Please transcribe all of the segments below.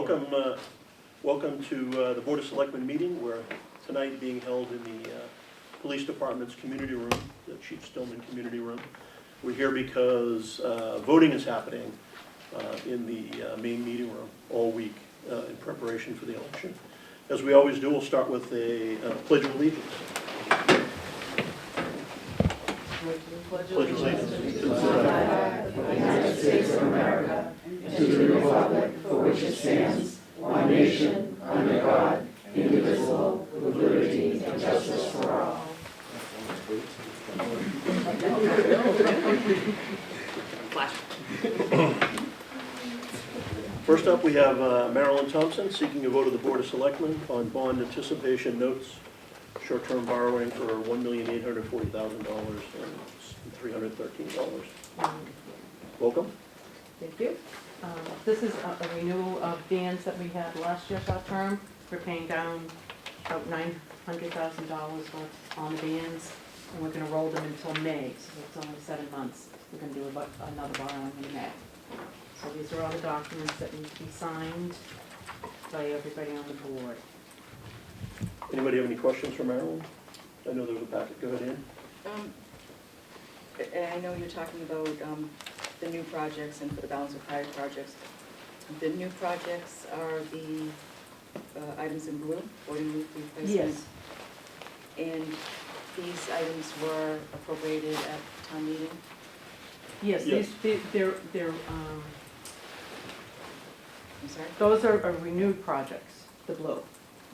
Welcome, welcome to the Board of Selectmen meeting. We're tonight being held in the Police Department's community room, the Chief Stillman community room. We're here because voting is happening in the main meeting room all week in preparation for the election. As we always do, we'll start with a Pledge of Allegiance. Pledge allegiance to the flag of the United States of America and to the republic for which it stands, one nation, under God, indivisible, with liberty and justice for all. First up, we have Marilyn Thompson seeking a vote of the Board of Selectmen on bond anticipation notes, short-term borrowing for $1,840,000 and $313. Welcome. Thank you. This is a renewal of bans that we had last year short-term. We're paying down about $900,000 worth on the bans, and we're going to roll them until May, so it's only 7 months. We're going to do another borrowing in May. So these are all the documents that need to be signed by everybody on the board. Anybody have any questions for Marilyn? I know there's a packet. Go ahead, Ann. And I know you're talking about the new projects and for the balance of prior projects. The new projects are the items in blue, voting booth replacement. Yes. And these items were appropriated at town meeting? Yes, Yes. they're I'm sorry? those are renewed projects, the blue.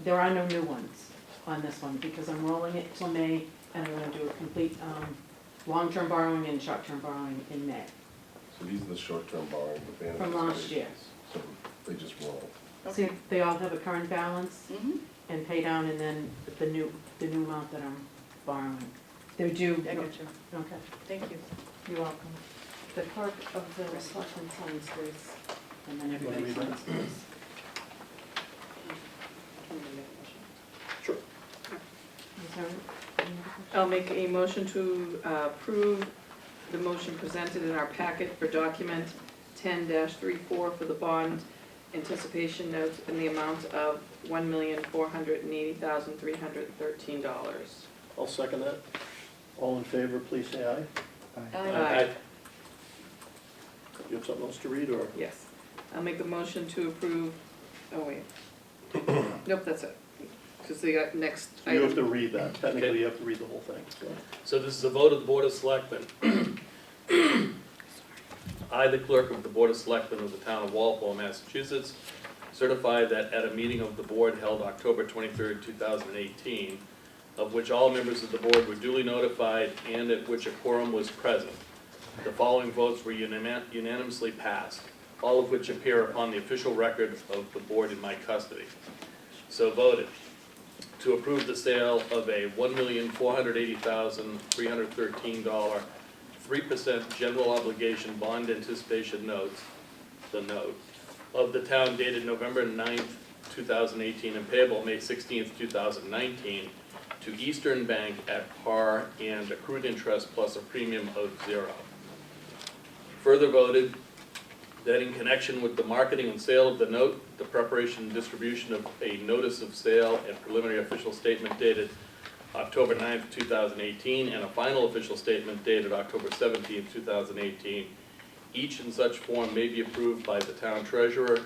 There are no new ones on this one because I'm rolling it till May and I'm going to do a complete long-term borrowing and short-term borrowing in May So these are the short-term borrowing, the ban. from last year. So they just roll. See, Okay. they all have a current balance Mm-hmm. and pay down and then the new amount that I'm borrowing. They're due. I got you. Okay, Thank you. you're welcome. The clerk of the selectmen signs this and then You wanna everybody read that? signs this. Sure. Is there any other questions? I'll make a motion to approve the motion presented in our packet for document 10-34 for the bond anticipation note in the amount of $1,480,313. I'll second that. All in favor, please say aye. Aye. You have something else to read, or? Yes. I'll make a motion to approve, oh wait. Nope, that's it. Because the next You have item. to read that. Technically, you have to read the whole thing. So. So this is a vote of the Board of Selectmen. I, the clerk of the Board of Selectmen of the town of Walpole, Massachusetts, certify that at a meeting of the board held October 23rd, 2018, of which all members of the board were duly notified and at which a quorum was present, the following votes were unanimously passed, all of which appear upon the official record of the board in my custody. So voted. To approve the sale of a $1,480,313 3% general obligation bond anticipation notes, the note, of the town dated November 9th, 2018 and payable May 16th, 2019 to Eastern Bank at par and accrued interest plus a premium of 0. Further voted that in connection with the marketing and sale of the note, the preparation and distribution of a notice of sale and preliminary official statement dated October 9th, 2018, and a final official statement dated October 17th, 2018, each in such form may be approved by the town treasurer,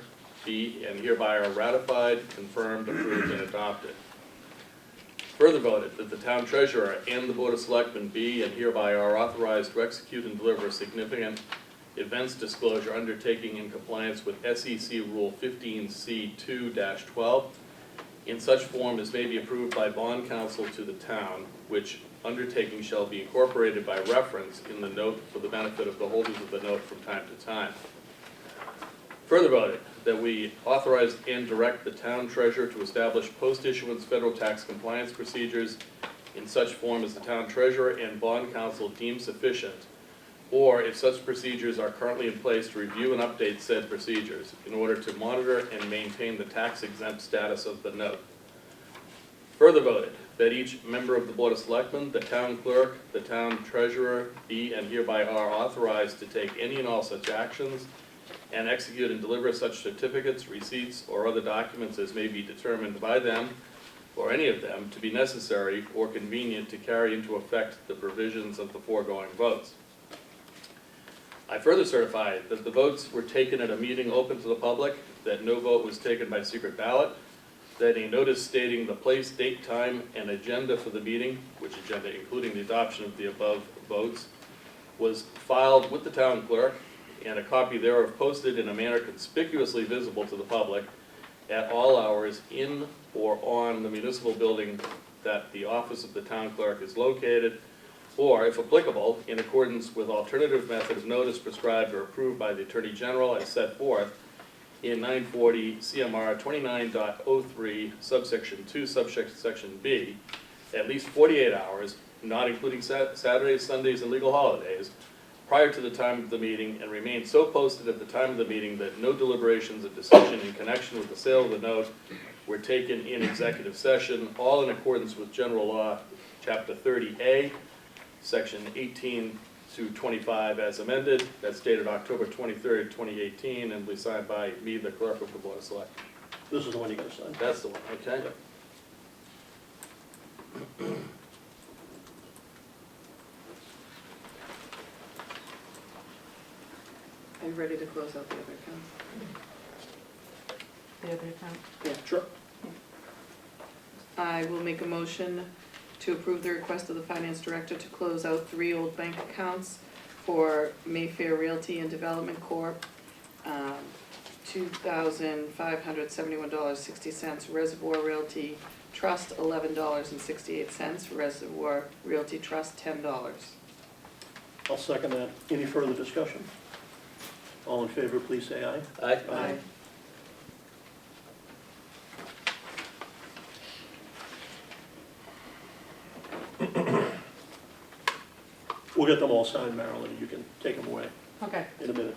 be and hereby are ratified, confirmed, approved, and adopted. Further voted that the town treasurer and the Board of Selectmen be and hereby are authorized to execute and deliver a significant events disclosure undertaking in compliance with SEC Rule 15C2-12 in such form as may be approved by bond counsel to the town, which undertaking shall be incorporated by reference in the note for the benefit of the holders of the note from time to time. Further voted that we authorize and direct the town treasurer to establish post-issuance federal tax compliance procedures in such form as the town treasurer and bond counsel deem sufficient, or if such procedures are currently in place, to review and update said procedures in order to monitor and maintain the tax-exempt status of the note. Further voted that each member of the Board of Selectmen, the town clerk, the town treasurer be and hereby are authorized to take any and all such actions and execute and deliver such certificates, receipts, or other documents as may be determined by them or any of them to be necessary or convenient to carry into effect the provisions of the foregoing votes. I further certify that the votes were taken at a meeting open to the public, that no vote was taken by secret ballot, that a notice stating the place, date, time, and agenda for the meeting, which agenda including the adoption of the above votes, was filed with the town clerk, and a copy thereof posted in a manner conspicuously visible to the public at all hours in or on the municipal building that the office of the town clerk is located, or, if applicable, in accordance with alternative method of notice prescribed or approved by the Attorney General as set forth in 940 CMR 29.03, subsection 2, subsection B, at least 48 hours, not including Saturdays, Sundays, and legal holidays, prior to the time of the meeting, and remain so posted at the time of the meeting that no deliberations or decision in connection with the sale of the note were taken in executive session, all in accordance with General Law, Chapter 30A, Section 18 to 25 as amended. That's dated October 23rd, 2018, and will be signed by me, the clerk of the Board of Selectmen. This is the one you gotta sign. That's the one, okay? Are you ready to close out the other accounts? The other account? Sure. I will make a motion to approve the request of the finance director to close out 3 old bank accounts for Mayfair Realty and Development Corp., $2,571.60, Reservoir Realty Trust, $11.68, Reservoir Realty Trust, $10. I'll second that. Any further discussion? All in favor, please say aye. Aye. Aye. We'll get them all signed, Marilyn. You can take them away Okay. in a minute.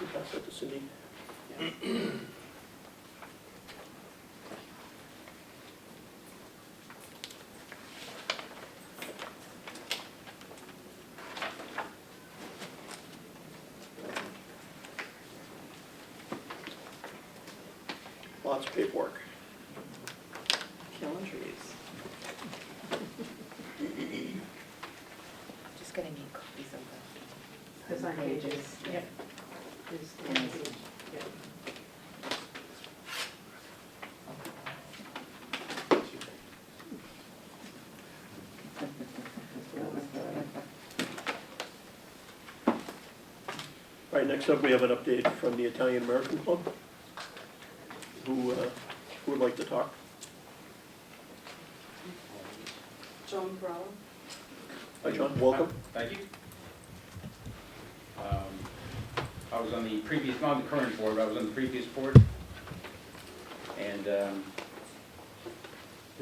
You pass that to Cindy. Lots of paperwork. Killing trees. Just gonna need copies of the. The signed pages. Yep. Is the And page. Yeah. All right, next up, we have an update from the Italian American Club. Who would like to talk? Joan Corralo? Hi, John, welcome. Thank you. I was on the previous, not on the current board, but I was on the previous board. And there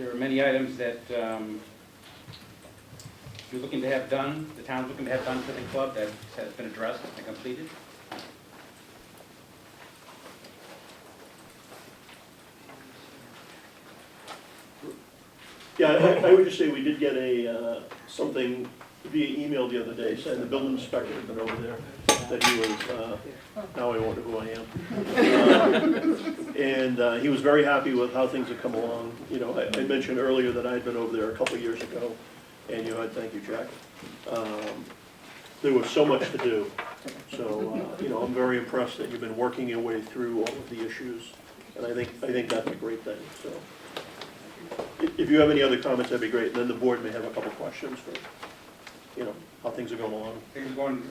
are many items that you're looking to have done, the town's looking to have done for the club that has been addressed and completed. Yeah, I would just say we did get a, something via email the other day, saying the building inspector had been over there, that he was, now I wonder who I am. And he was very happy with how things had come along. You know, I mentioned earlier that I had been over there a couple of years ago, and, you know, thank you, Jack. There was so much to do. So, you know, I'm very impressed that you've been working your way through all of the issues, and I think that's a great thing, so. If you have any other comments, that'd be great, and then the board may have a couple questions for, you know, how things are going along. Things are going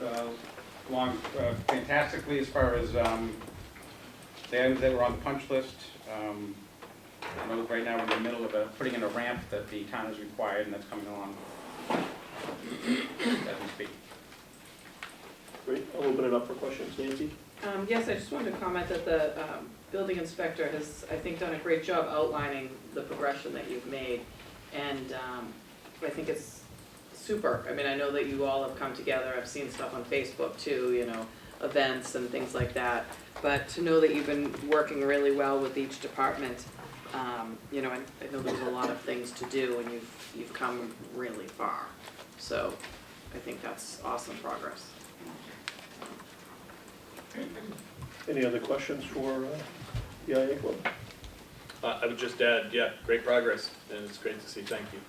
along fantastically as far as the items that were on the punch list. I know right now we're in the middle of putting in a ramp that the town has required, and that's coming along as we speak. Great, I'll open it up for questions. Nancy? Yes, I just wanted to comment that the building inspector has, I think, done a great job outlining the progression that you've made. And I think it's super. I mean, I know that you all have come together. I've seen stuff on Facebook too, you know, events and things like that. But to know that you've been working really well with each department, You know, I know there's a lot of things to do and you've come really far. So I think that's awesome progress. Any other questions for the IA Club? I would just add, yeah, great progress, and it's great to see, thank you.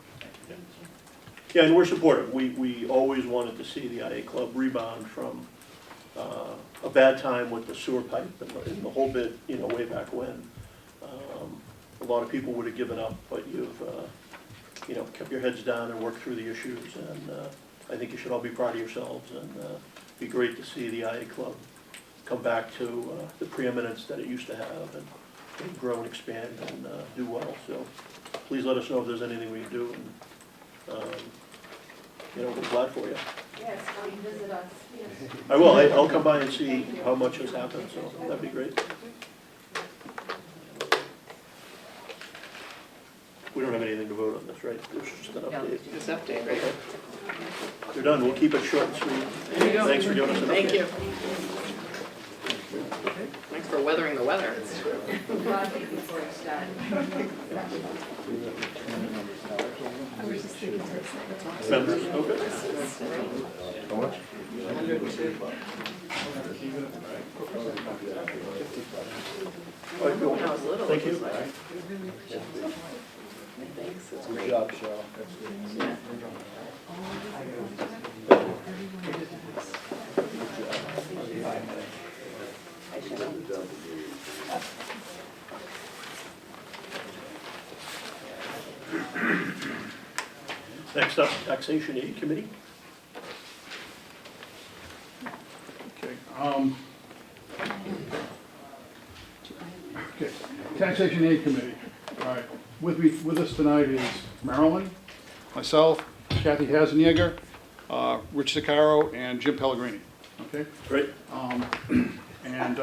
Yeah, and we're supportive. We always wanted to see the IA Club rebound from a bad time with the sewer pipe and the whole bit, you know, way back when. A lot of people would have given up, but you've, you know, kept your heads down and worked through the issues, and I think you should all be proud of yourselves, and be great to see the IA Club come back to the preeminence that it used to have, and grow and expand and do well. So please let us know if there's anything we can do, and you know, we're glad for you. Yes, come visit us, yes. I will. I'll come by and see how much has happened, so that'd be great. We don't have anything to vote on this, right? There's just an update. This update, right? Okay. You're done. We'll keep it short and sweet. There you go. Thanks for giving us an update. Thank you. Thanks for weathering the weather. Before it started. Members, okay. How much? All right, cool. When I was little, Thank it was you. like, thanks, it's great. Good job, Cheryl. That's good. Yeah. Next up, Taxation Aid Committee. Okay, okay, Taxation Aid Committee. All right, with us tonight is Marilyn, myself, Kathy Hasenjäger, Rich Sicaro, and Jim Pellegrini. Okay, Great. and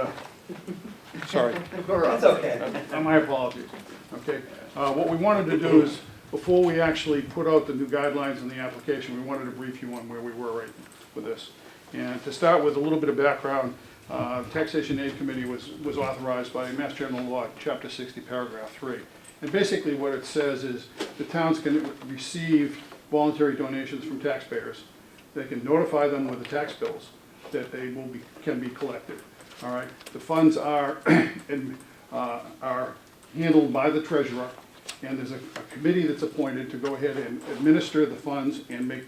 sorry, That's okay. my apologies. Okay, what we wanted to do is, before we actually put out the new guidelines in the application, we wanted to brief you on where we were right with this. And to start with a little bit of background, Taxation Aid Committee was authorized by Mass General Law, Chapter 60, Paragraph 3. And basically what it says is the towns can receive voluntary donations from taxpayers. They can notify them with the tax bills that they can be collected. All right. The funds are handled by the treasurer, and there's a committee that's appointed to go ahead and administer the funds and make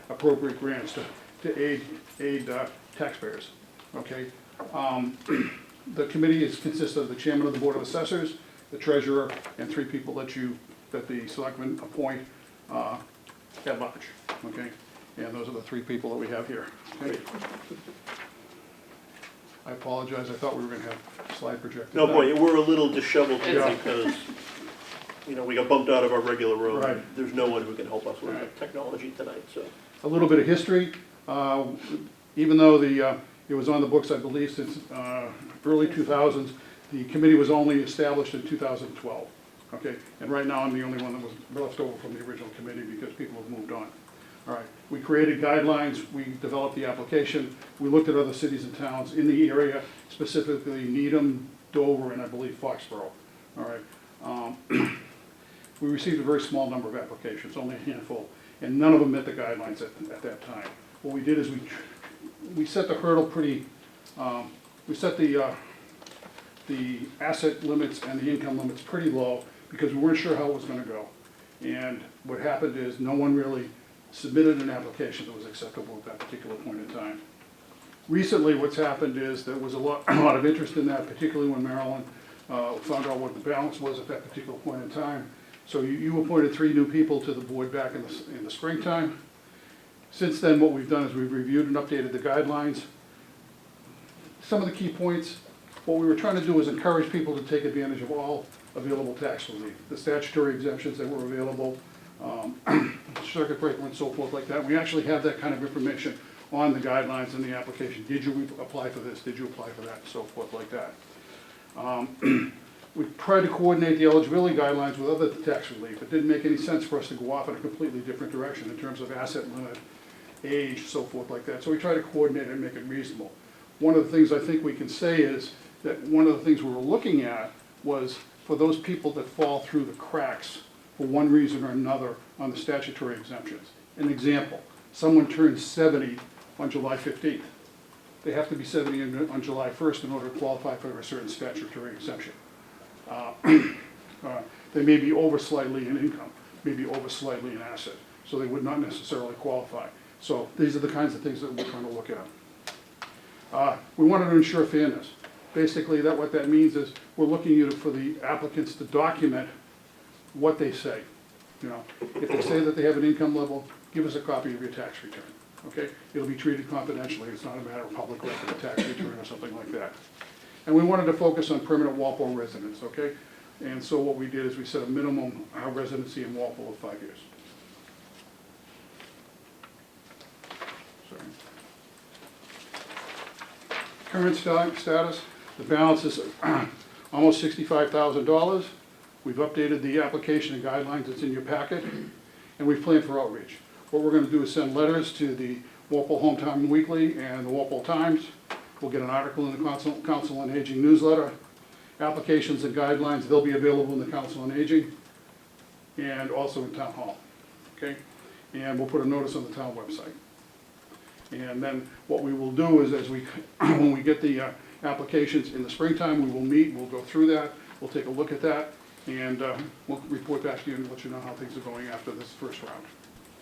appropriate grants to aid taxpayers. Okay. The committee consists of the chairman of the Board of Assessors, the treasurer, and 3 people that the selectmen appoint at large. Okay. And those are the 3 people that we have here. Okay. I apologize. I thought we were going to have slide projected. No, boy, we're a little disheveled here Yeah. because, you know, we got bumped out of our regular room. Right. There's no one who can help us with Right. the technology tonight, so. A little bit of history. Even though it was on the books, I believe, since early 2000s, the committee was only established in 2012. Okay, and right now I'm the only one that was left over from the original committee because people have moved on. All right, we created guidelines, we developed the application, we looked at other cities and towns in the area, specifically Needham, Dover, and I believe Foxborough. All right, we received a very small number of applications, only a handful, and none of them met the guidelines at that time. What we did is we set the hurdle pretty, we set the asset limits and the income limits pretty low because we weren't sure how it was going to go. And what happened is no one really submitted an application that was acceptable at that particular point in time. Recently, what's happened is there was a lot of interest in that, particularly when Marilyn found out what the balance was at that particular point in time. So you appointed 3 new people to the board back in the springtime. Since then, what we've done is we've reviewed and updated the guidelines. Some of the key points, what we were trying to do is encourage people to take advantage of all available tax relief, the statutory exemptions that were available, circuit breaker and so forth like that. We actually have that kind of information on the guidelines in the application. Did you apply for this? Did you apply for that? And so forth like that. We tried to coordinate the eligibility guidelines with other tax relief. It didn't make any sense for us to go off in a completely different direction in terms of asset limit, age, so forth like that. So we try to coordinate it and make it reasonable. One of the things I think we can say is that one of the things we were looking at was for those people that fall through the cracks for one reason or another on the statutory exemptions. An example, someone turns 70 on July 15th. They have to be 70 on July 1st in order to qualify for a certain statutory exemption. They may be over slightly in income, maybe over slightly in asset, so they would not necessarily qualify. So these are the kinds of things that we're trying to look at. We wanted to ensure fairness. Basically, what that means is we're looking for the applicants to document what they say. You know, if they say that they have an income level, give us a copy of your tax return, okay? It'll be treated confidentially. It's not a matter of public record, a tax return or something like that. And we wanted to focus on permanent Walpole residents, okay? And so what we did is we set a minimum residency in Walpole of 5 years. Current status, the balance is almost $65,000. We've updated the application and guidelines that's in your packet, and we've planned for outreach. What we're gonna do is send letters to the Walpole Hometown Weekly and the Walpole Times. We'll get an article in the Council on Aging newsletter. Applications and guidelines, they'll be available in the Council on Aging and also in Town Hall, okay? And we'll put a notice on the town website. And then what we will do is when we get the applications in the springtime, we will meet, we'll go through that, we'll take a look at that, and we'll report back to you and let you know how things are going after this first round.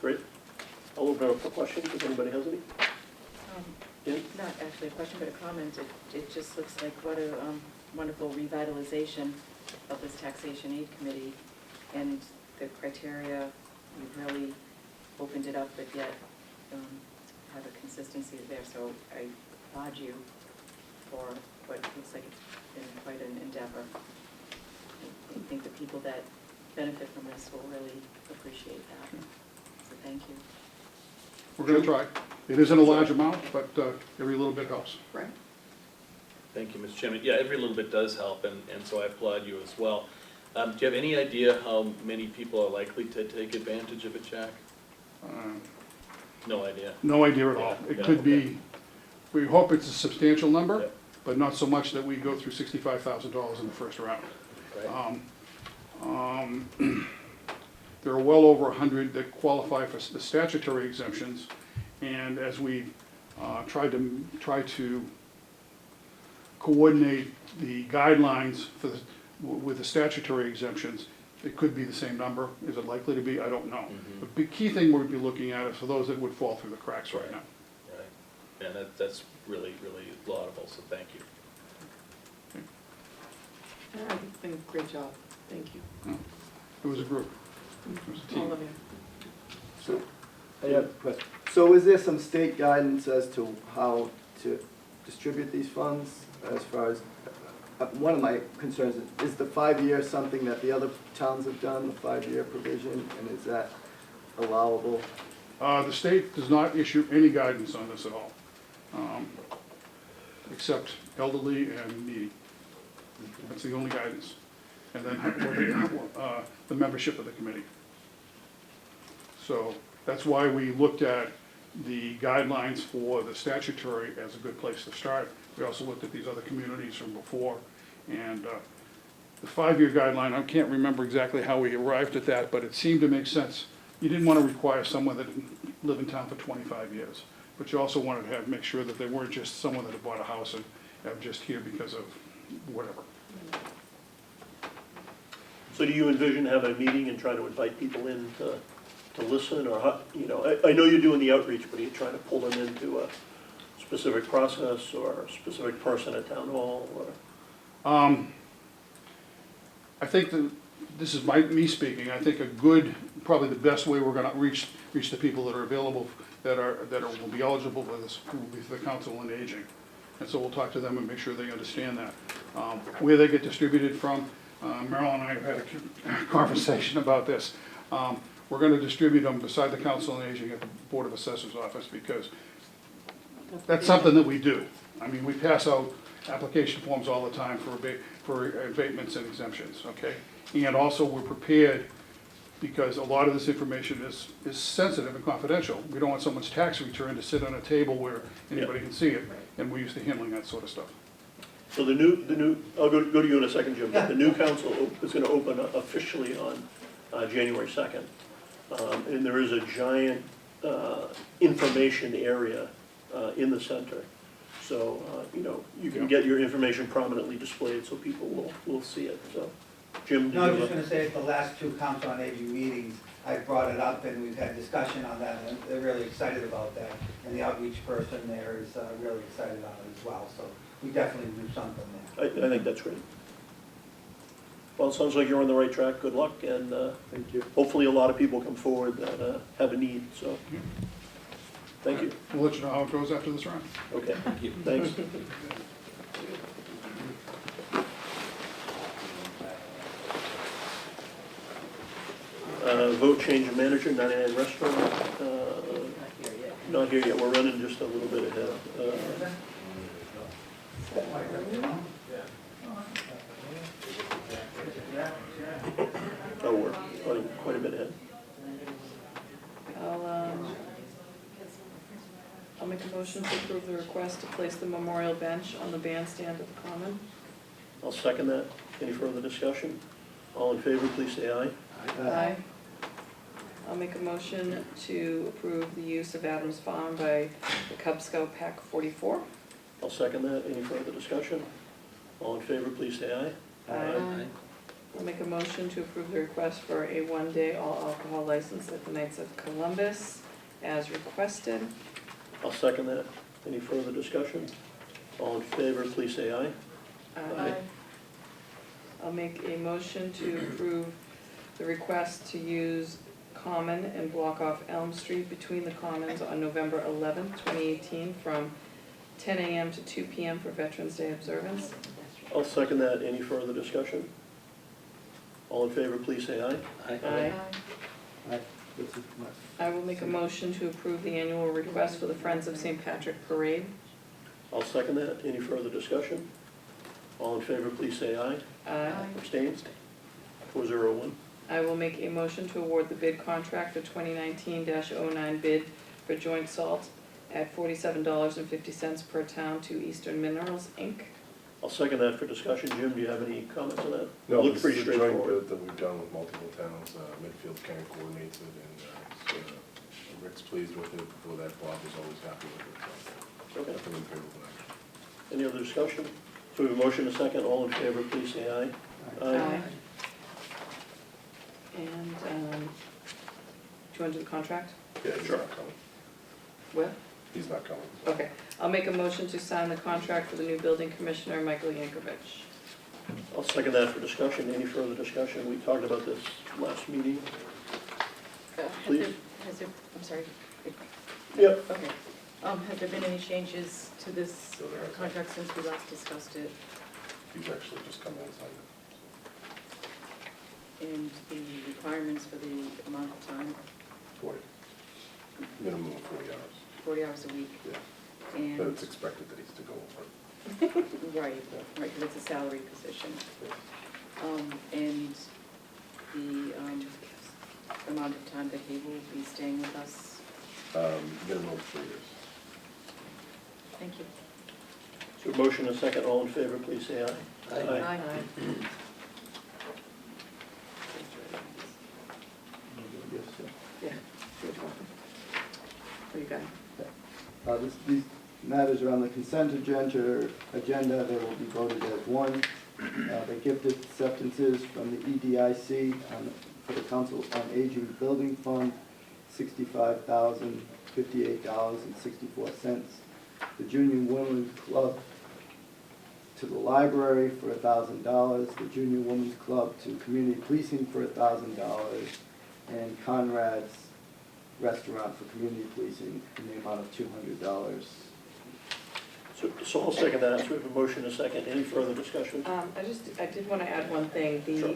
Great. I'll open it up for questions if anybody has any. Yeah. Not actually a question, but a comment. It just looks like what a wonderful revitalization of this taxation aid committee, and the criteria, you've really opened it up, but yet have a consistency there. So I applaud you for what looks like it's been quite an endeavor. I think the people that benefit from this will really appreciate that. So thank you. We're gonna try. It isn't a large amount, but every little bit helps. Right. Thank you, Mr. Chairman. Yeah, every little bit does help, and so I applaud you as well. Do you have any idea how many people are likely to take advantage of it, Jack? No idea. No idea at all. It could be, we hope it's a substantial number, Yeah. but not so much that we go through $65,000 in the first round. Right. There are well over 100 that qualify for the statutory exemptions, and as we try to coordinate the guidelines for with the statutory exemptions, it could be the same number. Is it likely to be? I don't know. Mhm. The big key thing we'd be looking at is for those that would fall through the cracks right now. Right. Yeah, that's really, really laudable, so thank you. I think great job. Thank you. It was a group. It was a team. All of you. So, I have a question. So is there some state guidance as to how to distribute these funds as far as, one of my concerns is the 5-year something that the other towns have done, the 5-year provision, and is that allowable? The state does not issue any guidance on this at all, except elderly and needy. That's the only guidance. And then the membership of the committee. So that's why we looked at the guidelines for the statutory as a good place to start. We also looked at these other communities from before. And the 5-year guideline, I can't remember exactly how we arrived at that, but it seemed to make sense. You didn't want to require someone that didn't live in town for 25 years, but you also wanted to make sure that they weren't just someone that had bought a house and have just here because of whatever. So do you envision having a meeting and trying to invite people in to listen, or how, you know, I know you're doing the outreach, but are you trying to pull them into a specific process or a specific person at town hall, or? I think that, this is me speaking, I think probably the best way we're gonna reach the people that are available, that will be eligible for this, will be the Council on Aging. And so we'll talk to them and make sure they understand that. Where they get distributed from, Merrill and I have had a conversation about this. We're gonna distribute them beside the Council on Aging at the Board of Assessors office, because that's something that we do. I mean, we pass out application forms all the time for abatements and exemptions, okay? And also, we're prepared, because a lot of this information is sensitive and confidential. We don't want someone's tax return to sit on a table where anybody can see it, and we're used to handling that sort of stuff. So the new, I'll go to you in a second, Jim, but the new council is gonna open officially on January 2nd. And there is a giant information area in the center. So, you know, you can get your information prominently displayed so people will see it, so. Jim? No, I was just gonna say, at the last two Council on Aging meetings, I brought it up and we've had discussion on that, and they're really excited about that. And the outreach person there is really excited about it as well, so we definitely do something there. I think that's great. Well, it sounds like you're on the right track, good luck, and Thank you. hopefully a lot of people come forward that have a need, so. Thank you. We'll let you know how it goes after this round. Okay, thanks. Vote change of manager, 99 Restaurant. Not here yet, we're running just a little bit ahead. We're running quite a bit ahead. I'll make a motion to approve the request to place the memorial bench on the bandstand at the Common. I'll second that. Any further discussion? All in favor, please say aye. Aye. I'll make a motion to approve the use of Adams Farm by the Cub Scout Pack 44. I'll second that. Any further discussion? All in favor, please say aye. Aye. I'll make a motion to approve the request for a one-day all-alcohol license at the Knights of Columbus as requested. I'll second that. Any further discussion? All in favor, please say aye. Aye. I'll make a motion to approve the request to use Common and block off Elm Street between the Commons on November 11th, 2018, from 10 a.m. to 2 p.m. for Veterans Day observance. I'll second that. Any further discussion? All in favor, please say aye. Aye. I will make a motion to approve the annual request for the Friends of St. Patrick Parade. I'll second that. Any further discussion? All in favor, please say aye. Aye. Abstain? 401. I will make a motion to award the bid contract for 2019-09 bid for joint salt at $47.50 per town to Eastern Minerals, Inc. I'll second that for discussion. Jim, do you have any comments on that? No, Looks this pretty is a joint straightforward. bid that we've done with multiple towns. Midfield kind of coordinates it, and Rick's pleased with it. Before that, Bob was always happy with it. So Okay. nothing unfavorable action. Any other discussion? So we have a motion, a second. All in favor, please say aye. Aye. And, do you want to do the contract? Yeah, he's Sure. not coming. What? He's not coming. Okay, I'll make a motion to sign the contract for the new building commissioner, Michael Yankovich. I'll second that for discussion. Any further discussion? We talked about this last meeting. Please. I'm sorry. Yep. Okay. Have there been any changes to this contract since we last discussed it? He's actually just come in and signed it. And the requirements for the amount of time, 40. Minimum of 40 hours. 40 hours a week? Yeah. And, But it's expected that he's to go over. right, right, because it's a salary position. And the amount of time that he will be staying with us? Minimum of 3 years. Thank you. So motion, a second. All in favor, please say aye. Aye. Yeah. What you got? These matters are on the consent agenda. They will be voted as one. The gift acceptances from the EDIC for the Council on Aging Building Fund, $65,058.64. The Junior Women's Club to the library for $1,000. The Junior Women's Club to Community Policing for $1,000. And Conrad's Restaurant for Community Policing in the amount of $200. So I'll second that. So we have a motion, a second. Any further discussion? I did want to add one thing. Sure.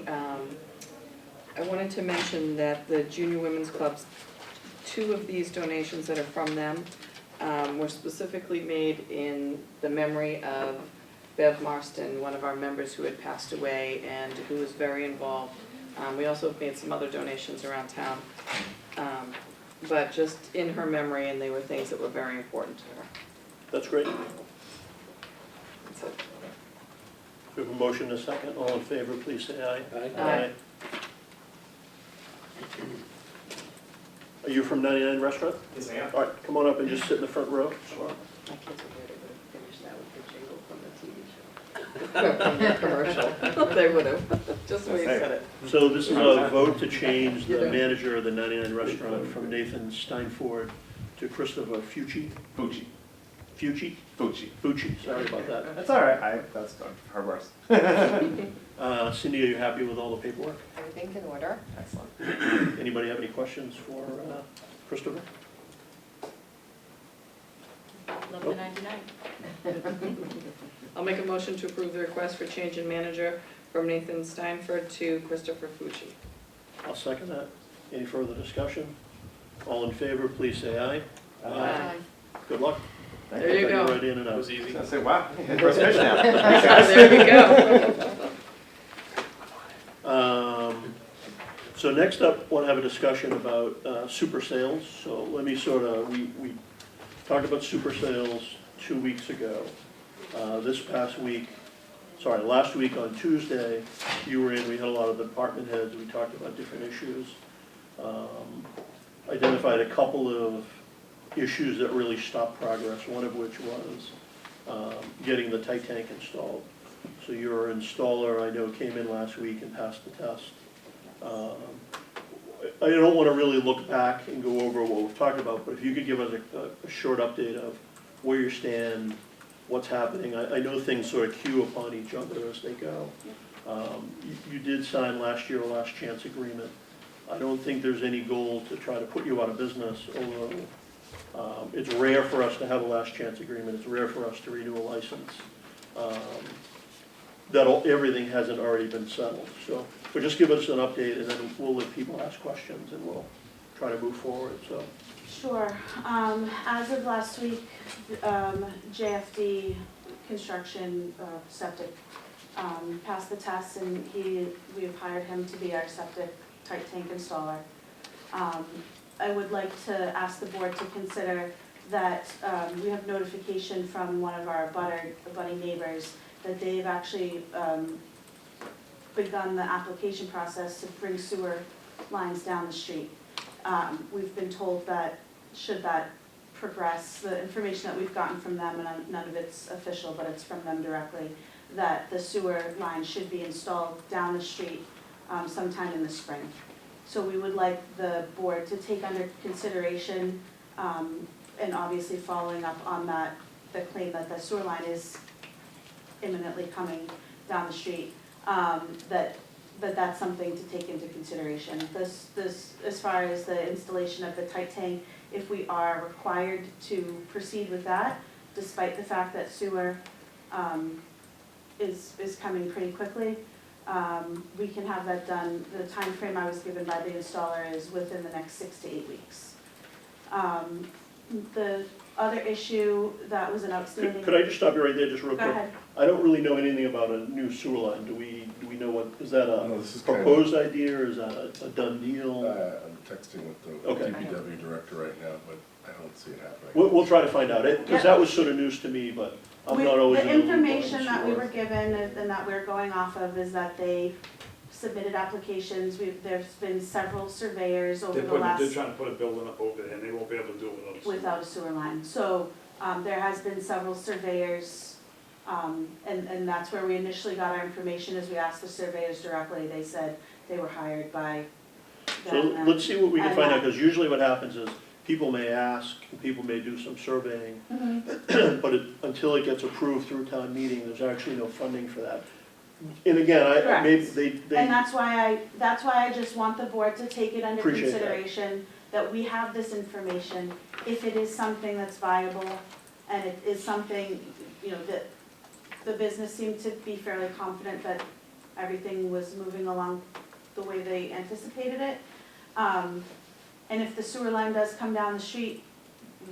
I wanted to mention that the Junior Women's Clubs, 2 of these donations that are from them were specifically made in the memory of Bev Marston, one of our members who had passed away and who was very involved. We also have made some other donations around town, but just in her memory, and they were things that were very important to her. That's great. That's it. We have a motion and a second. All in favor, please say aye. Aye. Are you from 99 Restaurant? Yes, I am. All right, come on up and just sit in the front row. My kids are ready to finish that with the jingle from the TV show. From the commercial. They would have, just the way you said it. So this is a vote to change the manager of the 99 Restaurant from Nathan Steinford to Christopher Fucci. Fucci. Fucci? Fucci. Fucci, sorry about that. That's all right. That's good. Her worse. Cindy, are you happy with all the paperwork? Everything's in order. Excellent. Anybody have any questions for Christopher? Love the 99. I'll make a motion to approve the request for change in manager from Nathan Steinford to Christopher Fucci. I'll second that. Any further discussion? All in favor, please say aye. Good luck. There you Got go. right in and It out. was easy. I say, wow, first fish now. There you go. So next up, I want to have a discussion about super sales. So let me we talked about super sales 2 weeks ago. Last week on Tuesday, you were in, we had a lot of department heads, we talked about different issues. Identified a couple of issues that really stopped progress, one of which was getting the tight tank installed. So your installer, I know, came in last week and passed the test. I don't want to really look back and go over what we've talked about, but if you could give us a short update of where you stand, what's happening. I know things sort of queue upon each other as they go. You did sign last year a last chance agreement. I don't think there's any goal to try to put you out of business, although it's rare for us to have a last chance agreement. It's rare for us to renew a license. Everything hasn't already been settled. So just give us an update, and then we'll let people ask questions, and we'll try to move forward. So. Sure. As of last week, JFD Construction Septic passed the test, and we have hired him to be our septic tight tank installer. I would like to ask the board to consider that we have notification from one of our budding neighbors that they've actually begun the application process to bring sewer lines down the street. We've been told that should that progress, the information that we've gotten from them, and none of it's official, but it's from them directly, that the sewer line should be installed down the street sometime in the spring. So we would like the board to take under consideration, and obviously following up on the claim that the sewer line is imminently coming down the street, that's something to take into consideration. This, as far as the installation of the tight tank, if we are required to proceed with that, despite the fact that sewer is coming pretty quickly, we can have that done. The time frame I was given by the installer is within the next 6 to 8 weeks. The other issue that was an outstanding. Could I just stop you right there, just real quick? Go ahead. I don't really know anything about a new sewer line. Do we know what, is that No, a this is kind of- proposed idea, or is that a done deal? I'm texting with the Okay. DPW director right now, but I don't see it happening. We'll try to find out, because Yep. that was sort of news to me, but I'm We- not always. The in loop on information that we sewer. were given and that we're going off of is that they submitted applications. There's been several surveyors over the They're last, trying to put a building up over there, and they won't be able to do it without a sewer. without a sewer line. So there has been several surveyors, and that's where we initially got our information, as we asked the surveyors directly. They said they were hired by So them. let's see what we can and find out, that- because usually what happens is people may ask, and people may do some surveying, Mhm. but until it gets approved through town meeting, there's actually no funding for that. And again, maybe Correct. they. And that's why I just want the board to take it under Appreciate that. consideration, that we have this information. If it is something that's viable, and it is something, that the business seemed to be fairly confident that everything was moving along the way they anticipated it. And if the sewer line does come down the street,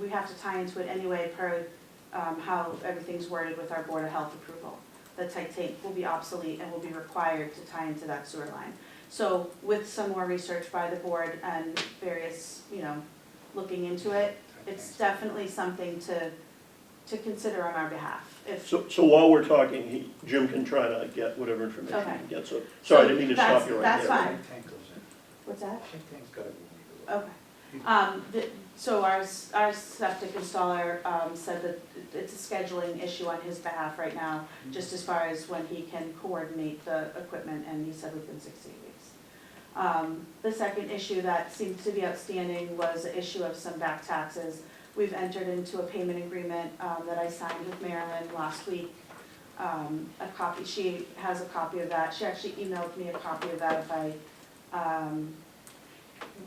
we have to tie into it anyway per how everything's worded with our Board of Health approval. The tight tank will be obsolete and will be required to tie into that sewer line. So with some more research by the board and various, looking into it, it's definitely something to consider on our behalf. if. So while we're talking, Jim can try to get whatever information he Okay. can get, so, sorry, I didn't mean to that's- stop you right there. that's fine. What's that? Okay. So our septic installer said that it's a scheduling issue on his behalf right now, just as far as when he can coordinate the equipment, and he said within 16 weeks. The second issue that seems to be outstanding was the issue of some back taxes. We've entered into a payment agreement that I signed with Marilyn last week. She has a copy of that. She actually emailed me a copy of that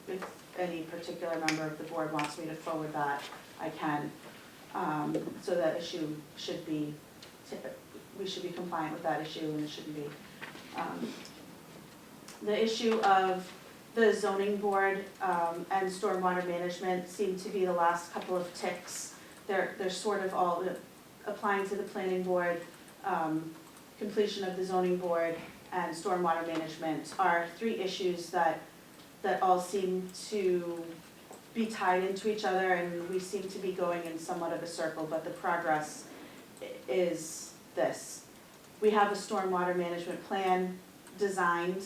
if any particular member of the board wants me to forward that, I can. So that issue should be, we should be compliant with that issue, and it shouldn't be. The issue of the zoning board and stormwater management seem to be the last couple of ticks. They're sort of all applying to the planning board, completion of the zoning board, and stormwater management are three issues that all seem to be tied into each other, and we seem to be going in somewhat of a circle, but the progress is this. We have a stormwater management plan designed.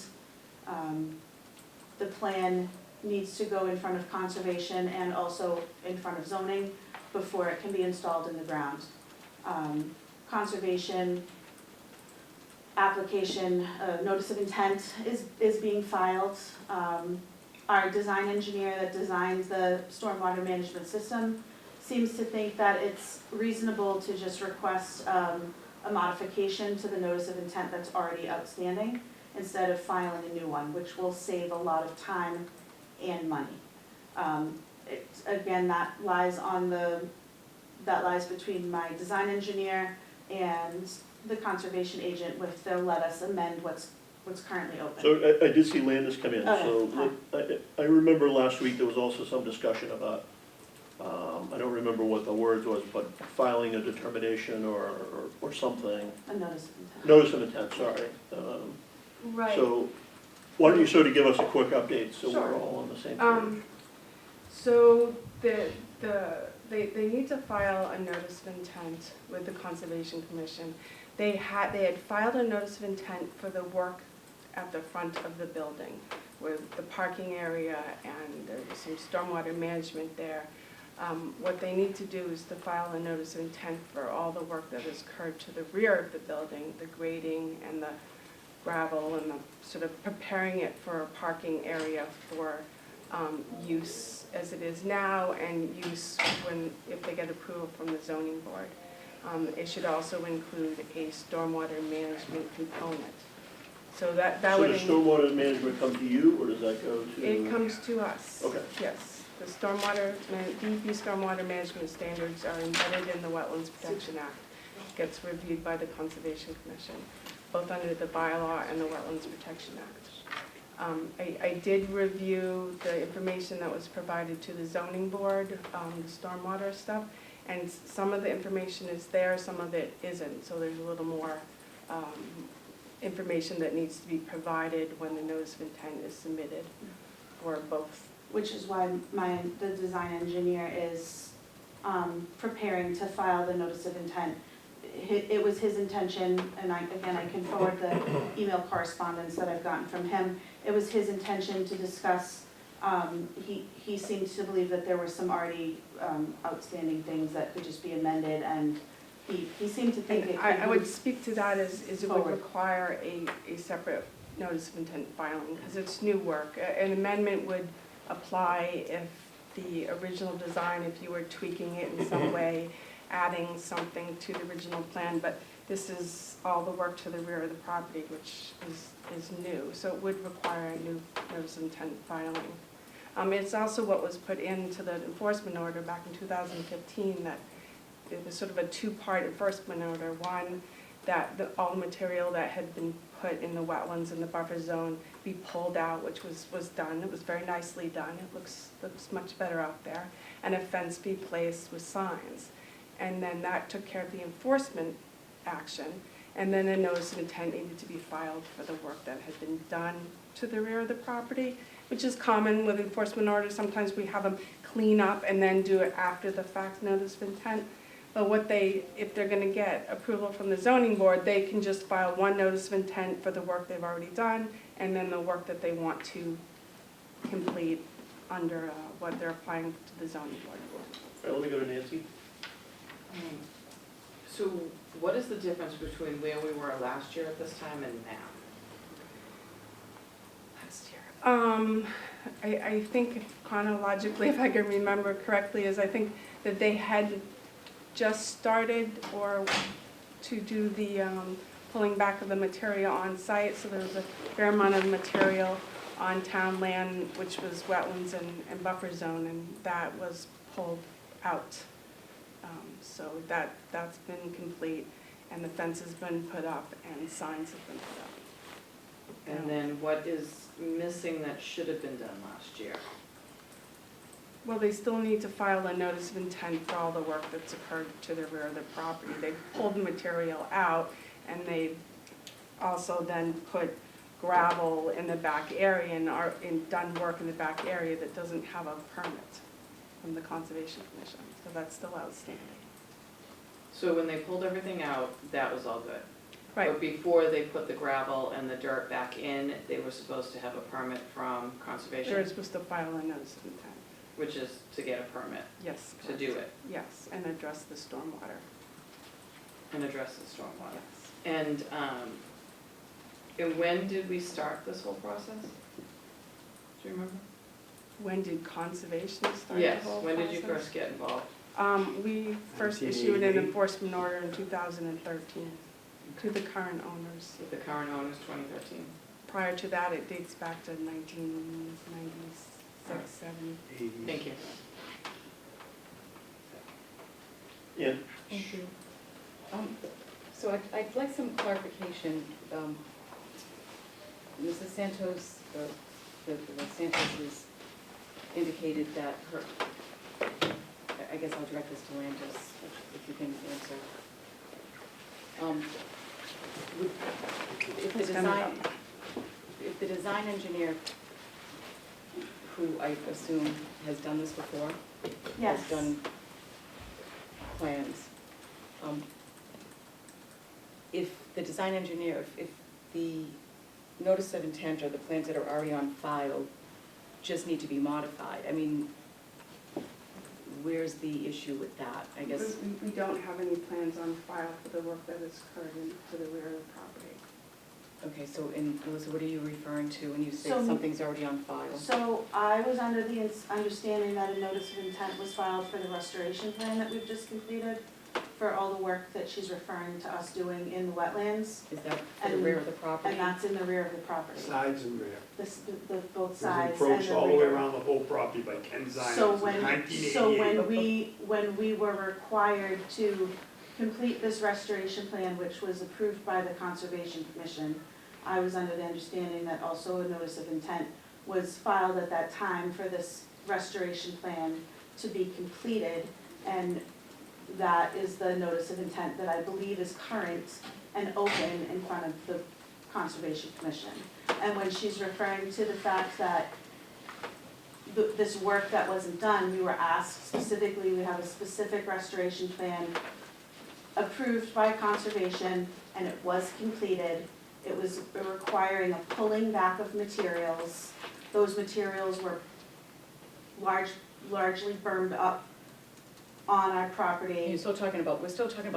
The plan needs to go in front of conservation and also in front of zoning before it can be installed in the ground. Conservation application, notice of intent is being filed. Our design engineer that designs the stormwater management system seems to think that it's reasonable to just request a modification to the notice of intent that's already outstanding instead of filing a new one, which will save a lot of time and money. Again, that lies between my design engineer and the conservation agent, if they'll let us amend what's currently open. So I did see Landis come in, Okay. so I remember last week there was also some discussion about, I don't remember what the words was, but filing a determination or something. A notice of intent. Notice of intent, sorry. Right. So why don't you sort of give us a quick update so Sure. we're all on the same page? So they need to file a notice of intent with the Conservation Commission. They had filed a notice of intent for the work at the front of the building with the parking area, and there was some stormwater management there. What they need to do is to file a notice of intent for all the work that has occurred to the rear of the building, the grading and the gravel and the sort of preparing it for a parking area for use as it is now and use if they get approval from the zoning board. It should also include a stormwater management component. So that would. So does stormwater management come to you, or does that go to? It comes to us. Okay. Yes. The DEP stormwater management standards are embedded in the Wetlands Protection Act. Gets reviewed by the Conservation Commission, both under the bylaw and the Wetlands Protection Act. I did review the information that was provided to the zoning board, the stormwater stuff, and some of the information is there, some of it isn't, so there's a little more information that needs to be provided when the notice of intent is submitted for both. Which is why the design engineer is preparing to file the notice of intent. It was his intention, and I can forward the email correspondence that I've gotten from him. It was his intention to discuss, he seemed to believe that there were some already outstanding things that could just be amended, and he seemed to think it could I would move speak to that as it would forward. require a separate notice of intent filing, because it's new work. An amendment would apply if the original design, if you were tweaking it in some way, adding something to the original plan, but this is all the work to the rear of the property, which is new, so it would require a new notice of intent filing. It's also what was put into the enforcement order back in 2015, that it was sort of a two-part enforcement order. One, that all the material that had been put in the wetlands and the buffer zone be pulled out, which was done. It was very nicely done. It looks much better out there. And a fence be placed with signs. And then that took care of the enforcement action. And then a notice of intent needed to be filed for the work that had been done to the rear of the property, which is common with enforcement orders. Sometimes we have them clean up and then do it after the fact notice of intent. But if they're gonna get approval from the zoning board, they can just file one notice of intent for the work they've already done, and then the work that they want to complete under what they're applying to the zoning board for. All right, let me go to Nancy. So what is the difference between where we were last year at this time and now? Last year. I think chronologically, if I can remember correctly, is I think that they had just started or to do the pulling back of the material on site, so there was a fair amount of material on town land, which was wetlands and buffer zone, and that was pulled out. So that's been complete, and the fence has been put up, and signs have been put up. And then what is missing that should have been done last year? Well, they still need to file a notice of intent for all the work that's occurred to the rear of the property. They pulled the material out, and they also then put gravel in the back area and done work in the back area that doesn't have a permit from the Conservation Commission, so that's still outstanding. So when they pulled everything out, that was all good? Right. But before they put the gravel and the dirt back in, they were supposed to have a permit from Conservation? They're supposed to file a notice of intent. Which is to get a permit? Yes. To do it? Yes, and address the stormwater. And address the stormwater? Yes. And when did we start this whole process? Do you remember? When did conservation start the Yes, whole when did you process? first get involved? We first issued an enforcement order in 2013 to the current owners. With the current owners, 2013? Prior to that, it dates back to 1996, 7. Thank you. Ian? Thank you. So I'd like some clarification. Mrs. Santos, the Santos has indicated that I guess I'll direct this to Landis, if you can answer. If the design engineer, who I assume has done this before, has done plans, if the design engineer, if the notice of intent or the plans that are already on file just need to be modified, I mean, where's the issue with that, I guess? We don't have any plans on file for the work that has occurred to the rear of the property. Okay, so, and Melissa, what are you referring to when you say So- something's already on file? So I was under the understanding that a notice of intent was filed for the restoration plan that we've just completed, for all the work that she's referring to us doing in the wetlands, Is that for the And- rear of the property? and that's in the rear of the property. Sides and rear. Both It was sides and encroached the all the way rear. around the whole property by Ken Zion So in when 1988. when we were required to complete this restoration plan, which was approved by the Conservation Commission, I was under the understanding that also a notice of intent was filed at that time for this restoration plan to be completed, and that is the notice of intent that I believe is current and open in front of the Conservation Commission. And when she's referring to the fact that this work that wasn't done, we were asked specifically, we have a specific restoration plan approved by Conservation, and it was completed. It was requiring a pulling back of materials. Those materials were largely burned up on our property, We're still talking about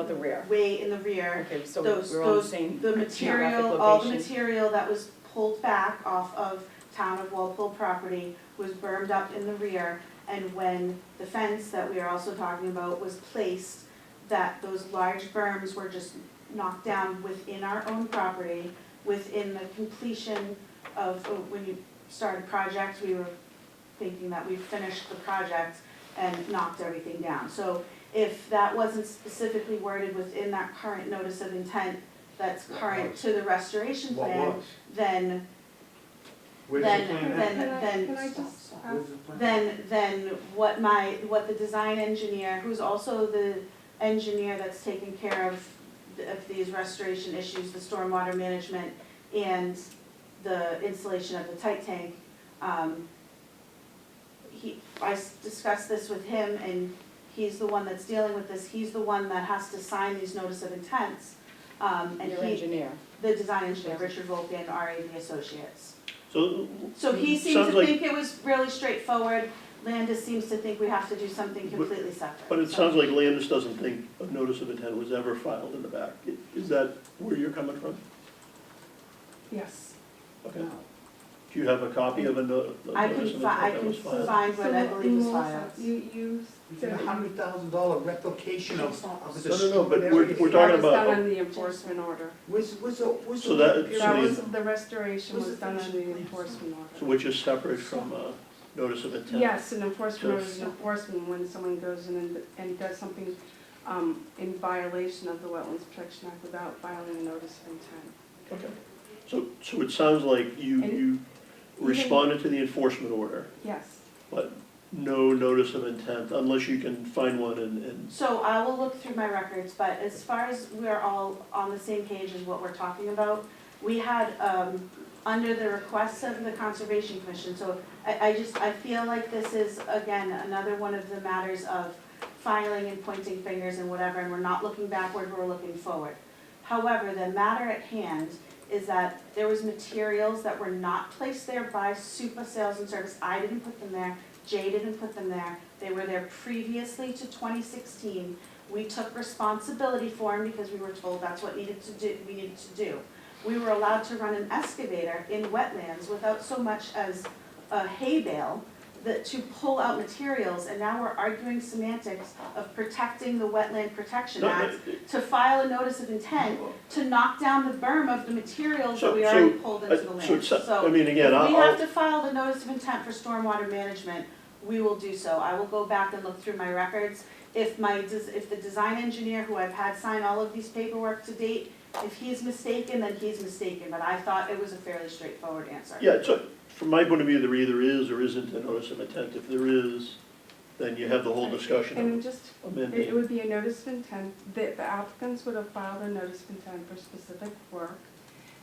the rear. way in the rear. Okay, so Those, we're on the those, same the geographic material, all the location. material that was pulled back off of town of Walpole property was burned up in the rear, and when the fence that we are also talking about was placed, that those large berms were just knocked down within our own property, within the completion of, when you started project, we were thinking that we finished the project and knocked everything down. So if that wasn't specifically worded within that current notice of intent that's current to the restoration What plan, was? then, Where's the plan at? Can I just Where's the plan? then what the design engineer, who's also the engineer that's taking care of these restoration issues, the stormwater management and the installation of the tight tank, I discussed this with him, and he's the one that's dealing with this, he's the one that has to sign these notice of intents. And Your he, engineer. the design engineer, Richard Volkin, RAV Associates. So. So he seemed sounds to like- think it was really straightforward, Landis seems to think we have to do something completely separate. But it So- sounds like Landis doesn't think a notice of intent was ever filed in the back. Is that where you're coming from? Yes. Okay. Do you have a copy of a notice of I intent can that was filed? find what I believe was filed. You We did $100,000 replication of the. No, but we're talking That was about. done on the enforcement order. So that- That the- was, the restoration was done under the enforcement So order. which is separate from a notice of intent? Yes, an enforcement order is enforcement when someone goes in and does something in violation of the Wetlands Protection Act without filing a notice of intent. Okay. So it sounds like you And- responded to the enforcement order, Yes. but no notice of intent, unless you can find one and, So I will look through my records, but as far as we're all on the same page as what we're talking about, we had, under the requests of the Conservation Commission, so I feel like this is, again, another one of the matters of filing and pointing fingers and whatever, and we're not looking backward, we're looking forward. However, the matter at hand is that there was materials that were not placed there by Supa Sales and Service. I didn't put them there, Jay didn't put them there. They were there previously to 2016. We took responsibility for them because we were told that's what we needed to do. We were allowed to run an excavator in wetlands without so much as a hay bale to pull out materials, and now we're arguing semantics of protecting the Wetland Protection Act to file a notice of intent to knock down the berm of the materials that we already pulled into the land. I mean, again, If we have I'll, to file the notice of intent for stormwater management, we will do so. I will go back and look through my records. If the design engineer who I've had sign all of these paperwork to date, if he's mistaken, then he's mistaken, but I thought it was a fairly straightforward answer. yeah, so from my point of view, there either is or isn't a notice of intent. If there is, then you have the whole discussion And of just, it amending. would be a notice of intent, the applicants would have filed a notice of intent for specific work,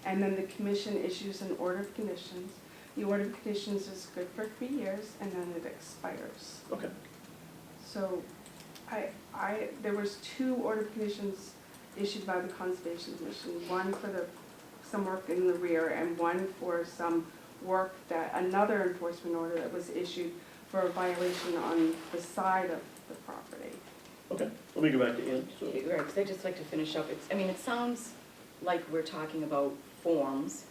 and then the commission issues an order of conditions. The order of conditions is good for 3 years, and then it expires. Okay. So, there was 2 order of conditions issued by the Conservation Commission, one for some work in the rear, and one for some work that, another enforcement order that was issued for a violation on the side of the property. Okay, let me go back to Ann, so. Right, because I'd just like to finish up. It sounds like we're talking about forms,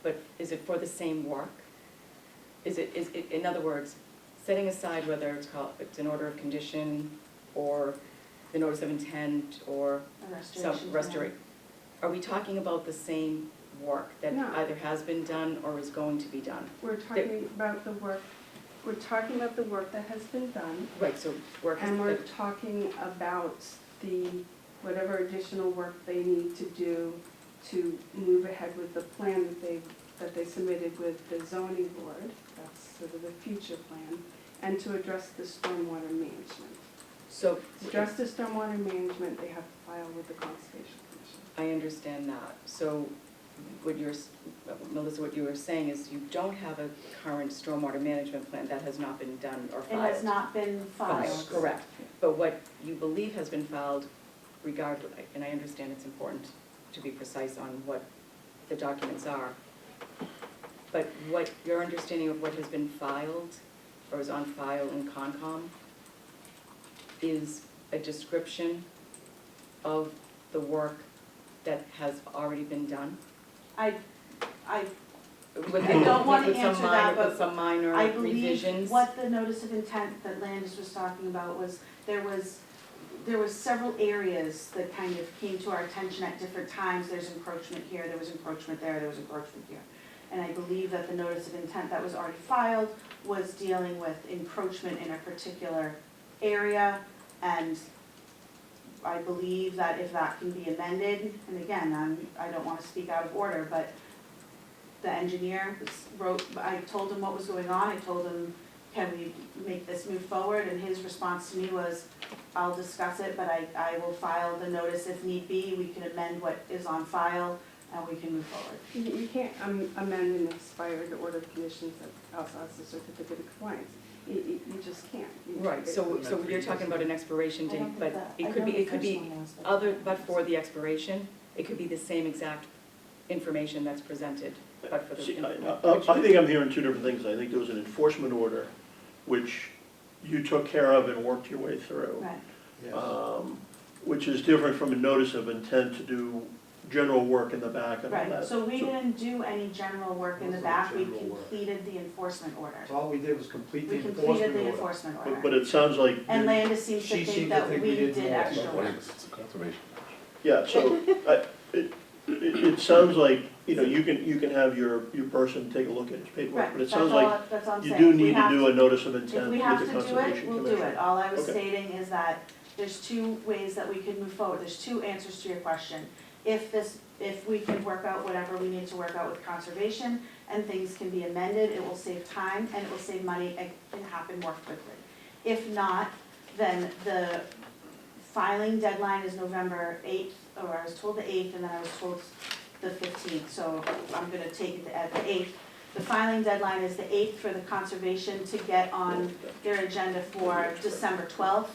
but is it for the same work? Is it, in other words, setting aside whether it's an order of condition or the notice of intent or A some restoration. restoration, are we talking about the same work that No. either has been done or is going to be done? We're talking about the work that has been done, Right, so work is. and we're talking about whatever additional work they need to do to move ahead with the plan that they submitted with the zoning board, that's sort of the future plan, and to address the stormwater management. So. To address the stormwater management, they have to file with the Conservation Commission. I understand that. So Melissa, what you were saying is you don't have a current stormwater management plan that has not been done or It filed. has not been filed. Correct. But what you believe has been filed regardless, and I understand it's important to be precise on what the documents are, but what your understanding of what has been filed or is on file in Concom is a description of the work that has already been done? I With I don't wanna with some answer minor- that, but With some minor I believe revisions? what the notice of intent that Landis was talking about was, there was several areas that kind of came to our attention at different times. There's encroachment here, there was encroachment there, there was encroachment here. And I believe that the notice of intent that was already filed was dealing with encroachment in a particular area. And I believe that if that can be amended, and again, I don't wanna speak out of order, but the engineer wrote, I told him what was going on, I told him, can we make this move forward? And his response to me was, I'll discuss it, but I will file the notice if need be, we can amend what is on file, and we can move forward. You can't amend an expired order of conditions that also has a certificate of compliance. You just can't. Right, so you're talking about an expiration I don't date, think but that- it I could know be, the it could first be one was, but- other, but for the expiration, it could be the same exact information that's presented, but for the. See, I think I'm hearing two different things. I think there was an enforcement order, which you took care of and worked your way through. Right, Which is different from a notice of intent to do general work in the back and all right, that. so we didn't do any general work in the Wasn't back, we general work. completed the enforcement order. So all we did was complete the We completed enforcement the order. enforcement But order. it sounds like, And Landis seems She to seemed think to that think we we did did more. extra Not work. one, it's a conservation. yeah, so it sounds like, you know, you can have your person take a look at his paperwork, Right, but it that's sounds all, like that's all I'm you saying. do If we need to have do a notice of intent If with we the have to do it, Conservation we'll do Commission. it. All I was Okay. stating is that there's two ways that we could move forward. There's two answers to your question. If we can work out whatever we need to work out with conservation and things can be amended, it will save time and it will save money and can happen more quickly. If not, then the filing deadline is November 8th, or I was told the 8th and then I was told the 15th, so I'm gonna take it at the 8th. The filing deadline is the 8th for the conservation to get on their agenda for December 12th.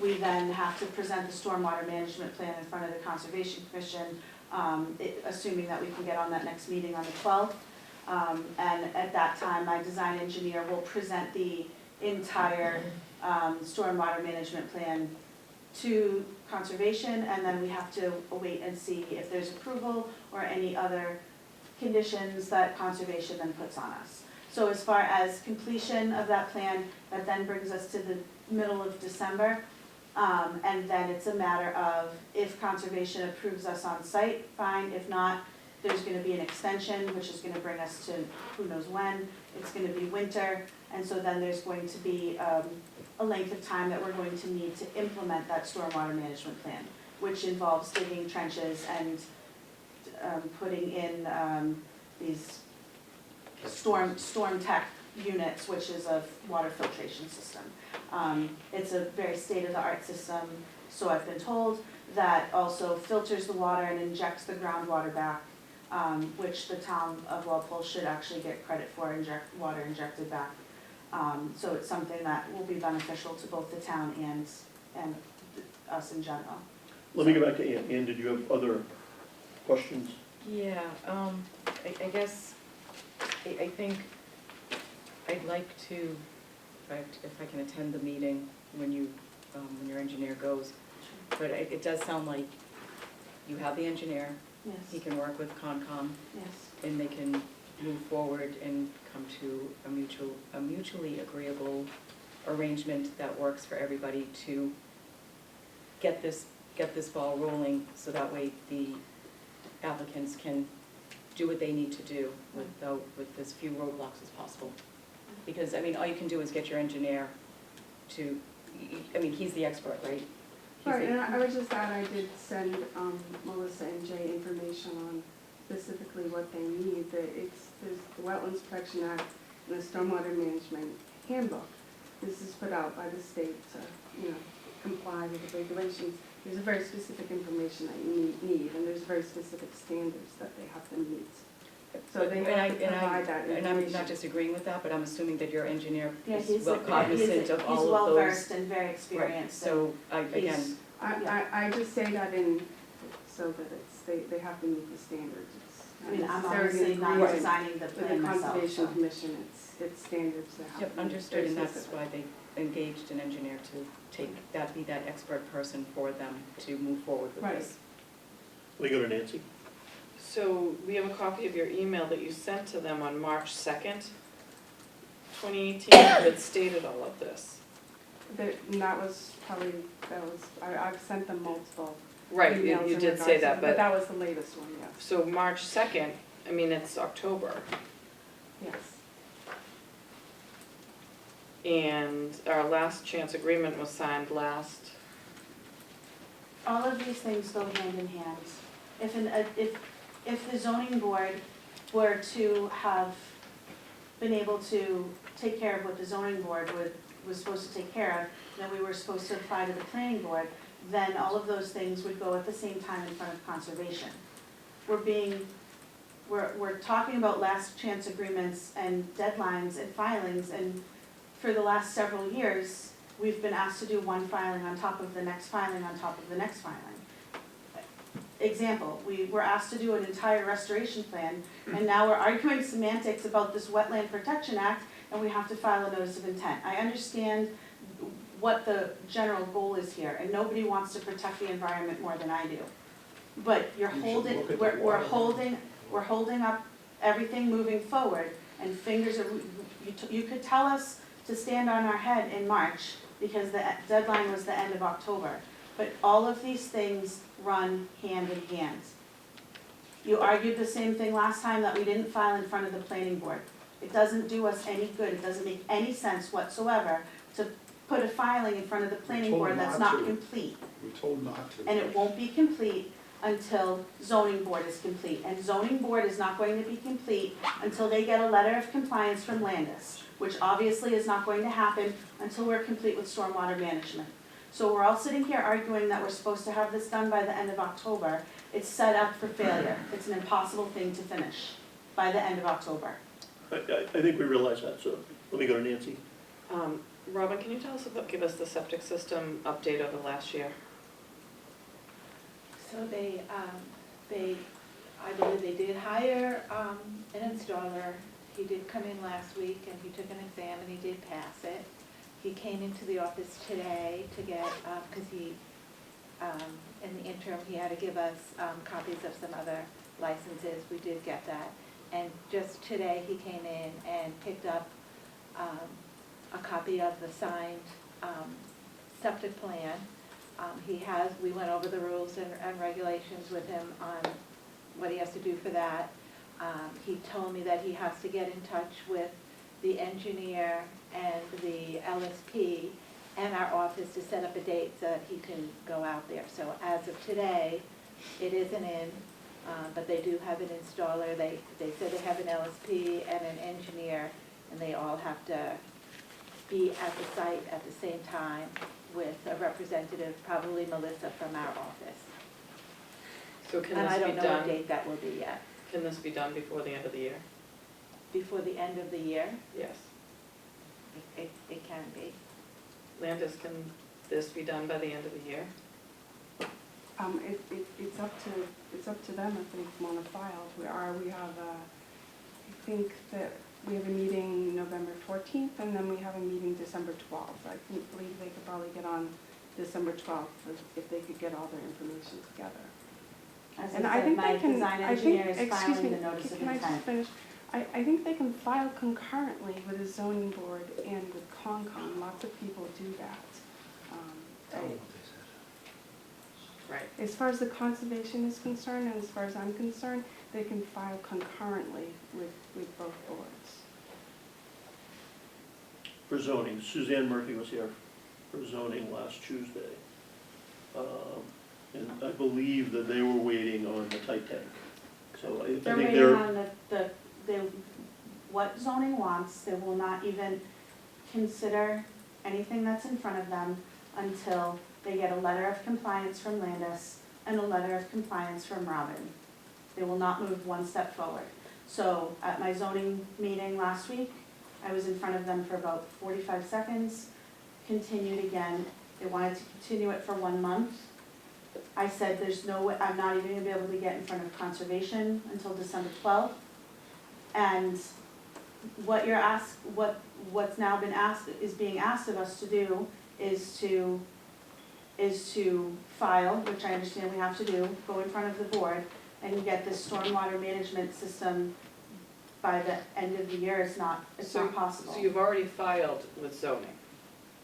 We then have to present the stormwater management plan in front of the Conservation Commission, assuming that we can get on that next meeting on the 12th. And at that time, my design engineer will present the entire stormwater management plan to Conservation, and then we have to wait and see if there's approval or any other conditions that Conservation then puts on us. So as far as completion of that plan, that then brings us to the middle of December. And then it's a matter of if Conservation approves us on site, fine. If not, there's gonna be an extension, which is gonna bring us to who knows when. It's gonna be winter, and so then there's going to be a length of time that we're going to need to implement that stormwater management plan, which involves digging trenches and putting in these storm tech units, which is a water filtration system. It's a very state-of-the-art system, so I've been told, that also filters the water and injects the groundwater back, which the town of Walpole should actually get credit for, water injected back. So it's something that will be beneficial to both the town and us in general. Let me go back to Ann. Ann, did you have other questions? Yeah, I guess, I think I'd like to, if I can attend the meeting when your engineer goes. But it does sound like you have the engineer, he Yes, can work with Concom, yes. and they can move forward and come to a mutually agreeable arrangement that works for everybody to get this ball rolling, so that way the applicants can do what they need to do with as few roadblocks as possible. Because, I mean, all you can do is get your engineer to, I mean, he's the expert, right? Right, and I would just add, I did send Melissa and Jay information on specifically what they need. There's the Wetlands Protection Act and the Stormwater Management Handbook. This is put out by the state to, comply with the regulations. There's a very specific information that you need, and there's very specific standards that they have to meet. So they have to provide that information. And I'm not disagreeing with that, but I'm assuming that your engineer Yeah, is well cognizant of all of those. He's well-versed and very Right, experienced. so, and again, he's- I just say that so that they have to meet the standards. I mean, I'm necessarily obviously not agreement designing the with the plan myself, Conservation so. Commission, it's standards that have yep, to be understood, and very that's specific. why they engaged an engineer to be that expert person for them to move forward with Right. this. Let me go to Nancy. So we have a copy of your email that you sent to them on March 2nd, 2018, that stated all of this. And that was probably, I've sent them multiple Right, emails you in did say regards to that, it, but, that was the latest one, yes, so March 2nd, I mean, it's October, yes. and our last chance agreement was signed last, All of these things go hand in hand. If the zoning board were to have been able to take care of what the zoning board was supposed to take care of, then we were supposed to apply to the planning board, then all of those things would go at the same time in front of conservation. We're talking about last chance agreements and deadlines and filings, and for the last several years, we've been asked to do one filing on top of the next filing on top of the next filing. Example, we were asked to do an entire restoration plan, and now we're arguing semantics about this Wetland Protection Act, and we have to file a notice of intent. I understand what the general goal is here, and nobody wants to protect the environment more than I do. But you're You should holding, look at the we're holding up everything moving forward, and fingers are, you could tell us to stand on our head in March, because the deadline was the end of October. But all of these things run hand in hand. You argued the same thing last time, that we didn't file in front of the planning board. It doesn't do us any good, it doesn't make any sense whatsoever to put a filing in front of the planning told board that's not not to. complete. We're told not to. And it won't be complete until zoning board is complete. And zoning board is not going to be complete until they get a letter of compliance from Landis, which obviously is not going to happen until we're complete with stormwater management. So we're all sitting here arguing that we're supposed to have this done by the end of October. It's set up for failure. It's an impossible thing to finish by the end of October. I think we realize that, so let me go to Nancy. Robin, can you tell us about, give us the septic system update over last year? So I believe they did hire an installer. He did come in last week and he took an exam and he did pass it. He came into the office today to get, because he, in the interim, he had to give us copies of some other licenses. We did get that. And just today, he came in and picked up a copy of the signed septic plan. We went over the rules and regulations with him on what he has to do for that. He told me that he has to get in touch with the engineer and the LSP and our office to set up a date so that he can go out there. So as of today, it isn't in, but they do have an installer. They said they have an LSP and an engineer, and they all have to be at the site at the same time with a representative, probably Melissa from our office. So can And I this don't be know what done, date that will be yet. can this be done before the end of the year? Before the end of the year, Yes. it can be. Landis, can this be done by the end of the year? It's up to them if they want to file. I think that we have a meeting November 14th, and then we have a meeting December 12th. I believe they could probably get on December 12th if they could get all their information together. As And I I said, think my they can, design I think, engineer is excuse filing me, the notice of can I just intent. finish? I think they can file concurrently with the zoning board and with Concom. Lots of people do that. Right. As far as the conservation is concerned, and as far as I'm concerned, they can file concurrently with both boards. For zoning, Suzanne Murphy was here for zoning last Tuesday. And I believe that they were waiting on the tight tank. So I They're think waiting they're, on what zoning wants. They will not even consider anything that's in front of them until they get a letter of compliance from Landis and a letter of compliance from Robin. They will not move one step forward. So at my zoning meeting last week, I was in front of them for about 45 seconds, continued again. They wanted to continue it for 1 month. I said, there's no way, I'm not even gonna be able to get in front of conservation until December 12th. And what you're asked, what's now been asked, is being asked of us to do is to file, which I understand we have to do, go in front of the board and get this stormwater management system by the end of the year. It's not possible. So you've already filed with zoning,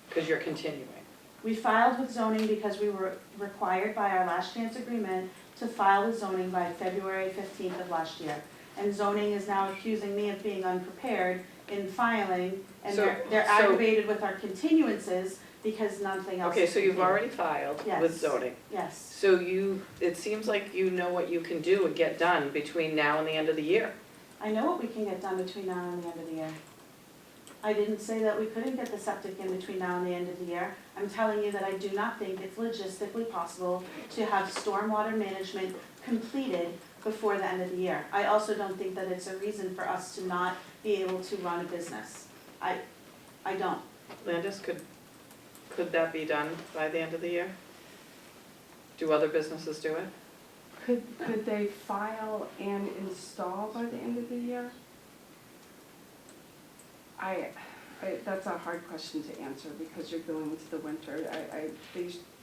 because you're continuing. We filed with zoning because we were required by our last chance agreement to file with zoning by February 15th of last year. And zoning is now accusing me of being unprepared in filing, and they're So- aggravated with our continuances because nothing else. Okay, is so you've completed. already filed Yes. with zoning. Yes, So it seems like you know what you can do and get done between now and the end of the year. I know what we can get done between now and the end of the year. I didn't say that we couldn't get the septic in between now and the end of the year. I'm telling you that I do not think it's logistically possible to have stormwater management completed before the end of the year. I also don't think that it's a reason for us to not be able to run a business. I don't. Landis, could that be done by the end of the year? Do other businesses do it? Could they file and install by the end of the year? That's a hard question to answer because you're going into the winter.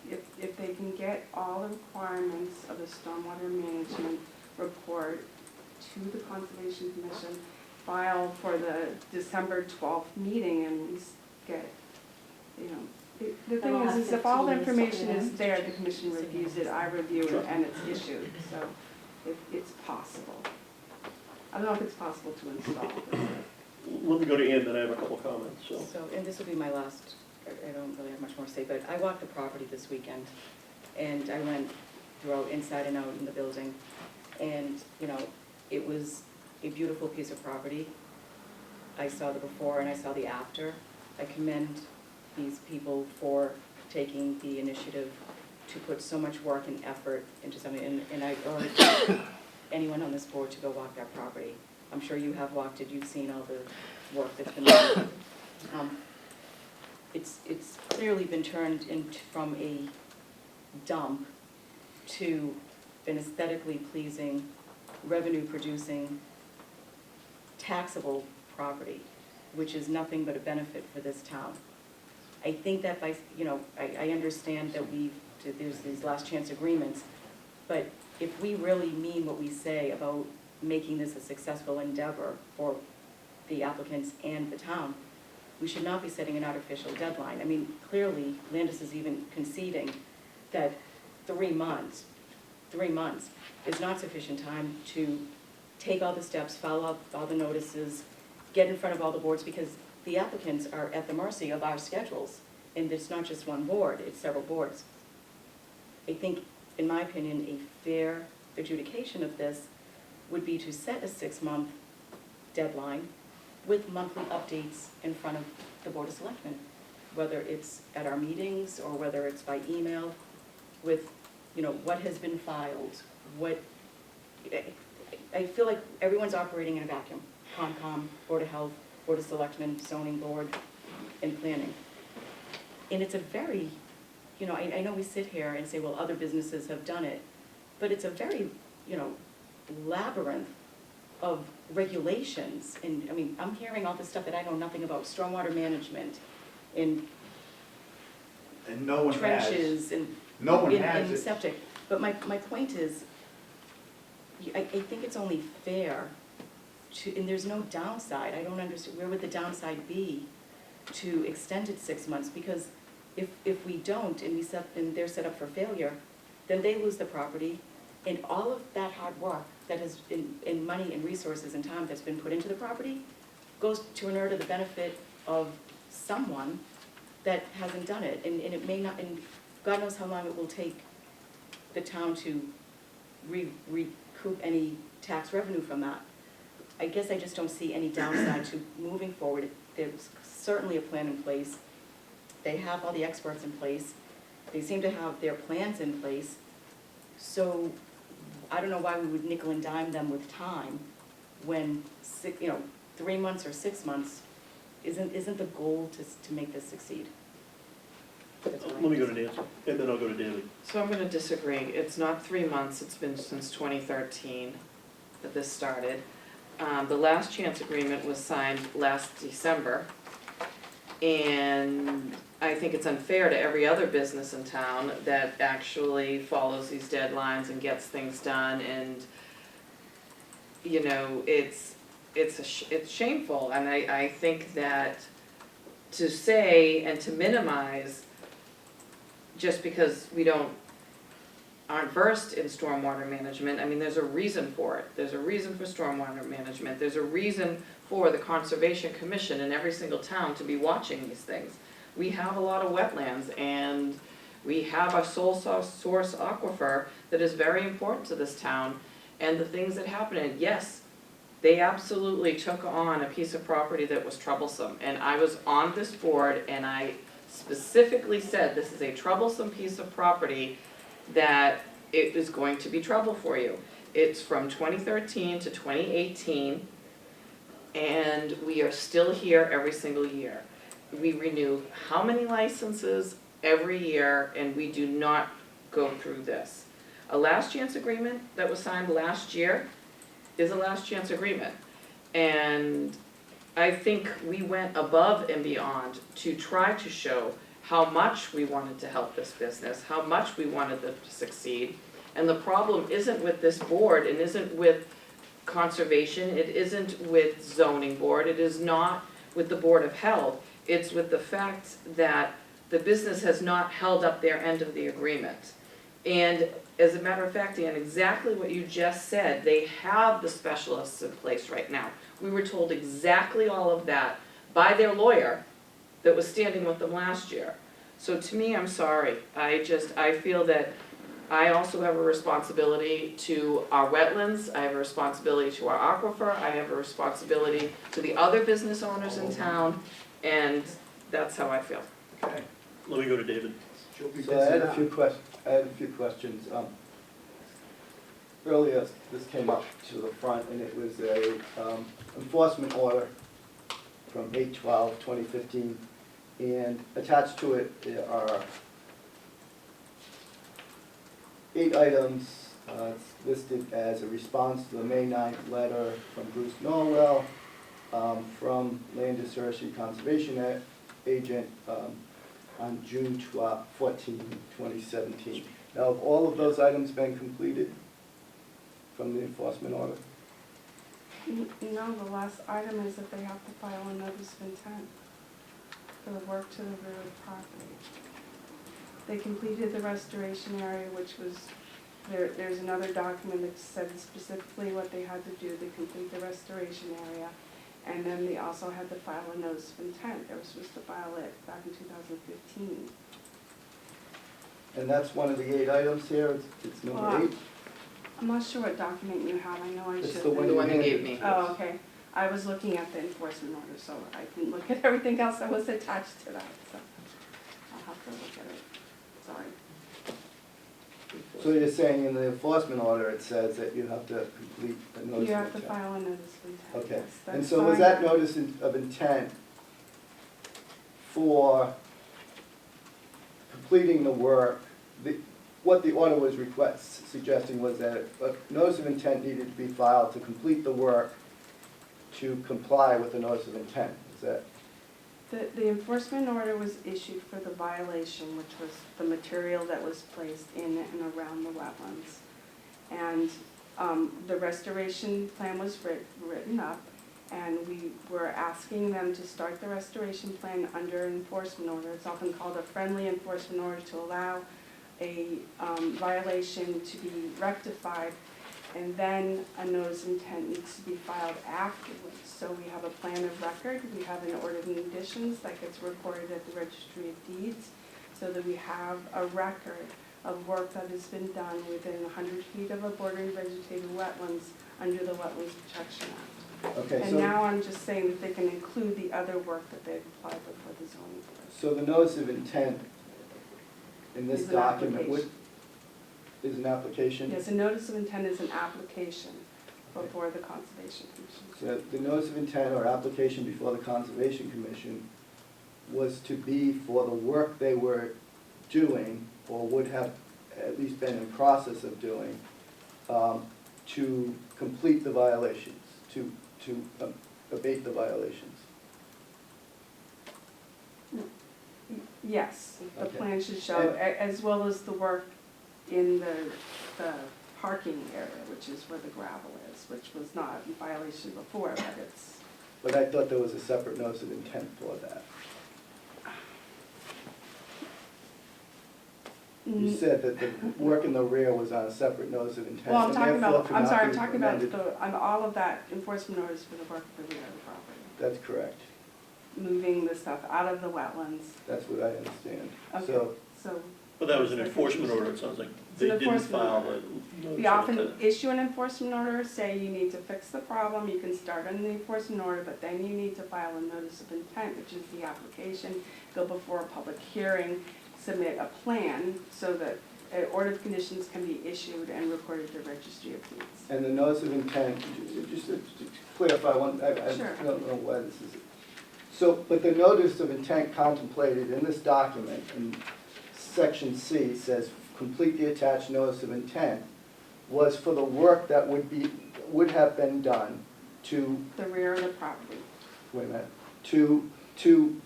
If they can get all the requirements of the stormwater management report to the Conservation Commission, file for the December 12th meeting and at least get, you know, the thing They'll have is if all the 15 days to information do is that. there, the commission reviews it, I review it, and it's issued, so it's possible. I don't know if it's possible to install, but Let me go to Ann, then I have a couple comments, so. So, and this will be my last, I don't really have much more to say, but I walked the property this weekend, and I went throughout, inside and out in the building, and, you know, it was a beautiful piece of property. I saw the before and I saw the after. I commend these people for taking the initiative to put so much work and effort into something, and I urge anyone on this board to go walk that property. I'm sure you have walked it, you've seen all the work that's been done. It's clearly been turned into, from a dump to an aesthetically pleasing, revenue-producing, taxable property, which is nothing but a benefit for this town. I think that by, you know, I understand that there's these last chance agreements, but if we really mean what we say about making this a successful endeavor for the applicants and the town, we should not be setting an artificial deadline. I mean, clearly, Landis is even conceding that 3 months is not sufficient time to take all the steps, follow up all the notices, get in front of all the boards, because the applicants are at the mercy of our schedules. And it's not just one board, it's several boards. I think, in my opinion, a fair adjudication of this would be to set a 6-month deadline with monthly updates in front of the Board of Selectmen, whether it's at our meetings or whether it's by email, with, you know, what has been filed, what, I feel like everyone's operating in a vacuum. Concom, Board of Health, Board of Selectmen, Zoning Board, and Planning. And it's a very, you know, I know we sit here and say, well, other businesses have done it, but it's a very, you know, labyrinth of regulations. And, I mean, I'm hearing all this stuff that I know nothing about, stormwater management, and no one has. trenches, and No one has and it. septic. But my point is, I think it's only fair to, and there's no downside. I don't understand, where would the downside be to extend it 6 months? Because if we don't, and they're set up for failure, then they lose the property, and all of that hard work that has, in money and resources and time that's been put into the property goes to inure to the benefit of someone that hasn't done it. And it may not, and God knows how long it will take the town to recoup any tax revenue from that. I guess I just don't see any downside to moving forward. There's certainly a plan in place. They have all the experts in place. They seem to have their plans in place. So I don't know why we would nickel and dime them with time when, 3 months or 6 months isn't the goal to make this succeed. Let me go to Nancy, and then I'll go to David. So I'm gonna disagree. It's not 3 months, it's been since 2013 that this started. The last chance agreement was signed last December. And I think it's unfair to every other business in town that actually follows these deadlines and gets things done. And, you know, it's shameful. And I think that to say and to minimize just because we aren't versed in stormwater management, I mean, there's a reason for it. There's a reason for stormwater management. There's a reason for the Conservation Commission in every single town to be watching these things. We have a lot of wetlands, and we have a sole source aquifer that is very important to this town. And the things that happen, and yes, they absolutely took on a piece of property that was troublesome. And I was on this board, and I specifically said, this is a troublesome piece of property that it is going to be trouble for you. It's from 2013 to 2018, and we are still here every single year. we renew how many licenses every year, and we do not go through this. A last chance agreement that was signed last year is a last chance agreement. And I think we went above and beyond to try to show how much we wanted to help this business, how much we wanted them to succeed. And the problem isn't with this board, it isn't with conservation, it isn't with zoning board, it is not with the Board of Health. It's with the fact that the business has not held up their end of the agreement. And as a matter of fact, Dan, exactly what you just said, they have the specialists in place right now. We were told exactly all of that by their lawyer that was standing with them last year. So to me, I'm sorry, I feel that I also have a responsibility to our wetlands, I have a responsibility to our aquifer, I have a responsibility to the other business owners in town, and that's how I feel. Okay, let me go to David. So I had a few questions. Earlier, this came up to the front, and it was a enforcement order from 8/12/2015, and attached to it are 8 items. It's listed as a response to the May 9th letter from Bruce Norwell, from Land Assertion Conservation Agent, on June 14, 2017. Now, have all of those items been completed from the enforcement order? No, the last item is that they have to file a notice of intent for the work to the rear of the property. They completed the restoration area, which was, there's another document that said specifically what they had to do to complete the restoration area. And then they also had to file a notice of intent. They were supposed to file it back in 2015. And that's one of the 8 items here, it's number 8? I'm not sure what document you have, I know I should. It's the one you gave me. Oh, okay. I was looking at the enforcement order, so I didn't look at everything else that was attached to that, so I'll have to look at it. Sorry. So you're saying in the enforcement order, it says that you have to complete a notice of intent? You have to file a notice of intent, Okay, yes. and That's so was fine. that notice of intent for completing the work? What the order was suggesting was that a notice of intent needed to be filed to complete the work to comply with the notice of intent, is that? The enforcement order was issued for the violation, which was the material that was placed in and around the wetlands. And the restoration plan was written up, and we were asking them to start the restoration plan under an enforcement order. It's often called a friendly enforcement order to allow a violation to be rectified, and then a notice of intent needs to be filed afterwards. So we have a plan of record, we have an order of conditions that gets recorded at the Registry of Deeds, so that we have a record of work that has been done within 100 feet of a bordering vegetated wetlands under the Wetlands Protection Act. Okay, And so, now I'm just saying that they can include the other work that they've applied before the zoning board. so the notice of intent in this Is an document application. is an application? Yes, a notice of intent is an application before the Conservation Commission. So the notice of intent or application before the Conservation Commission was to be for the work they were doing, or would have at least been in process of doing, to complete the violations, to abate the violations. Yes, the Okay. plan should show, as well as the work in the parking area, which is where the gravel is, which was not in violation before, but it's. But I thought there was a separate notice of intent for that. You said that the work in the rear was on a separate notice of intent. Well, I'm and talking therefore about, could I'm not sorry, I'm be talking about amended. on all of that enforcement orders for the work of the rear of the property. That's correct. Moving the stuff out of the wetlands. That's what I understand. Okay, So, so Well, that was an enforcement order, it sounds like. They an didn't enforcement file order. a notice we of often intent. issue an enforcement order, say you need to fix the problem, you can start on the enforcement order, but then you need to file a notice of intent, which is the application, go before a public hearing, submit a plan so that an order of conditions can be issued and recorded at the Registry of Deeds. and the notice of intent, just to clarify one, I Sure. don't know why this is. So, but the notice of intent contemplated in this document, in section C, says, complete the attached notice of intent, was for the work that would have been done to, The rear of the property. wait a minute, to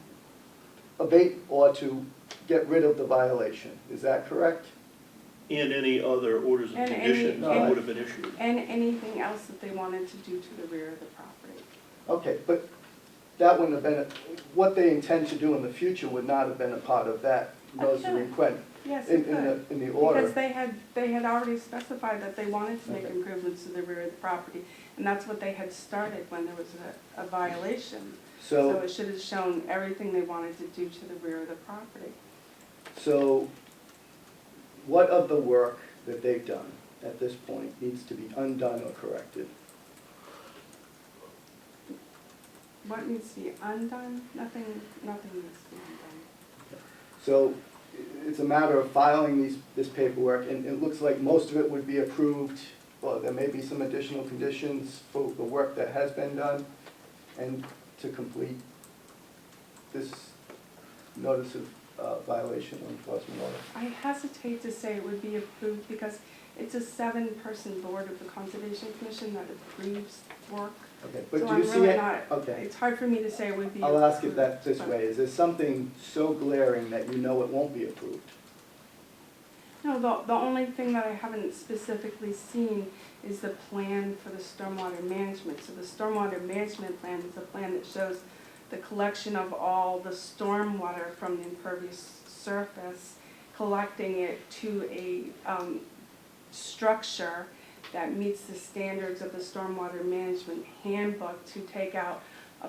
abate or to get rid of the violation. Is that correct? And any other orders of And any- conditions that and- would have been issued. And anything else that they wanted to do to the rear of the property. Okay, but that wouldn't have been, what they intend to do in the future would not have been a part of that notice of Okay. intent Yes, in it could. in the order. Because they had already specified that they wanted to make Okay. improvements to the rear of the property. And that's what they had started when there was a violation. So So, it should have shown everything they wanted to do to the rear of the property. so what of the work that they've done at this point needs to be undone or corrected? What needs to be undone? Nothing needs to be undone. So it's a matter of filing this paperwork, and it looks like most of it would be approved. Well, there may be some additional conditions for the work that has been done, and to complete this notice of violation or enforcement order. I hesitate to say it would be approved because it's a 7-person board of the Conservation Commission that approves work. Okay, but So do I'm you see really it? not, Okay, it's hard for me to say it would be I'll ask it approved, that this but- way. Is there something so glaring that you know it won't be approved? No, the only thing that I haven't specifically seen is the plan for the stormwater management. So the stormwater management plan is a plan that shows the collection of all the stormwater from the impervious surface, collecting it to a structure that meets the standards of the stormwater management handbook to take out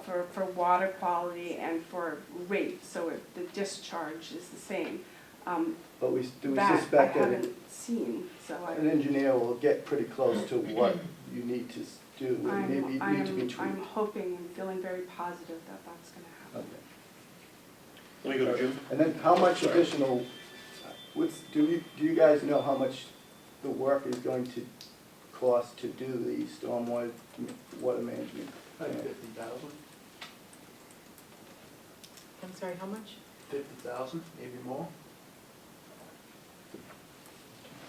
for water quality and for rate, so the discharge is the same. But do we That suspect I that haven't seen, so an engineer will get pretty close to what you need to do, and maybe need to be tweaked? I'm hoping and feeling very positive that that's gonna happen. Okay. Let me go to Jim. And then how much additional, do you guys know how much the work is going to cost to do the stormwater water management? Like 50,000, I'm sorry, how much? 50,000, maybe more.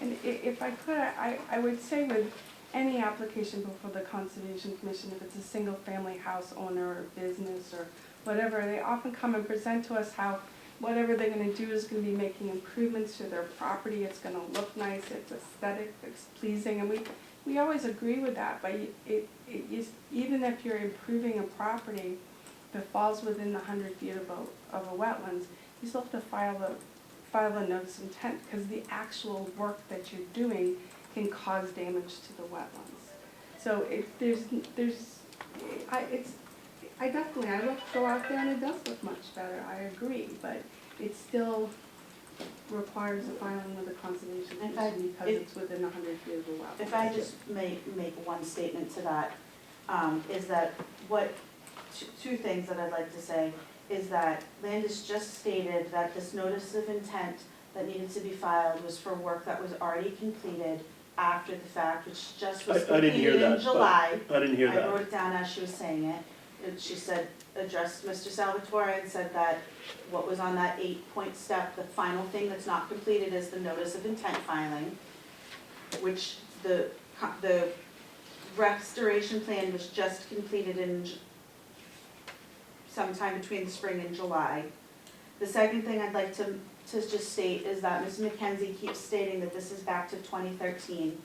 And if I could, I would say with any application before the Conservation Commission, if it's a single-family house owner or business or whatever, they often come and present to us how whatever they're gonna do is gonna be making improvements to their property, it's gonna look nice, it's aesthetic, it's pleasing, and we always agree with that, but even if you're improving a property that falls within the 100 feet of a wetlands, you still have to file a notice of intent, because the actual work that you're doing can cause damage to the wetlands. So I look go out there and it does look much better, I agree, but it still requires a filing with the Conservation In fact, Commission because it's within 100 feet of the wetland. If I just make one statement to that, is that two things that I'd like to say is that Landis just stated that this notice of intent that needed to be filed was for work that was already completed after the fact, which just was I didn't hear completed in that, but July. I didn't hear I that. wrote it down as she was saying it. She said, addressed Mr. Salvatore and said that what was on that 8-point step, the final thing that's not completed is the notice of intent filing, which the restoration plan was just completed in sometime between the spring and July. The second thing I'd like to just state is that Ms. McKenzie keeps stating that this is back to 2013.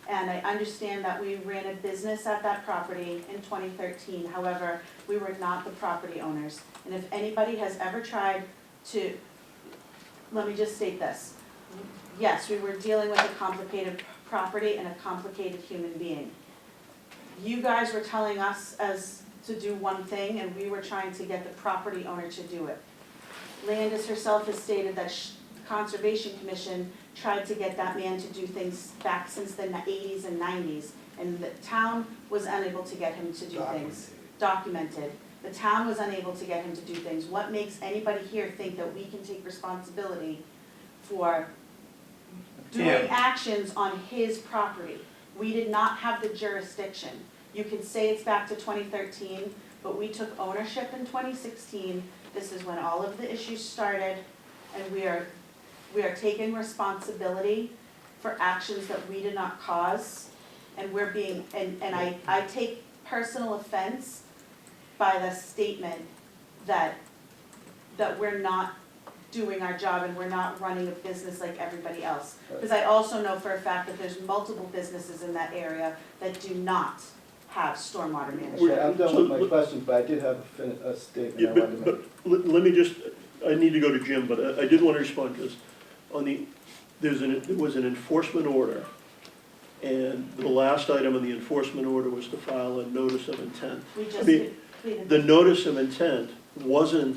And I understand that we ran a business at that property in 2013. However, we were not the property owners. And if anybody has ever tried to, let me just state this. Yes, we were dealing with a complicated property and a complicated human being. You guys were telling us to do one thing, and we were trying to get the property owner to do it. Landis herself has stated that Conservation Commission tried to get that man to do things back since the 80s and 90s, and the town was unable to get him to do things. Documented. The town was unable to get him to do things. What makes anybody here think that we can take responsibility for doing actions on his property? We did not have the jurisdiction. You can say it's back to 2013, but we took ownership in 2016. This is when all of the issues started, and we are taking responsibility for actions that we did not cause, and we're being, and I take personal offense by the statement that we're not doing our job and we're not running a business like everybody else. Because I also know for a fact that there's multiple businesses in that area that do not have stormwater management. Okay, I'm done with my questions, but I did have a statement I Yeah, wanted to make. but let me just, I need to go to Jim, but I did want to respond, because on the, there was an enforcement order, and the last item on the enforcement order was to file a notice of intent. We just I mean, completed the this. notice of intent wasn't,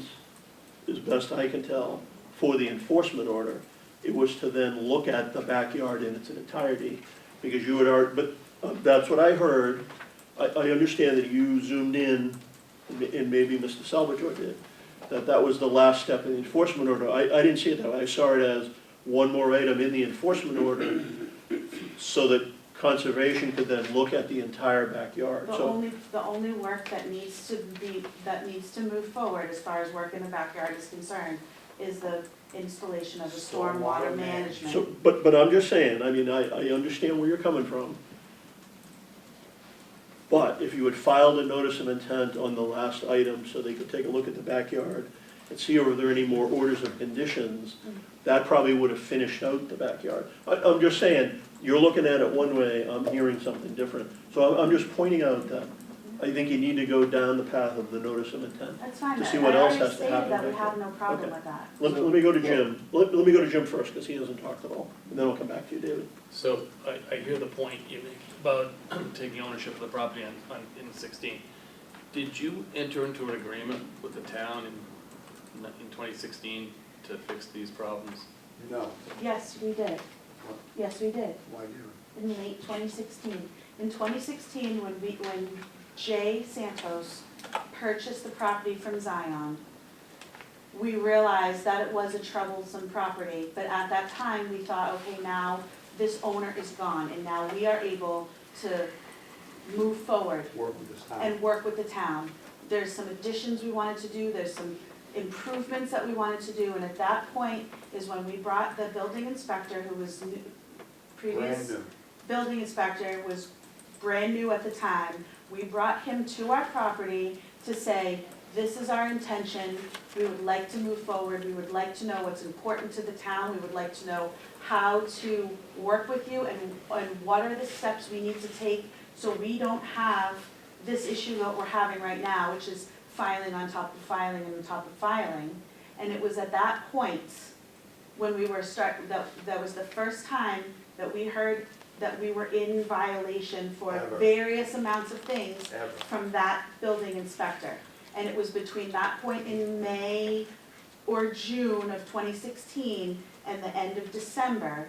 as best I can tell, for the enforcement order. It was to then look at the backyard in its entirety, because you had already, but that's what I heard. I understand that you zoomed in, and maybe Mr. Salvatore did, that was the last step in the enforcement order. I didn't see it that way. I saw it as one more item in the enforcement order, so that conservation could then look at the entire backyard. The So only work that needs to move forward as far as work in the backyard is concerned is the installation of the stormwater management. So, but I'm just saying, I mean, I understand where you're coming from. But if you had filed a notice of intent on the last item so they could take a look at the backyard and see if there are any more orders of conditions, that probably would have finished out the backyard. I'm just saying, you're looking at it one way, I'm hearing something different. So I'm just pointing out that I think you need to go down the path of the notice of intent. That's fine, To but see I what else already has to happen stated that we back have there. no problem Okay. with that. Let me go to Jim. Let me go to Jim first, because he hasn't talked at all, and then I'll come back to you, David. So I hear the point you make about taking ownership of the property in 16. Did you enter into an agreement with the town in 2016 to fix these problems? No. Yes, we did. Yes, we did. Why do? In late 2016. In 2016, when Jay Santos purchased the property from Zion, we realized that it was a troublesome property, but at that time, we thought, okay, now this owner is gone, and now we are able to move forward Work with this town. and work with the town. There's some additions we wanted to do, there's some improvements that we wanted to do, and at that point is when we brought the building inspector, who was previous building inspector, was brand new at the time. We brought him to our property to say, this is our intention, we would like to move forward, we would like to know what's important to the town, we would like to know how to work with you and what are the steps we need to take so we don't have this issue that we're having right now, which is filing on top of filing and on top of filing. And it was at that point when we were that was the first time that we heard that we were in violation for various amounts of things from that building inspector. And it was between that point in May or June of 2016 and the end of December,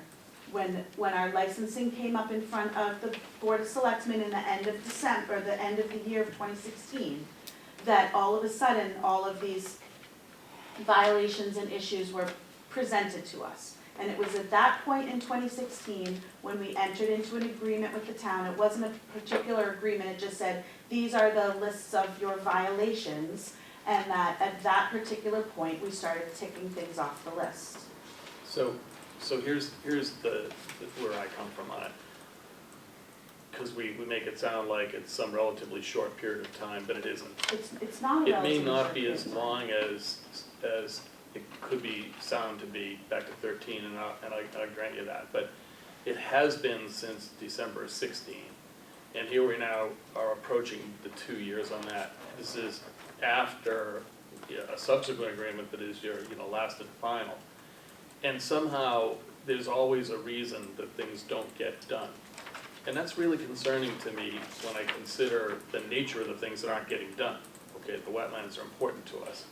when our licensing came up in front of the Board of Selectmen in the end of December, the end of the year of 2016, that all of a sudden, all of these violations and issues were presented to us. And it was at that point in 2016 when we entered into an agreement with the town. It wasn't a particular agreement, it just said, these are the lists of your violations, and that at that particular point, we started ticking things off the list. So here's the where I come from on it. Because we make it sound like it's some relatively short period of time, but it isn't. It's not a It may relatively not short be period as of time. long as it could be sound to be back to 13, and I grant you that, but it has been since December 16. And here we now are approaching the 2 years on that. This is after a subsequent agreement that is your last and final. And somehow, there's always a reason that things don't get done. And that's really concerning to me when I consider the nature of the things that aren't getting done. Okay, the wetlands are important to us.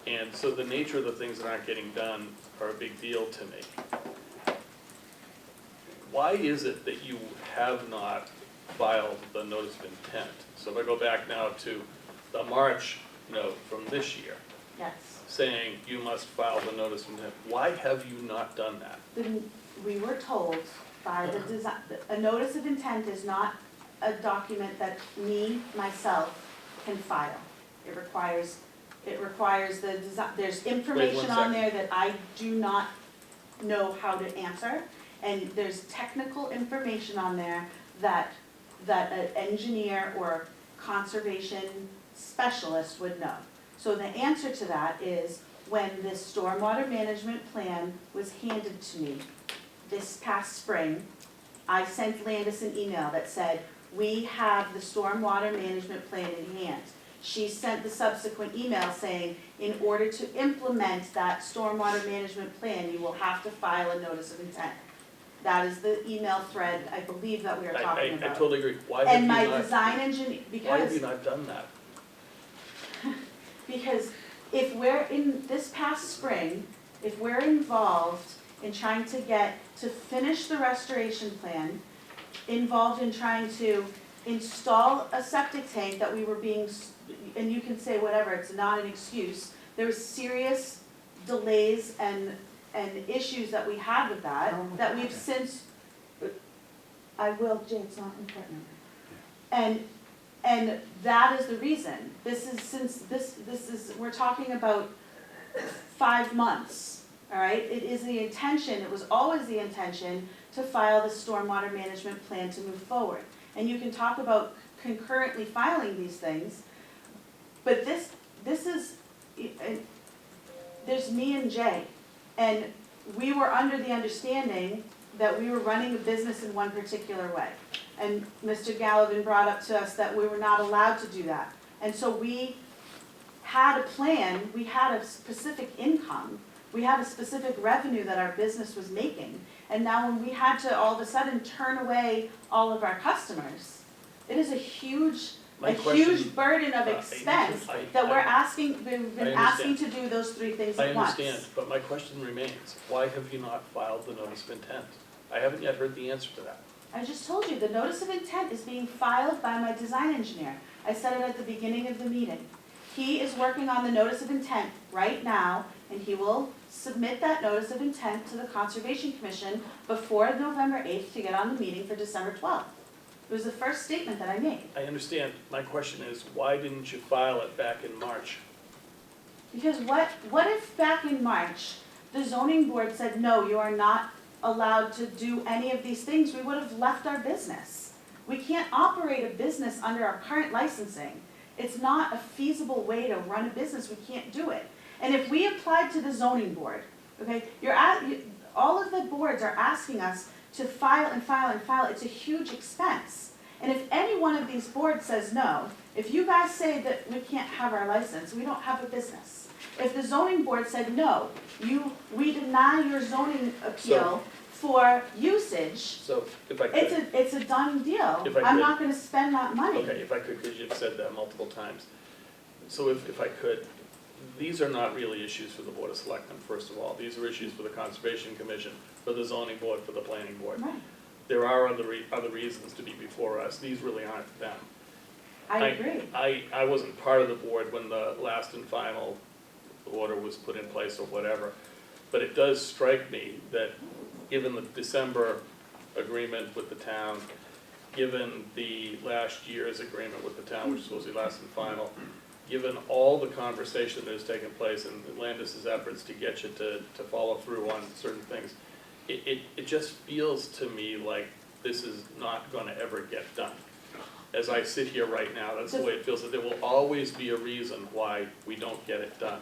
And so the nature of the things that aren't getting done are a big deal to me. Why is it that you have not filed the notice of intent? So if I go back now to the March note from this year, Yes. saying you must file the notice of intent, why have you not done that? We were told by the design, a notice of intent is not a document that myself, can file. It requires the design, there's information on second. there that I do not know how to answer. And there's technical information on there that an engineer or conservation specialist would know. So the answer to that is, when this stormwater management plan was handed to me this past spring, I sent Landis an email that said, we have the stormwater management plan in hand. She sent the subsequent email saying, in order to implement that stormwater management plan, you will have to file a notice of intent. That is the email thread, I believe, that we are talking I about. totally agree. Why have And you my not, design engineer, why have because, you not done that? because if we're in, this past spring, if we're involved in trying to finish the restoration plan, involved in trying to install a septic tank that we were being, and you can say whatever, it's not an excuse. There was serious delays and issues that we had with that we've since, I will, Jay, it's not important. And that is the reason. This is, we're talking about 5 months, all right? It is the intention, it was always the intention to file the stormwater management plan to move forward. And you can talk about concurrently filing these things, but this is, there's me and Jay. And we were under the understanding that we were running a business in one particular way. And Mr. Gallivan brought up to us that we were not allowed to do that. And so we had a plan, we had a specific income, we had a specific revenue that our business was making. And now when we had to all of a sudden turn away all of our customers, it is a huge burden of expense that we've been asking to do those 3 things I at once. understand, but my question remains, why have you not filed the notice of intent? I haven't yet heard the answer to that. I just told you, the notice of intent is being filed by my design engineer. I said it at the beginning of the meeting. He is working on the notice of intent right now, and he will submit that notice of intent to the Conservation Commission before November 8th to get on the meeting for December 12th. It was the first statement that I made. I understand. My question is, why didn't you file it back in March? Because what if back in March, the zoning board said, no, you are not allowed to do any of these things? We would have left our business. We can't operate a business under our current licensing. It's not a feasible way to run a business. We can't do it. And if we applied to the zoning board, okay, all of the boards are asking us to file and file and file. It's a huge expense. And if any one of these boards says no, if you guys say that we can't have our license, we don't have a business. If the zoning board said no, we deny your zoning appeal for usage, So, if I could. it's a done deal. If I I'm could. not gonna spend that money. Okay, if I could, because you've said that multiple times. So if I could, these are not really issues for the Board of Selectmen, first of all. These are issues for the Conservation Commission, for the Zoning Board, for the Planning Board. Right, There are other reasons to be before us. These really aren't them. I agree. I wasn't part of the board when the last and final order was put in place or whatever. But it does strike me that given the December agreement with the town, given the last year's agreement with the town, which is supposed to be last and final, given all the conversation that has taken place and Landis's efforts to get you to follow through on certain things, it just feels to me like this is not gonna ever get done. As I sit here right now, that's the way it feels, that there will always be a reason why we don't get it done.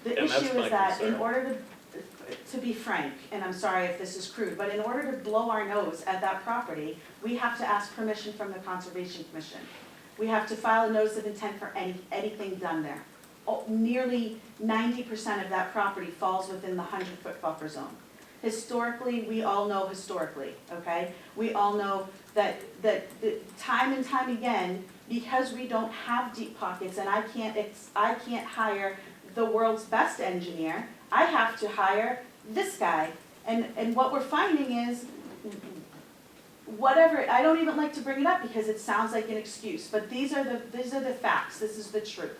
The And that's issue my is that in concern. order to be frank, and I'm sorry if this is crude, but in order to blow our nose at that property, we have to ask permission from the Conservation Commission. We have to file a notice of intent for anything done there. Nearly 90% of that property falls within the 100-foot buffer zone. Historically, we all know historically, okay? We all know that time and time again, because we don't have deep pockets and I can't hire the world's best engineer, I have to hire this guy. And what we're finding is, whatever, I don't even like to bring it up because it sounds like an excuse, but these are the facts, this is the truth,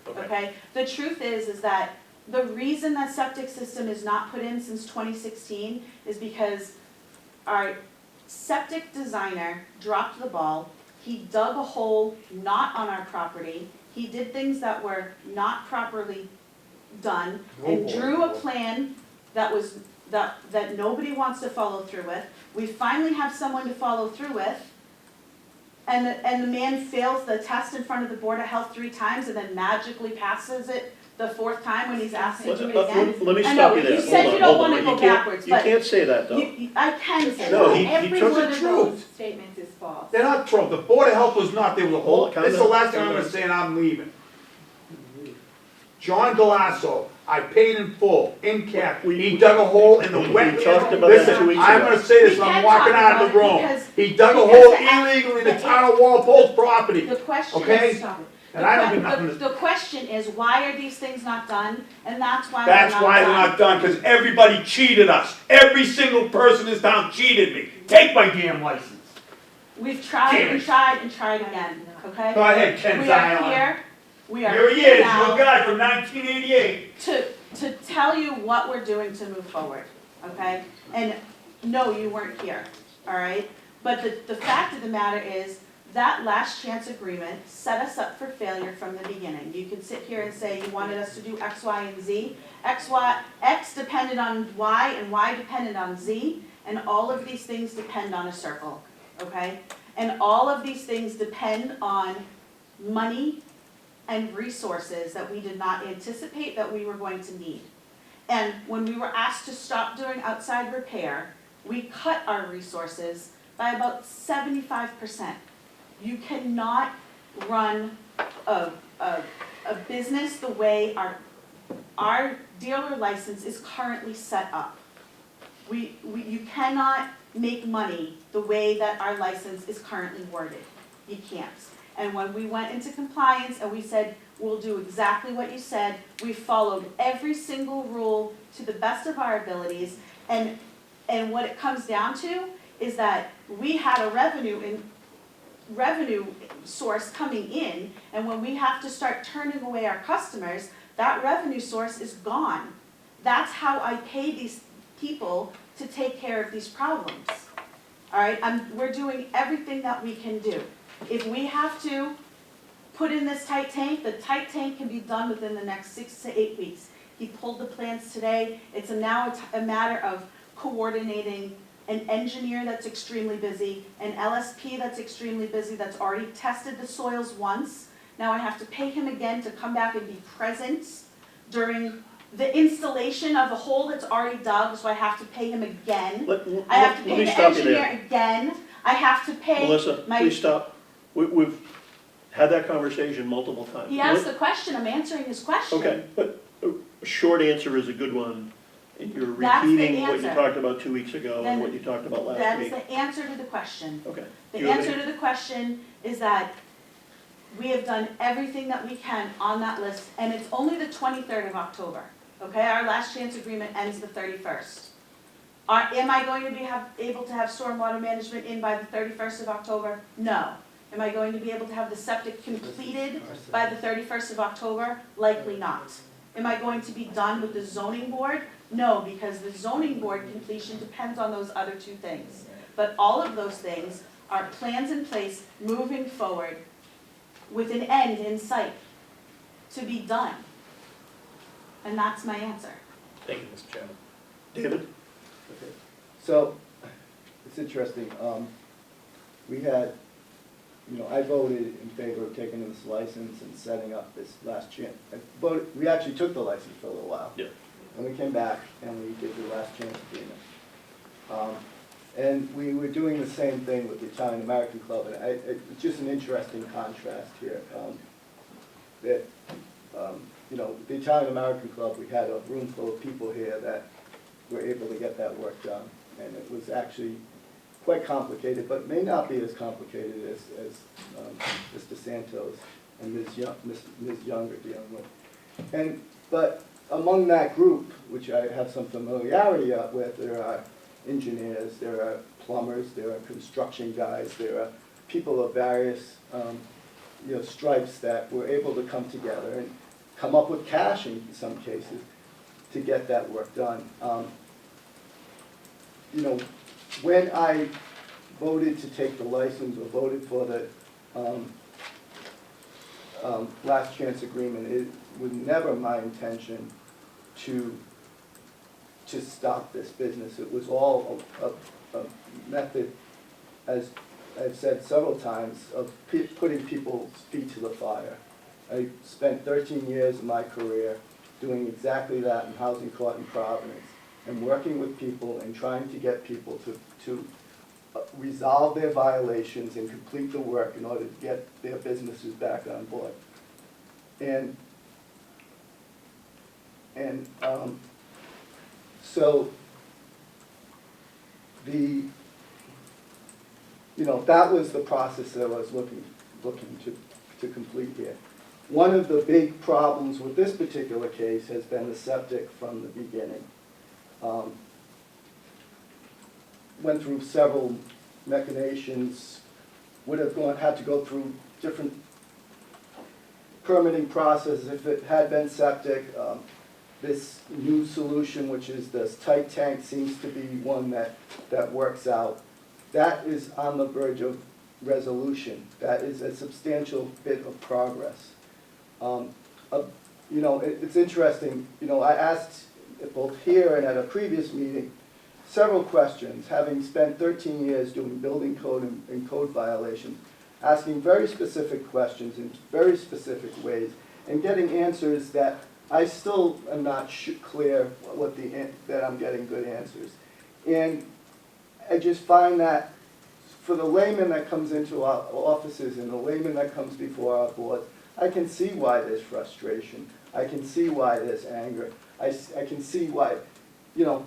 okay? The truth is that the reason that septic system is not put in since 2016 is because our septic designer dropped the ball. He dug a hole not on our property. He did things that were not properly done and drew a plan that was, that nobody wants to follow through with. We finally have someone to follow through with. And the man fails the test in front of the Board of Health 3 times and then magically passes it the 4th time when he's asked to do it again. Let me I stop know, you there. you said Hold you on, don't hold wanna on. go You can't- backwards, You but can't say that, though. I can say No, that. he Every took one the of truth. those statements is false. They're not true. The Board of Health was not, there was a whole, Calm this is the down, last thing calm I'm gonna down. say and I'm leaving. John Galasso, I paid in full, in cash. He dug a hole in the wet. We talked about that Listen, 2 weeks I'm ago. gonna say this, We I'm can walking talk out of the about it room. because- He dug a because hole the- illegally in the town of Walpole's property. The question Okay? is, stop it. And I don't get nothing to. The question is, why are these things not done? And that's why That's they're why they're not done, because everybody cheated us. Every single person in this town cheated me. Take my damn license. We've tried Damn and it. tried and tried again, okay? Go ahead, Ken We are Zion. here, we are Here he here is, now your guy from 1988. to tell you what we're doing to move forward, okay? And no, you weren't here, all right? But the fact of the matter is, that last chance agreement set us up for failure from the beginning. You can sit here and say you wanted us to do X, Y, and Z. X depended on Y and Y depended on Z, and all of these things depend on a circle, okay? And all of these things depend on money and resources that we did not anticipate that we were going to need. And when we were asked to stop doing outside repair, we cut our resources by about 75%. You cannot run a business the way our dealer license is currently set up. You cannot make money the way that our license is currently worded. You can't. And when we went into compliance and we said, we'll do exactly what you said, we followed every single rule to the best of our abilities. And what it comes down to is that we had a revenue source coming in, and when we have to start turning away our customers, that revenue source is gone. That's how I pay these people to take care of these problems. All right, we're doing everything that we can do. If we have to put in this tight tank, the tight tank can be done within the next 6 to 8 weeks. He pulled the plans today. It's now a matter of coordinating an engineer that's extremely busy, an LSP that's extremely busy, that's already tested the soils once. Now I have to pay him again to come back and be present during the installation of a hole that's already dug, so I have to pay him again. I have to pay the engineer again. I have to pay Melissa, please stop. We've had that conversation multiple times. He asked the question, I'm answering his question. Okay, but a short answer is a good one. And you're That's the repeating what you answer. talked about 2 weeks ago Then and what you talked about last That is week. the answer to the question. Okay. The Do you have answer any- to the question is that we have done everything that we can on that list, and it's only the 23rd of October, okay? Our last chance agreement ends the 31st. Am I going to be able to have stormwater management in by the 31st of October? No. Am I going to be able to have the septic completed by the 31st of October? Likely not. Am I going to be done with the zoning board? No, because the zoning board completion depends on those other 2 things. But all of those things are plans in place moving forward with an end in sight to be done. And that's my answer. Thank you, Mr. Chairman. David? Okay. So, it's interesting, we had, I voted in favor of taking this license and setting up this last chance. We actually took the license for a little while. Yeah. And we came back and we did the last chance agreement. And we were doing the same thing with the Italian American Club, and it's just an interesting contrast here. The Italian American Club, we had a room full of people here that were able to get that work done. And it was actually quite complicated, but may not be as complicated as Mr. Santos and Ms. Young are dealing with. But among that group, which I have some familiarity with, there are engineers, there are plumbers, there are construction guys, there are people of various stripes that were able to come together and come up with cash in some cases to get that work done. When I voted to take the license or voted for the last chance agreement, it was never my intention to stop this business. It was all a method, as I've said several times, of putting people's feet to the fire. I spent 13 years of my career doing exactly that in housing court in Providence, and working with people and trying to get people to resolve their violations and complete the work in order to get their businesses back on board. So that was the process that I was looking to complete here. One of the big problems with this particular case has been the septic from the beginning. Went through several machinations, would have had to go through different permitting processes if it had been septic. This new solution, which is this tight tank, seems to be one that works out. That is on the verge of resolution. That is a substantial bit of progress. It's interesting, I asked both here and at a previous meeting several questions, having spent 13 years doing building code and code violations, asking very specific questions in very specific ways, and getting answers that I still am not clear that I'm getting good answers. And I just find that for the layman that comes into our offices and the layman that comes before our board, I can see why there's frustration. I can see why there's anger. I can see why, Mr.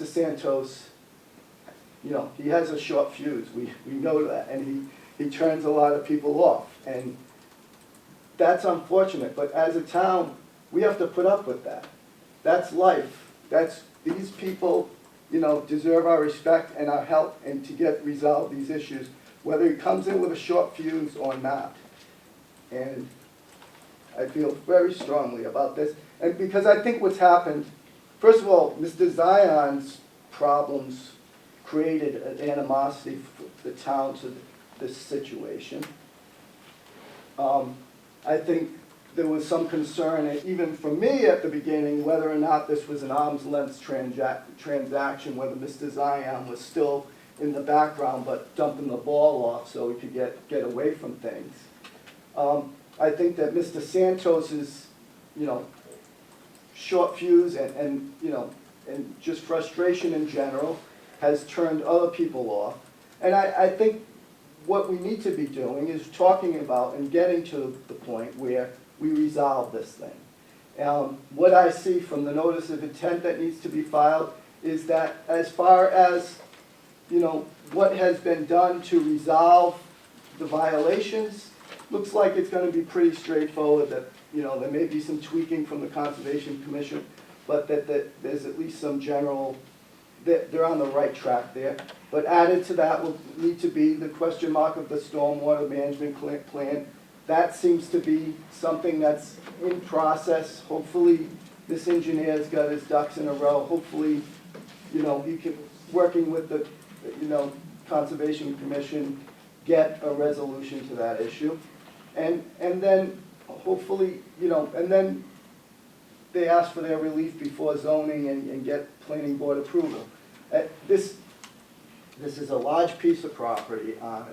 Santos, he has a short fuse. We know that, and he turns a lot of people off. And that's unfortunate, but as a town, we have to put up with that. That's life. These people, deserve our respect and our help and to resolve these issues, whether he comes in with a short fuse or not. And I feel very strongly about this. And because I think what's happened, first of all, Mr. Zion's problems created an animosity for the town to this situation. I think there was some concern, even from me at the beginning, whether or not this was an arm's length transaction, whether Mr. Zion was still in the background but dumping the ball off so he could get away from things. I think that Mr. Santos's, short fuse and just frustration in general has turned other people off. And I think what we need to be doing is talking about and getting to the point where we resolve this thing. What I see from the notice of intent that needs to be filed is that as far as, what has been done to resolve the violations, looks like it's going to be pretty straightforward, that, there may be some tweaking from the Conservation Commission, but that there's at least some general, that they're on the right track there. But added to that will need to be the question mark of the stormwater management plan. That seems to be something that's in process. Hopefully, this engineer's got his ducks in a row. Hopefully, he can, working with the, Conservation Commission, get a resolution to that issue. And then, hopefully, and then they ask for their relief before zoning and get planning board approval. This is a large piece of property on,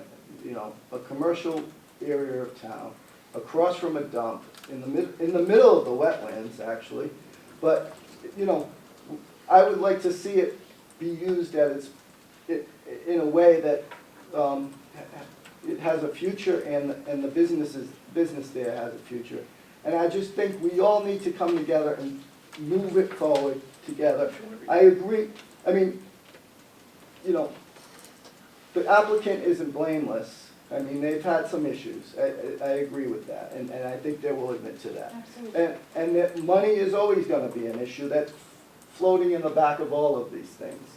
a commercial area of town, across from a dump, in the middle of the wetlands, actually. But, I would like to see it be used in a way that it has a future and the business there has a future. And I just think we all need to come together and move it forward together. I agree, the applicant isn't blameless. They've had some issues. I agree with that, and I think they will admit to that. Absolutely. And that money is always gonna be an issue that's floating in the back of all of these things.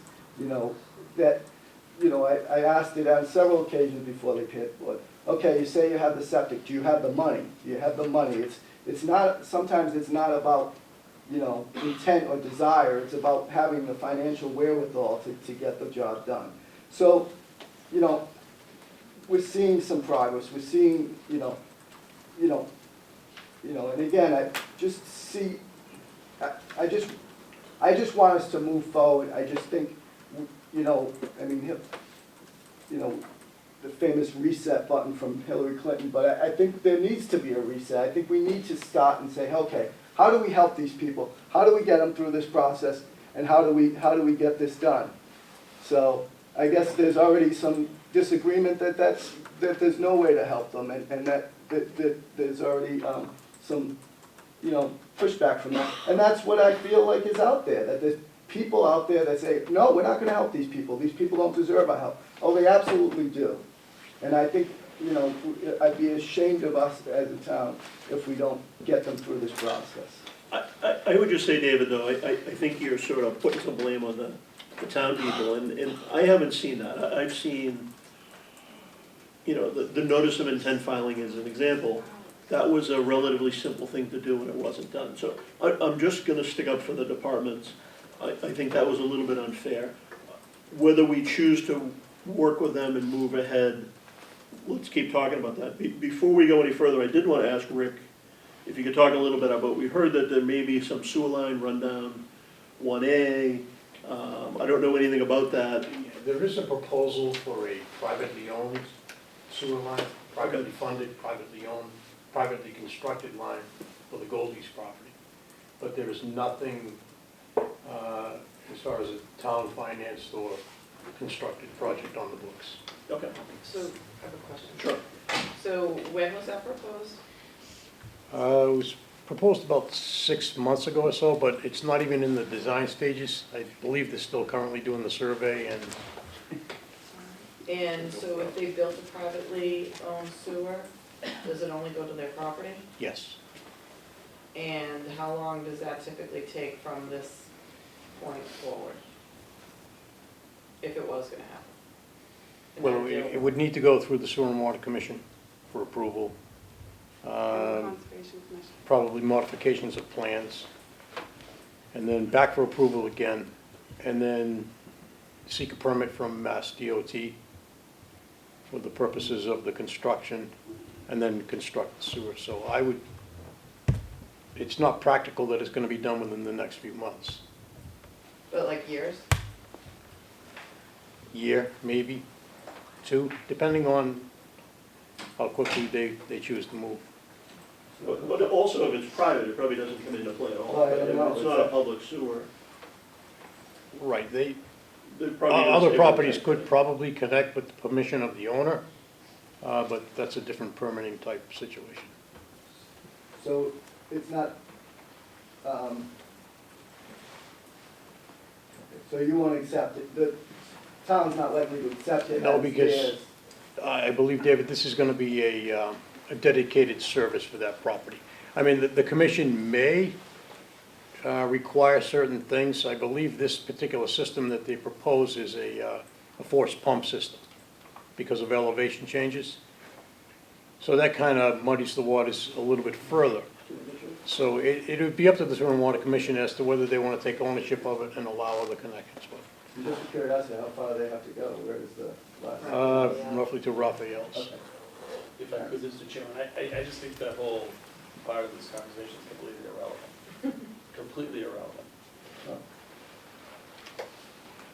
I asked it on several occasions before they paid for it. Okay, you say you have the septic, do you have the money? Do you have the money? It's not, sometimes it's not about, intent or desire, it's about having the financial wherewithal to get the job done. So, we're seeing some progress, we're seeing, you know, and again, I just see, I just want us to move forward. I just think, you know, I mean, you know, the famous reset button from Hillary Clinton, but I think there needs to be a reset. I think we need to start and say, okay, how do we help these people? How do we get them through this process? And how do we get this done? So I guess there's already some disagreement that there's no way to help them, and that there's already some, you know, pushback from that. And that's what I feel like is out there, that there's people out there that say, no, we're not gonna help these people. These people don't deserve our help. Oh, they absolutely do. And I think, you know, I'd be ashamed of us as a town if we don't get them through this process. I would just say, David, though, I think you're sort of putting some blame on the town people, and I haven't seen that. I've seen, you know, the notice of intent filing as an example. That was a relatively simple thing to do, and it wasn't done. So I'm just gonna stick up for the departments. I think that was a little bit unfair. Whether we choose to work with them and move ahead, let's keep talking about that. Before we go any further, I did want to ask Rick if you could talk a little bit about, we heard that there may be some sewer line rundown 1A. I don't know anything about that. There is a proposal for a privately owned sewer line, privately funded, privately owned, privately constructed line for the Goldies property. But there is nothing as far as a town financed or constructed project on the books. Okay. So, I have a question. Sure. So when was that proposed? It was proposed about 6 months ago or so, but it's not even in the design stages. I believe they're still currently doing the survey, and And so if they built a privately owned sewer, does it only go to their property? yes. And how long does that typically take from this point forward? If it was gonna happen? And Well, then it would need to go through the Sewer and Water Commission for approval. Conservation Commission. Probably modifications of plans, and then back for approval again, and then seek a permit from Mass DOT for the purposes of the construction, and then construct the sewer. So it's not practical that it's gonna be done within the next few months. But like years? Year, maybe, 2, depending on how quickly they choose to move. But also, if it's private, it probably doesn't come into play at all. Right, If it's not a public sewer, Right, they probably don't other say properties anything. could probably connect with the permission of the owner, but that's a different permitting type situation. So it's not, so you won't accept it, the town's not likely to accept it No, as because theirs. I believe, David, this is gonna be a dedicated service for that property. I mean, the commission may require certain things. I believe this particular system that they propose is a forced pump system because of elevation changes. So that kind of muddies the waters a little bit further. So it would be up to the Sewer and Water Commission as to whether they want to take ownership of it and allow other connections. Just for curiosity, how far do they have to go? Where does the last? Roughly to Raphael's. Okay. If I could, Mr. Chairman, I just think that whole part of this conversation is completely irrelevant. Completely irrelevant.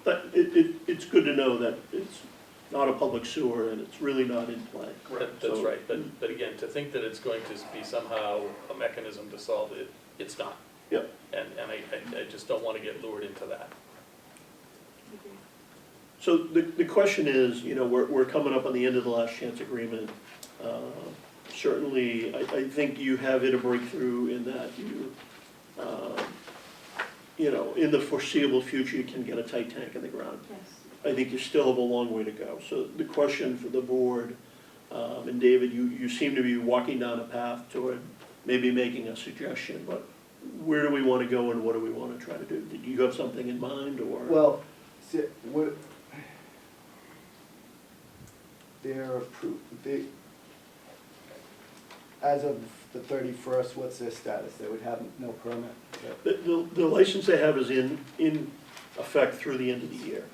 But it's good to know that it's not a public sewer and it's really not in play. That's right, but again, to think that it's going to be somehow a mechanism to solve it, it's not. Yep. And I just don't want to get lured into that. So the question is, you know, we're coming up on the end of the last chance agreement. Certainly, I think you have hit a breakthrough in that you know, in the foreseeable future, you can get a tight tank in the ground. Yes. I think you still have a long way to go. So the question for the board, and David, you seem to be walking down a path toward maybe making a suggestion, but where do we want to go and what do we want to try to do? Did you have something in mind, or? Well, see, they're approved, as of the 31st, what's their status? They would have no permit? The license they have is in effect through the end of the year.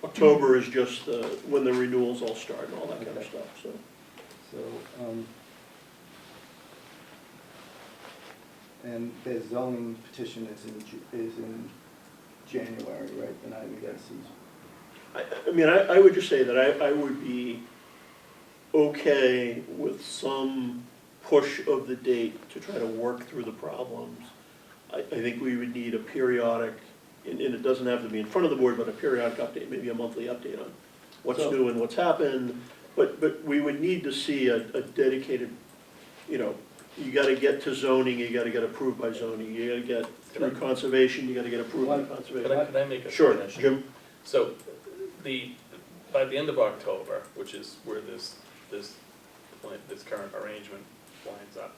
October is just when the renewals all start and all that kind of stuff, so. So, And the zoning petition is in January, right, the 90 days. I mean, I would just say that I would be okay with some push of the date to try to work through the problems. I think we would need a periodic, and it doesn't have to be in front of the board, but a periodic update, maybe a monthly update on what's So- new and what's happened. But we would need to see a dedicated, you know, you gotta get to zoning, you gotta get approved by zoning, you gotta get through conservation, you gotta get approved by conservation. Could I make a Sure, suggestion? Jim? So, by the end of October, which is where this current arrangement winds up,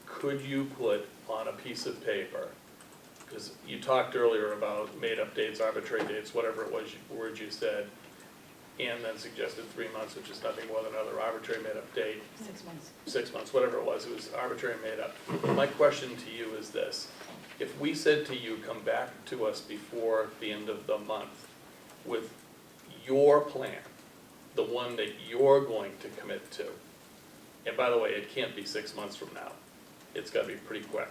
could you put on a piece of paper, because you talked earlier about made-up dates, arbitrary dates, whatever it was, words you said, and then suggested 3 months, which is nothing more than another arbitrary made-up date. 6 months. 6 months, whatever it was arbitrary made up. My question to you is this: if we said to you, come back to us before the end of the month with your plan, the one that you're going to commit to, and by the way, it can't be 6 months from now, it's gotta be pretty quick.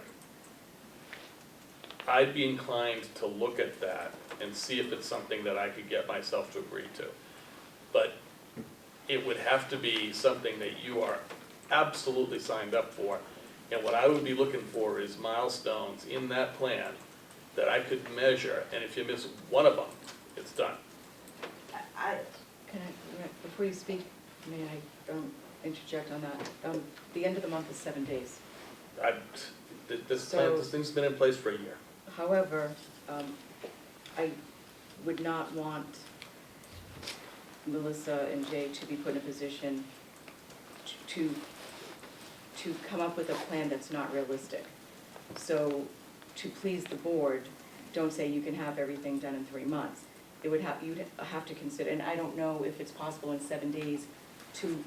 I'd be inclined to look at that and see if it's something that I could get myself to agree to. But it would have to be something that you are absolutely signed up for. And what I would be looking for is milestones in that plan that I could measure, and if you miss one of them, it's done. Can I, before you speak, may I interject on that? The end of the month is 7 days. This thing's been in place for a year. However, I would not want Melissa and Jay to be put in a position to come up with a plan that's not realistic. So to please the board, don't say you can have everything done in 3 months. You'd have to consider, and I don't know if it's possible in 7 days to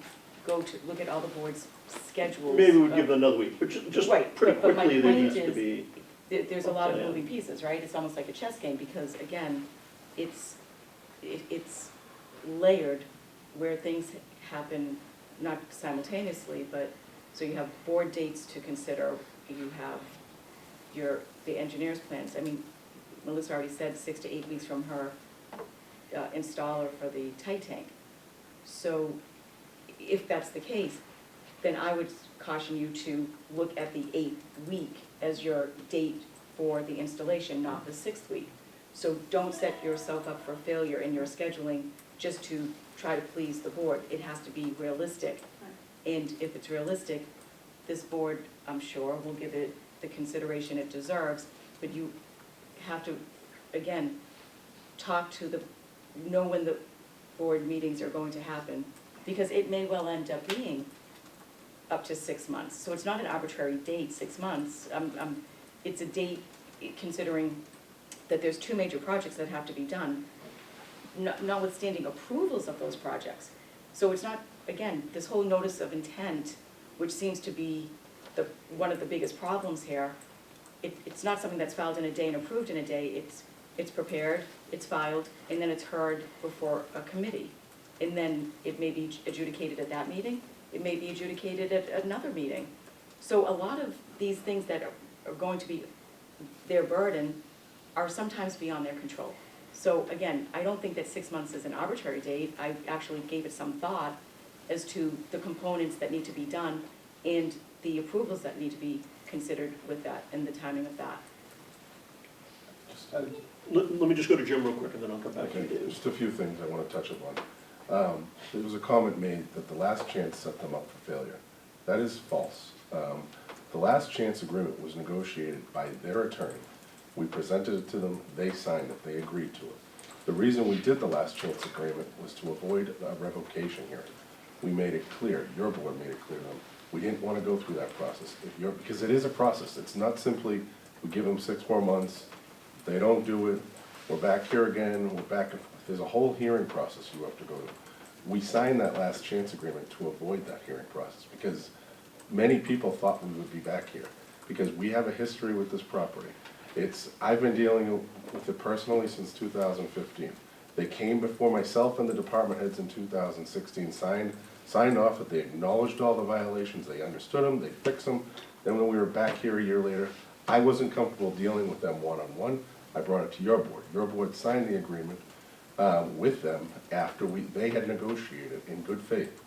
go to, look at all the board's schedules. Maybe we'd give it another week, but just Right, pretty but my quickly, there point needs to is, be. There's a lot of plan. moving pieces, right? It's almost like a chess game, because again, it's layered where things happen not simultaneously, but, so you have board dates to consider, you have the engineer's plans. I mean, Melissa already said 6 to 8 weeks from her installer for the tight tank. So if that's the case, then I would caution you to look at the 8th week as your date for the installation, not the 6th week. So don't set yourself up for failure in your scheduling just to try to please the board. It has to be realistic. And if it's realistic, this board, I'm sure, will give it the consideration it deserves, but you have to, again, know when the board meetings are going to happen, because it may well end up being up to 6 months. So it's not an arbitrary date, 6 months. It's a date considering that there's 2 major projects that have to be done, notwithstanding approvals of those projects. So it's not, again, this whole notice of intent, which seems to be one of the biggest problems here, it's not something that's filed in a day and approved in a day. It's prepared, it's filed, and then it's heard before a committee. And then it may be adjudicated at that meeting, it may be adjudicated at another meeting. So a lot of these things that are going to be their burden are sometimes beyond their control. So again, I don't think that 6 months is an arbitrary date. I actually gave it some thought as to the components that need to be done and the approvals that need to be considered with that and the timing of that. Let me just go to Jim real quick, and then I'll come back to you, Okay, David. just a few things I want to touch upon. There was a comment made that the last chance set them up for failure. That is false. The last chance agreement was negotiated by their attorney. We presented it to them, they signed it, they agreed to it. The reason we did the last chance agreement was to avoid a revocation hearing. We made it clear, your board made it clear to them, we didn't want to go through that process. Because it is a process, it's not simply, we give them 6 more months, if they don't do it, we're back here again, we're back and forth. There's a whole hearing process you have to go to. We signed that last chance agreement to avoid that hearing process, because many people thought we would be back here, because we have a history with this property. I've been dealing with it personally since 2015. They came before myself and the department heads in 2016, signed off that they acknowledged all the violations, they understood them, they fixed them, Then when we were back here a year later, I wasn't comfortable dealing with them one-on-one. I brought it to your board. Your board signed the agreement with them after they had negotiated in good faith.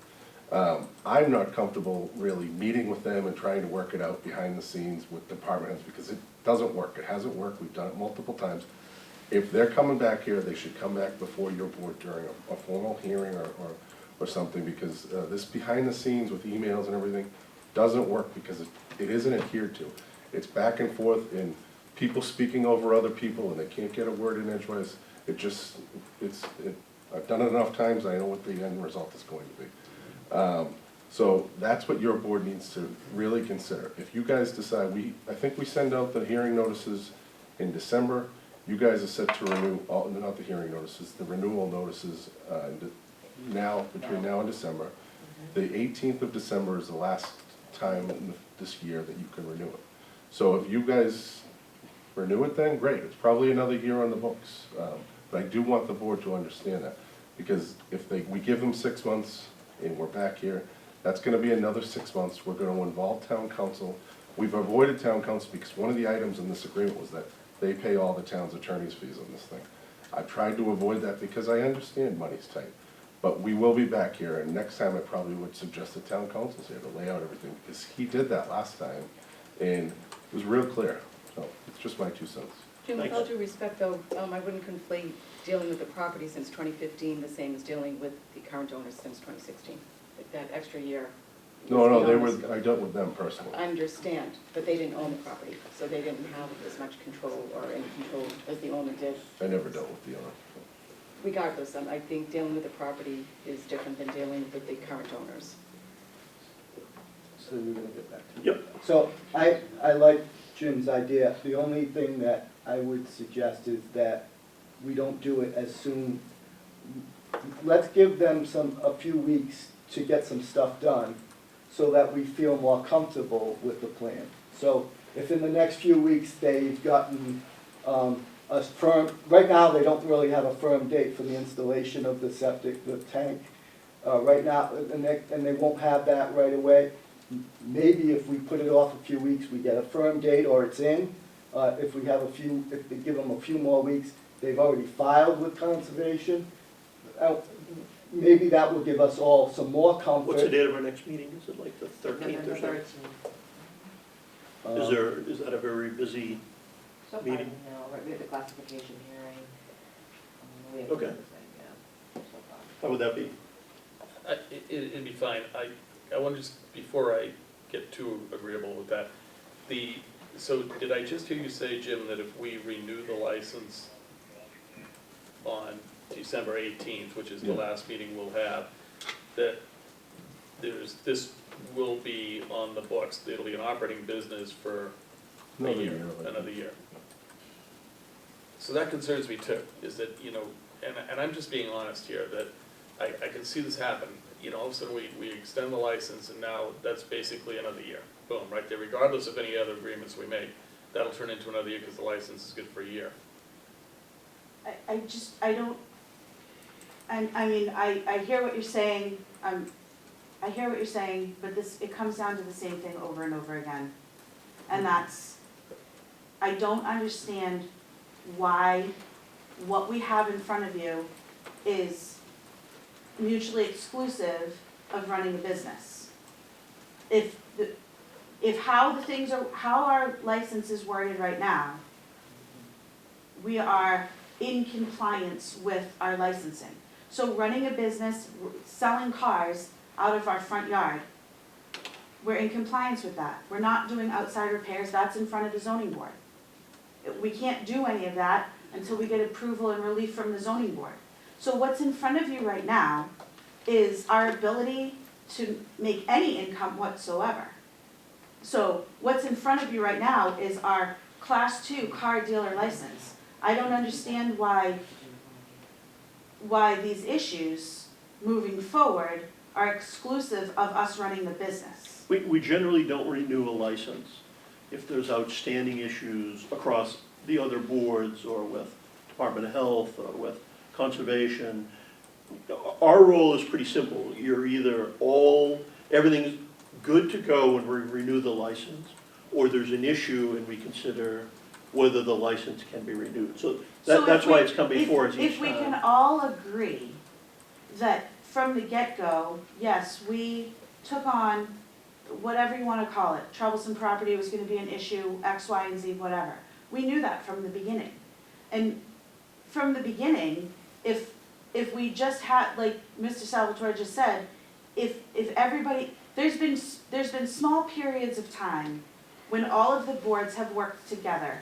I'm not comfortable really meeting with them and trying to work it out behind the scenes with department heads because it doesn't work. It hasn't worked. We've done it multiple times. If they're coming back here, they should come back before your board during a formal hearing or something, because this behind the scenes with emails and everything doesn't work because it isn't adhered to. It's back and forth and people speaking over other people and they can't get a word in edgewise. I've done it enough times, I know what the end result is going to be. So that's what your board needs to really consider. If you guys decide, I think we send out the hearing notices in December. You guys are set to renew, not the hearing notices, the renewal notices between now and December. The 18th of December is the last time this year that you can renew it. So if you guys renew it then, great. It's probably another year on the books. But I do want the board to understand that, because if we give them 6 months and we're back here, that's gonna be another 6 months. We're gonna involve town council. We've avoided town council because one of the items in this agreement was that they pay all the town's attorney's fees on this thing. I've tried to avoid that because I understand money's tight. But we will be back here, and next time I probably would suggest the town council's here to lay out everything, because he did that last time, and it was real clear. So it's just my 2 cents. Jim, with all due respect though, I wouldn't conflate dealing with the property since 2015 the same as dealing with the current owners since 2016. Like that extra year. No, I dealt with them personally. I understand, but they didn't own the property, so they didn't have as much control or any control as the owner did. I never dealt with the owner. Regardless, I think dealing with the property is different than dealing with the current owners. So you're gonna get back to me? Yep. So I like Jim's idea. The only thing that I would suggest is that we don't do it as soon. Let's give them a few weeks to get some stuff done so that we feel more comfortable with the plan. So if in the next few weeks they've gotten a firm, right now they don't really have a firm date for the installation of the septic, the tank. Right now, and they won't have that right away. Maybe if we put it off a few weeks, we get a firm date or it's in. If we give them a few more weeks, they've already filed with conservation. Maybe that will give us all some more comfort. What's the date of our next meeting? Is it like the 13th or something? Is that a very busy meeting? No, we have the classification hearing. We have Okay. everything, yeah. So far. How would that be? It'd be fine. I want to just, before I get too agreeable with that, so did I just hear you say, Jim, that if we renew the license on December 18th, which is the last meeting we'll have, that this will be on the books, it'll be an operating business for another year. So that concerns me too, is that, and I'm just being honest here, that I can see this happen. All of a sudden we extend the license and now that's basically another year. Boom, right there, regardless of any other agreements we make, that'll turn into another year because the license is good for a year. I don't, I hear what you're saying, I hear what you're saying, but it comes down to the same thing over and over again. And that's, I don't understand why what we have in front of you is mutually exclusive of running a business. How our license is worded right now, we are in compliance with our licensing. So running a business, selling cars out of our front yard, we're in compliance with that. We're not doing outside repairs, that's in front of the zoning board. We can't do any of that until we get approval and relief from the zoning board. So what's in front of you right now is our ability to make any income whatsoever. So what's in front of you right now is our Class 2 car dealer license. I don't understand why these issues moving forward are exclusive of us running the business. We generally don't renew a license if there's outstanding issues across the other boards or with Department of Health or with Conservation. Our role is pretty simple. You're either everything's good to go when we renew the license, or there's an issue and we consider whether the license can be renewed. So So that's if why we- it's come before us each If we time. can all agree that from the get-go, yes, we took on whatever you wanna call it, troublesome property was gonna be an issue, X, Y, and Z, whatever. We knew that from the beginning. And from the beginning, if we just had, like Mr. Salvatore just said, if everybody, there's been small periods of time when all of the boards have worked together.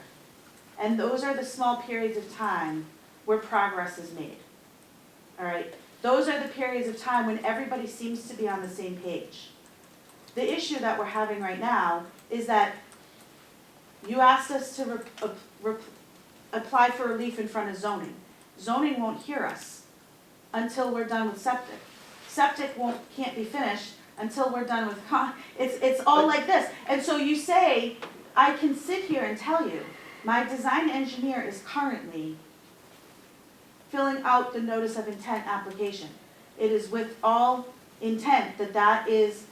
And those are the small periods of time where progress is made. All right? Those are the periods of time when everybody seems to be on the same page. The issue that we're having right now is that you asked us to apply for relief in front of zoning. Zoning won't hear us until we're done with septic. Septic can't be finished until we're done with it's all like this. And so you say, I can sit here and tell you, my design engineer is currently filling out the notice of intent application. It is with all intent that is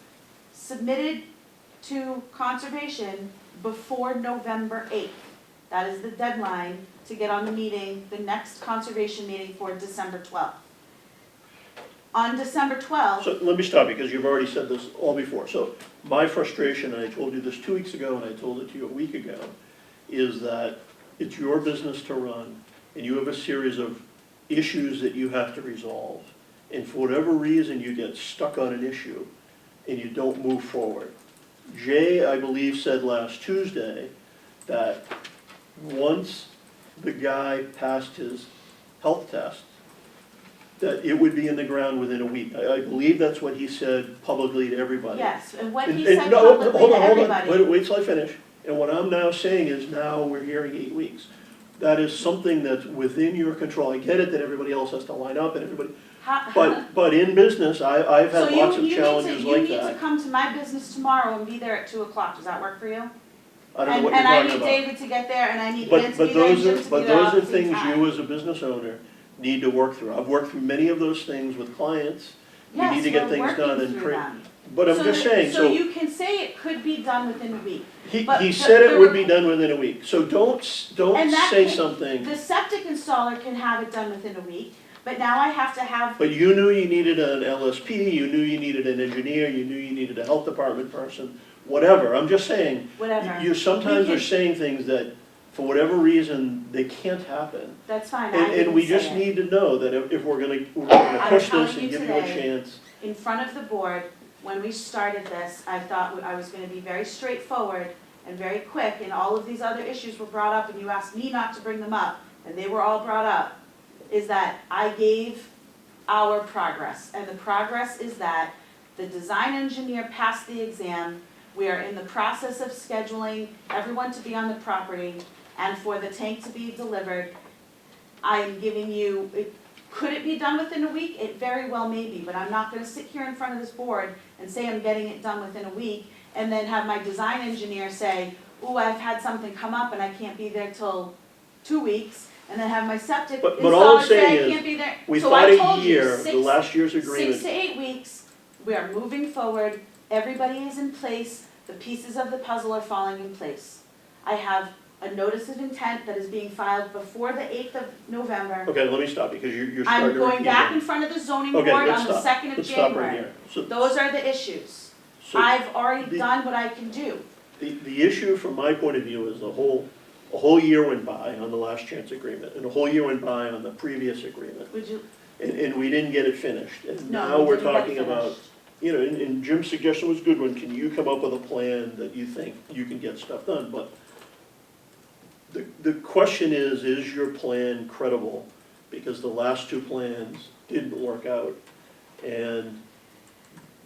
submitted to conservation before November 8th. That is the deadline to get on the meeting, the next conservation meeting for December 12th. On December 12th. So let me stop you, because you've already said this all before. So my frustration, and I told you this 2 weeks ago, and I told it to you a week ago, is that it's your business to run, and you have a series of issues that you have to resolve. And for whatever reason, you get stuck on an issue, and you don't move forward. Jay, I believe, said last Tuesday that once the guy passed his health test, that it would be in the ground within a week. I believe that's what he said publicly to everybody. Yes, and what he And said no, publicly hold to on, everybody. wait till I finish. And what I'm now saying is now we're hearing 8 weeks. That is something that's within your control. I get it that everybody else has to line up and everybody, but in business, I've had lots of challenges like You need to that. come to my business tomorrow and be there at 2 o'clock. Does that work for you? I don't know what you're And I talking need about. David to get there, and I need Ann to But be there, and those Jim are, to be but there all those at are the same things time. you as a business owner need to work through. I've worked through many of those things with clients. We need to get things done and create. But I'm just saying, So you can say it could be done within a week. but He the- said it the would be done within a week, so don't And that say can- something. The septic installer can have it done within a week, but now I have to have, But you knew you needed an LSP, you knew you needed an engineer, you knew you needed a health department person, whatever. I'm just saying, whatever. you sometimes We are can- saying things that, for whatever reason, they can't happen. That's fine, I didn't And we say just it. need to know that if we're gonna I'm push telling this and you give you a today, chance. In front of the board, when we started this, I thought I was gonna be very straightforward and very quick, and all of these other issues were brought up, and you asked me not to bring them up, and they were all brought up, is that I gave our progress, and the progress is that the design engineer passed the exam, we are in the process of scheduling everyone to be on the property, and for the tank to be delivered. I am giving you, could it be done within a week? It very well may be, but I'm not gonna sit here in front of this board and say I'm getting it done within a week, and then have my design engineer say, ooh, I've had something come up and I can't be there till 2 weeks, and then have my septic But all I'm installer say saying I is, can't be there. We So thought I a told you, year, the last year's 6 agreement. to 8 weeks, we are moving forward, everybody is in place, the pieces of the puzzle are falling in place. I have a notice of intent that is being filed before the 8th of November. Okay, let me stop, because you're starting I'm to going repeat back it. in front of the zoning Okay, board let's on the stop. 2nd of Let's stop right January. here. So- Those are the issues. so I've already the- done what I can do. The issue from my point of view is a whole year went by on the last chance agreement, and a whole year went by on the previous agreement, Would you, and we didn't get it finished. And no, now we we're didn't get talking about, finished. you know, and Jim's suggestion was a good one, can you come up with a plan that you think you can get stuff done? But the question is your plan credible? Because the last 2 plans didn't work out, and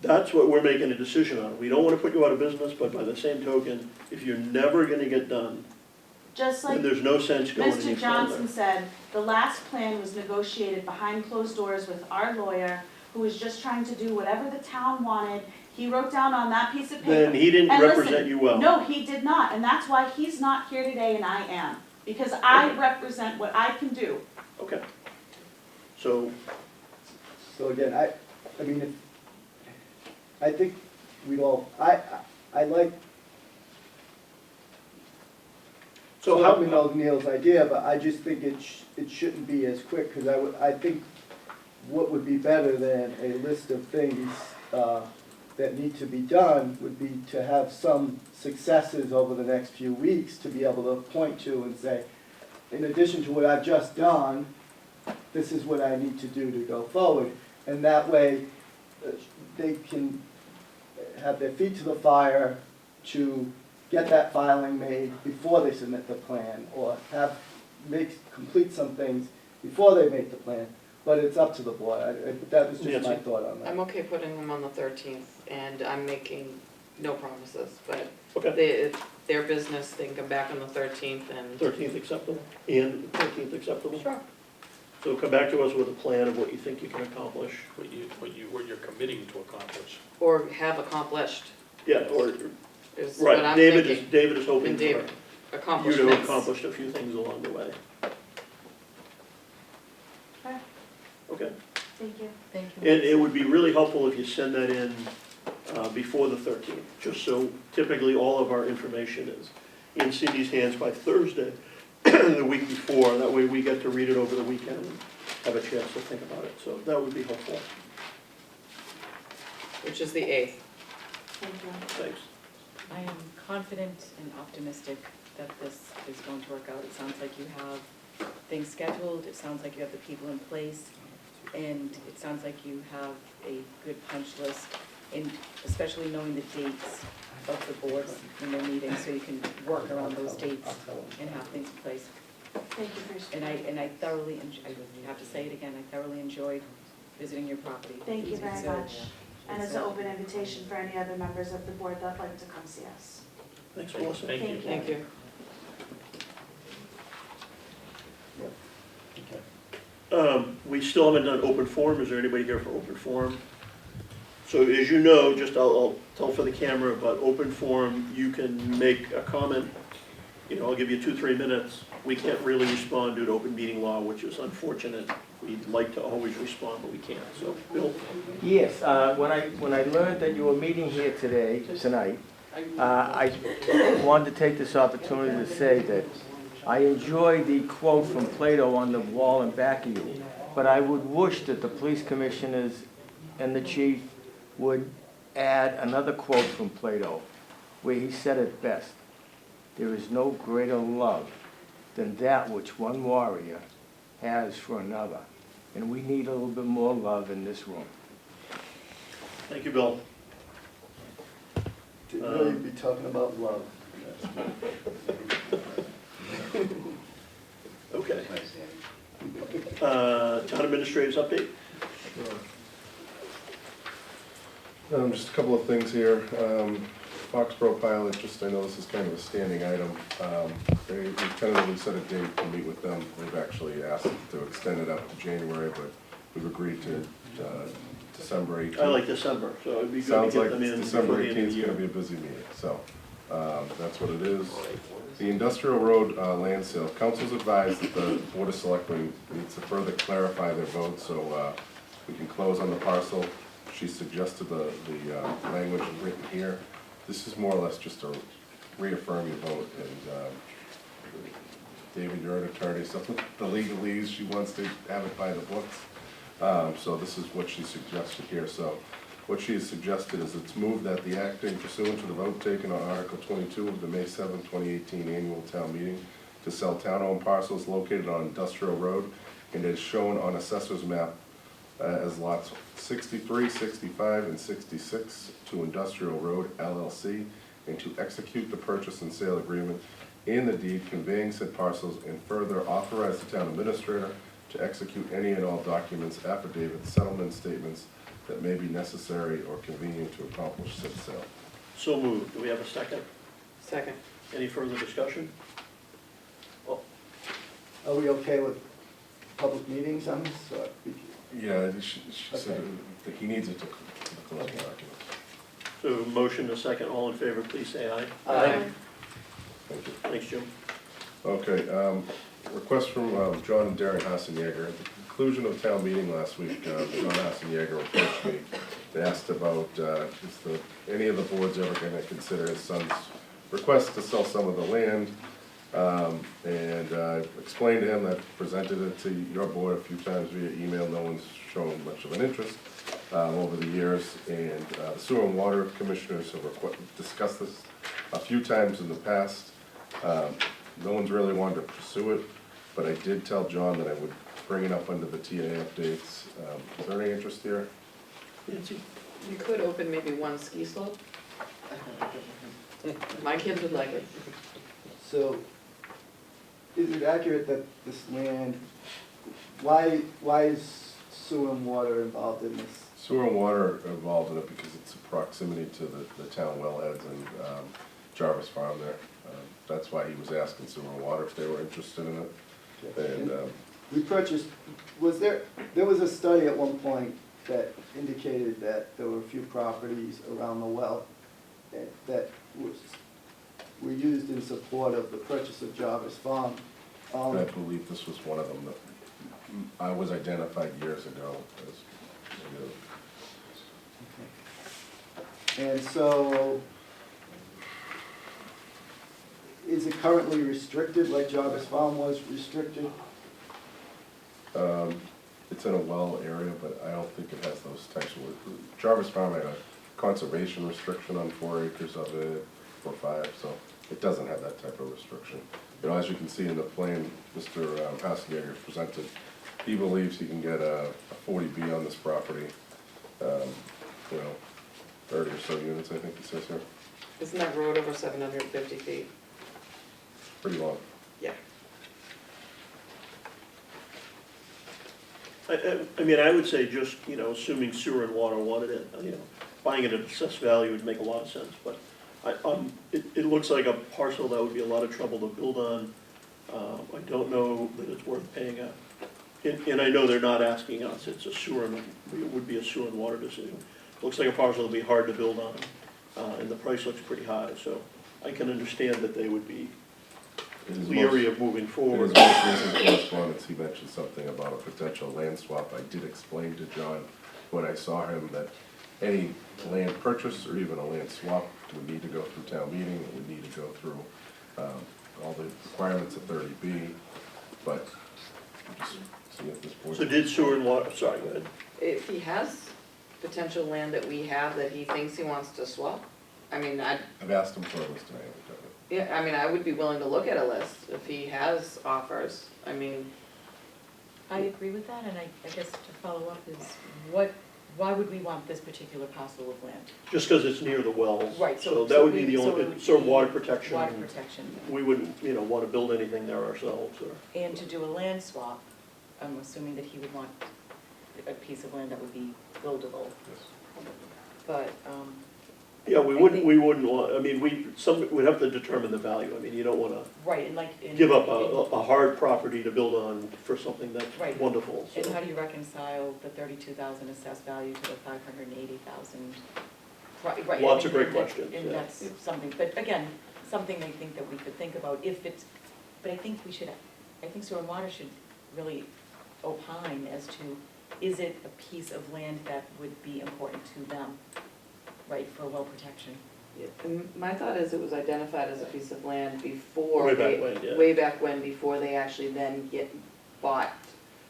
that's what we're making a decision on. We don't wanna put you out of business, but by the same token, if you're never gonna get done, Just like then there's no sense going any Mr. further. Johnson said, the last plan was negotiated behind closed doors with our lawyer, who was just trying to do whatever the town wanted. He wrote down on that piece of paper. Then he didn't And represent listen, you well. No, he did not, and that's why he's not here today and I am, because I Okay. represent what I can do. Okay. So, So again, I mean, I think we'd all, I like So So how, let me know Neil's idea, but I just think it shouldn't be as quick, because I think what would be better than a list of things that need to be done would be to have some successes over the next few weeks to be able to point to and say, in addition to what I've just done, this is what I need to do to go forward. And that way, they can have their feet to the fire to get that filing made before they submit the plan, or complete some things before they make the plan. But it's up to the board. That was just my Nancy? thought on that. I'm okay putting them on the 13th, and I'm making no promises, but okay, it's their business, they can come back on the 13th and. 13th acceptable, and 13th acceptable? Sure. So come back to us with a plan of what you think you can accomplish. What you're committing to accomplish. Or have accomplished, Yeah, or, is what right, I'm David thinking. is hoping And for David, you to accomplishments. accomplish a few things along the way. Okay. Okay, Thank you. Thank you. and it would be really helpful if you send that in before the 13th, just so typically all of our information is in Cindy's hands by Thursday, the week before. That way we get to read it over the weekend and have a chance to think about it. So that would be helpful. Which is the 8th. Thank you. Thanks. I am confident and optimistic that this is going to work out. It sounds like you have things scheduled, it sounds like you have the people in place, and it sounds like you have a good punch list, and especially knowing the dates of the boards in their meetings, so you can work around those dates and have things in place. Thank you for your support. And I thoroughly, I have to say it again, I thoroughly enjoyed visiting your property. Thank you very It's much. And it's an a- open invitation for any other members of the board that'd like to come see us. Thanks, Melissa. Thank you. Thank you. We still haven't done open forum. Is there anybody here for open forum? So as you know, just I'll tell for the camera, but open forum, you can make a comment. You know, I'll give you 2-3 minutes. We can't really respond due to open meeting law, which is unfortunate. We'd like to always respond, but we can't. So, Bill? Yes, when I learned that you were meeting here tonight, I wanted to take this opportunity to say that I enjoy the quote from Plato on the wall in back of you, but I would wish that the police commissioners and the chief would add another quote from Plato, where he said it best: "There is no greater love than that which one warrior has for another." And we need a little bit more love in this room. Thank you, Bill. Didn't know you'd be talking about love. Okay. Town administrators update? Just a couple of things here. Foxborough pilot, I know this is kind of a standing item. They tentatively set a date to meet with them. They've actually asked to extend it out to January, but we've agreed to December 18th. I like December, so it'd be good to Sounds get like them in before December the end of 18th the is gonna year. be a busy meeting, so, that's what it is. The industrial road, land sale, council's advised that the Board of Selectmen needs to further clarify their vote, so, we can close on the parcel. She suggested the language written here. This is more or less just to reaffirm your vote, and, David, you're an attorney, so the legalese, she wants to have it by the books. So this is what she suggested here. So what she has suggested is it's moved that the acting pursuant to the vote taken on Article 22 of the May 7, 2018 annual town meeting to sell town-owned parcels located on Industrial Road and is shown on assessor's map as lots 63, 65, and 66 to Industrial Road LLC, and to execute the purchase and sale agreement in the deed conveying said parcels, and further authorize the town administrator to execute any and all documents, affidavits, settlement statements that may be necessary or convenient to accomplish said sale. So moved. Do we have a second? Second. Any further discussion? Are we okay with public meetings on this? Or Yeah, she said that he needs it to collect documents. So motion a second. All in favor, please say aye. Aye. Thank you. Thanks, Jim. Okay, request from John and Darren Hassenjäger. At the conclusion of town meeting last week, John Hassenjäger approached me. They asked about, any of the boards ever gonna consider his son's request to sell some of the land And explained to him, I've presented it to your board a few times via email, no one's shown much of an interest over the years. And the Sewer and Water Commissioners have discussed this a few times in the past. No one's really wanted to pursue it, but I did tell John that I would bring it up under the TA updates. Is there any interest here? Nancy? You could open maybe one ski slope. My kids would like it. So, is it accurate that this land, why is sewer and water involved in this? Sewer and water are involved in it because it's a proximity to the town wellheads and Jarvis Farm there. That's why he was asking sewer and water if they were interested in it. And We purchased, there was a study at one point that indicated that there were a few properties around the well that were used in support of the purchase of Jarvis Farm. I believe this was one of them that I was identified years ago as. And so, is it currently restricted like Jarvis Farm was restricted? It's in a well area, but I don't think it has those types of, Jarvis Farm had a conservation restriction on 4 acres of it, or 5, so it doesn't have that type of restriction. You know, as you can see in the plan, Mr. Hasengager presented, he believes he can get a 40B on this property, you know, 30 or so units, I think he says here. Isn't that road over 750 feet? Pretty long. Yeah. I mean, I would say just, you know, assuming sewer and water wanted it, you know, buying it at assessed value would make a lot of sense, but it looks like a parcel that would be a lot of trouble to build on. I don't know that it's worth paying a, and I know they're not asking us, it's a sewer, and it would be a sewer and water decision. Looks like a parcel that would be hard to build on, and the price looks pretty high, so I can understand that they would be leery of moving In forward. his most recent correspondence, he mentioned something about a potential land swap. I did explain to John when I saw him that any land purchase or even a land swap would need to go through town meeting, it would need to go through all the requirements of 30B, but just see at this point. So did sewer and water, sorry, go ahead. If he has potential land that we have that he thinks he wants to swap, I mean, I've asked him for a list tonight. yeah, I mean, I would be willing to look at a list if he has offers. I mean, I agree with that, and I guess to follow up is, why would we want this particular parcel of land? Just because it's near the wells. Right, So that would be the only, sort of water protection. Water protection. We wouldn't, you know, want to build anything there ourselves, or. And to do a land swap, I'm assuming that he would want a piece of land that would be buildable. But, Yeah, we wouldn't want, I mean, we'd have to determine the value. I mean, you don't want to right, and like. give up a hard property to build on for something that's Right. wonderful, And so. how do you reconcile the 32,000 assessed value to the 580,000? Right. Lots of great and that- questions, And yeah. that's something, but again, something I think that we could think about if it's, but I think Sewer and Water should really opine as to, is it a piece of land that would be important to them, right, for well protection? yeah, and my thought is it was identified as a piece of land before. Way back when, yeah. Way back when, before they actually then bought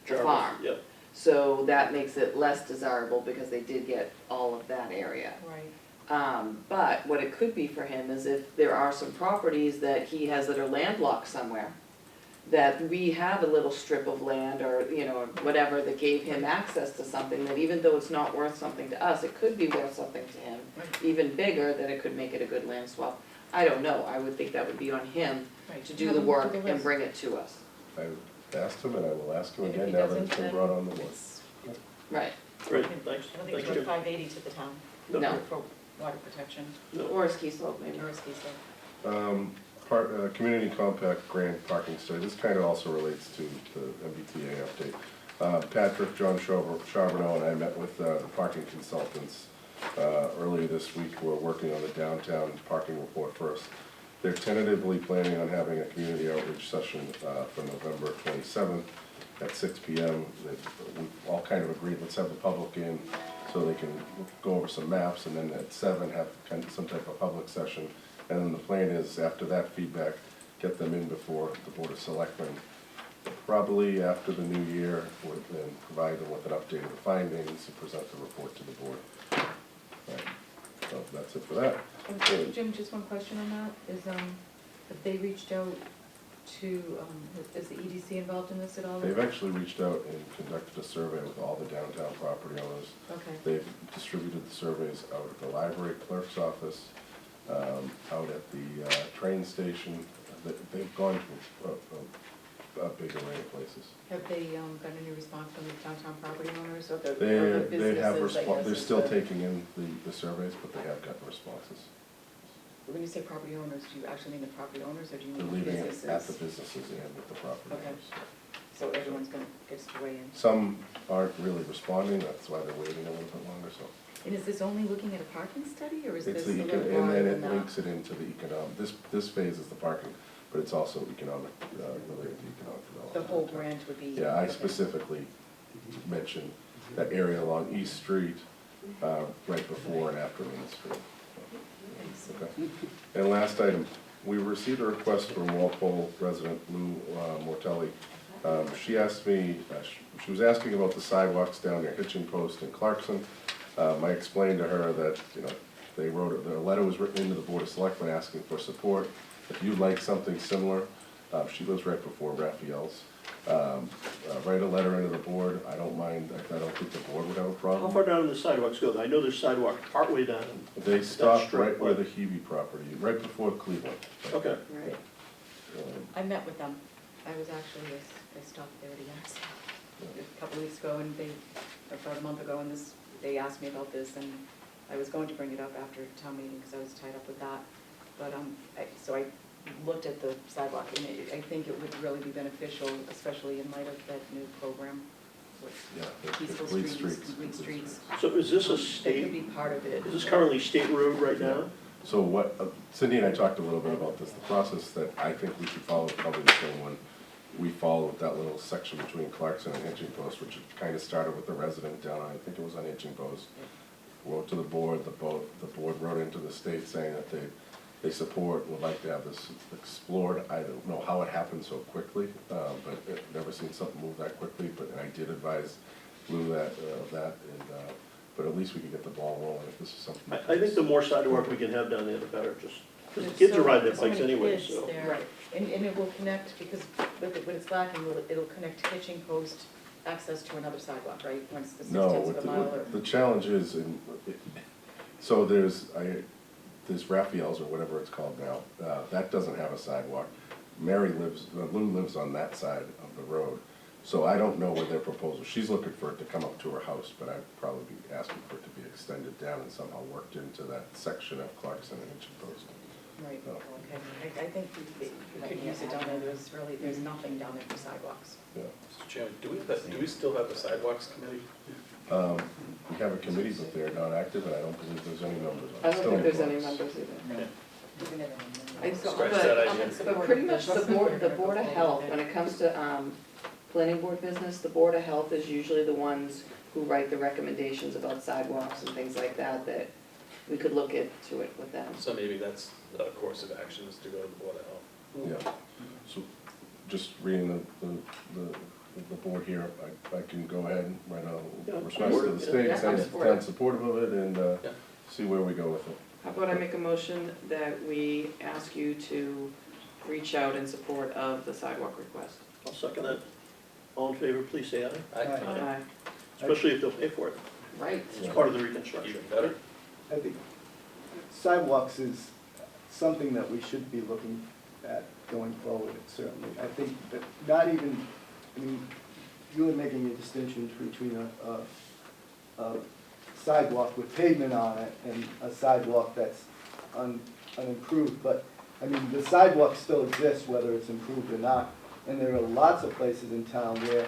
the Jarvis, farm. Yep. So that makes it less desirable because they did get all of that area. Right. But what it could be for him is if there are some properties that he has that are landlocked somewhere, that we have a little strip of land or, you know, whatever that gave him access to something that even though it's not worth something to us, it could be worth something to him, even bigger, that it could make it a good land swap. I don't know, I would think that would be on him Right. to do Have the him work do the and list. bring it to us. I asked him and I will ask him And if again he now that doesn't, it's been then brought on the list. it's- Right. Great, I thanks. don't think Thanks, it's worth Jim. 580 to the town. No. For water protection, Or a ski slope maybe. or a ski slope. Community compact grant parking study, this kind of also relates to the MBTA update. Patrick, John Charbonneau, and I met with the parking consultants earlier this week. We're working on the downtown parking report first. They're tentatively planning on having a community outreach session for November 27th at 6 p.m. We've all kind of agreed, let's have the public in so they can go over some maps, and then at 7 have some type of public session. And then the plan is, after that feedback, get them in before the Board of Selectmen, probably after the new year, and provide them with an update of the findings and present the report to the board. Right. So that's it for that. Jim, just one question on that, is, have they reached out to, is the EDC involved in this at all? They've actually reached out and conducted a survey with all the downtown property owners. Okay. They've distributed the surveys out at the library clerk's office, out at the train station. They've gone to a big array of places. Have they gotten any response from the downtown property owners or the They have businesses, I guess? they're is still the- taking in the surveys, but they have gotten responses. When you say property owners, do you actually mean the property owners or do you They're mean leaving it businesses? at the businesses and with the property Okay. owners. So everyone's gonna get to weigh in. Some aren't really responding, that's why they're waiting a little bit longer, so. And is this only looking at a parking study or is It's this a the, little and broader then than it that? links it into the economic, this phase is the parking, but it's also economic, related to economic development. The whole grant would be. Yeah, I okay. specifically mentioned that area along East Street, right before and after Main Street. Thanks. Okay. And last item, we received a request from Walpole resident Lou Mortelli. She asked me, she was asking about the sidewalks down near Hitching Post in Clarkson. I explained to her that, they wrote, the letter was written into the Board of Selectmen asking for support. If you'd like something similar, she lives right before Raphael's. Write a letter into the board, I don't mind, I don't think the board would have a How problem. far down do the sidewalks go? I know there's sidewalk partway down. They stop strip, right where but- the Hebe property, right before Cleveland. Okay. Right. Um, I met with them. I was actually, I stopped there at a yard sale a couple of weeks ago and about a month ago, and they asked me about this and I was going to bring it up after town meeting because I was tied up with that. But, so I looked at the sidewalk and I think it would really be beneficial, especially in light of that new program with Yeah, the peaceful complete streets, streets. complete streets. So is this a That could state, be part of it. is this currently state road right now? So what, Cindy and I talked a little bit about this, the process that I think we should follow, probably the same one we followed, that little section between Clarkson and Hitching Post, which kind of started with the resident down, I think it was on Hitching Post. Wrote to the board, the board wrote into the state saying that they support, would like to have this explored. I don't know how it happened so quickly, but I've never seen something move that quickly, and I did advise Lou that, but at least we could get the ball rolling if this is something. I think the more sidewalk we can have down there, the better, just, because the kids are riding their bikes anyway, so. Right, and it will connect, because when it's lacking, it'll connect Hitching Post access to another sidewalk, right? Once the No, 16th of a mile or. the challenge is, so there's Raphael's or whatever it's called now, that doesn't have a sidewalk. Lou lives on that side of the road, so I don't know what their proposal, she's looking for it to come up to her house, but I'd probably be asking for it to be extended down and somehow worked into that section of Clarkson and Hitching Post. Right, No. okay. I think we could use it down there. There's nothing down there for sidewalks. Yeah. Mr. Chairman, do we still have a sidewalks committee? We have a committee, but they're not active, and I don't believe there's any members on it. I don't Still think in there's any progress. members either. Scratch that idea. But pretty much the Board of Health, when it comes to planning board business, the Board of Health is usually the ones who write the recommendations about sidewalks and things like that, that we could look into it with them. So maybe that's a course of action is to go to the Board of Health. Yeah, so just reading the board here, I can go ahead and write a response to the state, Yeah, saying I'm that the town's supportive of it, and Yeah. see where we go with it. How about I make a motion that we ask you to reach out in support of the sidewalk request? I'll second that. All in favor, please say aye, Aye. especially if they'll pay for it. Right. It's part of the reconstruction. Even better. I think sidewalks is something that we should be looking at going forward, certainly. I think that not even, I mean, you were making a distinction between a sidewalk with pavement on it and a sidewalk that's unimproved, but, I mean, the sidewalk still exists whether it's improved or not, and there are lots of places in town where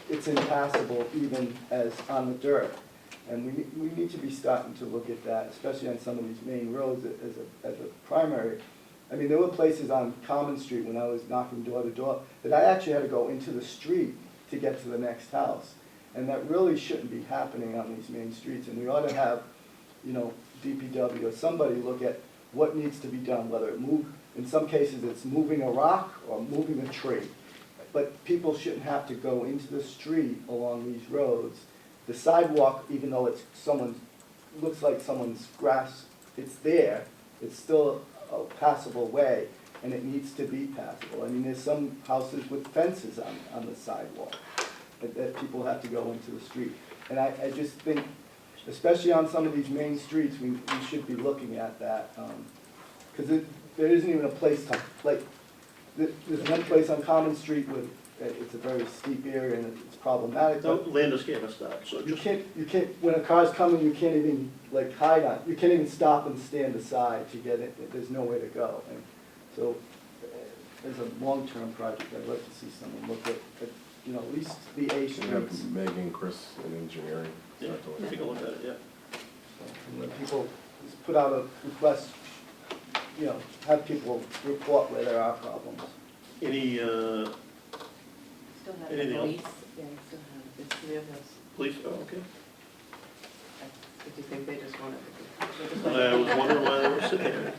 it's impassable even as on the dirt. And we need to be starting to look at that, especially on some of these main roads as a primary. I mean, there were places on Common Street when I was knocking door to door that I actually had to go into the street to get to the next house. And that really shouldn't be happening on these main streets. And we ought to have, DPW or somebody look at what needs to be done, whether it In some cases, it's moving a rock or moving a tree. But people shouldn't have to go into the street along these roads. The sidewalk, even though it's looks like someone's grass, it's there, it's still a passable way, and it needs to be passable. I mean, there's some houses with fences on the sidewalk that people have to go into the street. And I just think, especially on some of these main streets, we should be looking at that. Because there isn't even a place to, like, there's one place on Common Street where it's a very steep area and it's problematic. No, But Landis gave us that, so you just, can't, when a car's coming, you can't even like hide on, you can't even stop and stand aside to get it, there's no way to go. And so, as a long-term project, I'd like to see someone look at, you know, at least the A Should have streets. Megan, Chris, and engineering. yeah, start to look take a look at it, yeah. And when people just put out a request, you know, have people report where there are problems. Any, Still have Anything else? police. Yeah, you still have, it's three of us. police, oh, okay. Did you think they just wanted I was wondering why they were sitting there.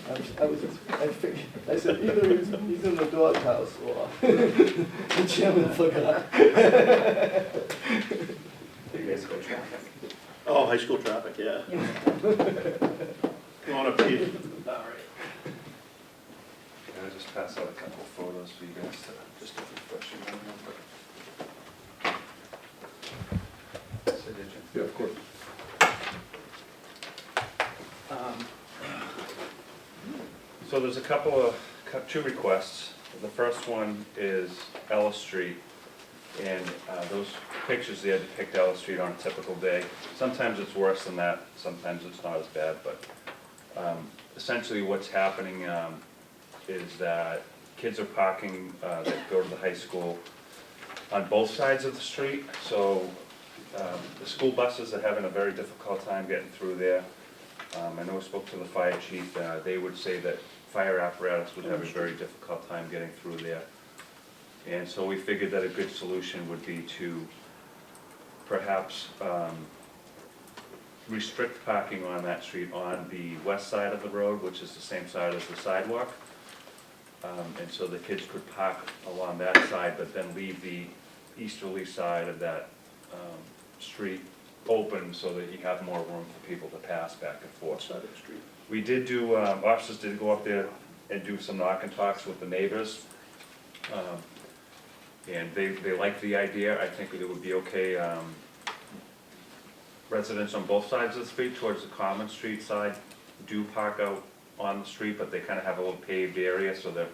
I figured, I said either he's in the doghouse or the chairman forgot. Oh, high school traffic, yeah. Come on up, Pete. All right. Can I just pass out a couple of photos for you guys to just to refresh your memory real quick? So did you? Yeah, of course. So there's a two requests. The first one is Ellis Street, and those pictures there depict Ellis Street on a typical day. Sometimes it's worse than that, sometimes it's not as bad, but essentially what's happening is that kids are parking that go to the high school on both sides of the street. So the school buses are having a very difficult time getting through there. I know I spoke to the fire chief, they would say that fire apparatus would have a very difficult time getting through there. And so we figured that a good solution would be to perhaps restrict parking on that street on the west side of the road, which is the same side as the sidewalk. And so the kids could park along that side, but then leave the easterly side of that street open so that you have more room for people to pass back and forth. Side of the street. We did do, officers did go up there and do some knock and talks with the neighbors. And they liked the idea. I think it would be okay. Residents on both sides of the street, towards the Common Street side, do park out on the street, but they kind of have a little paved area, so they're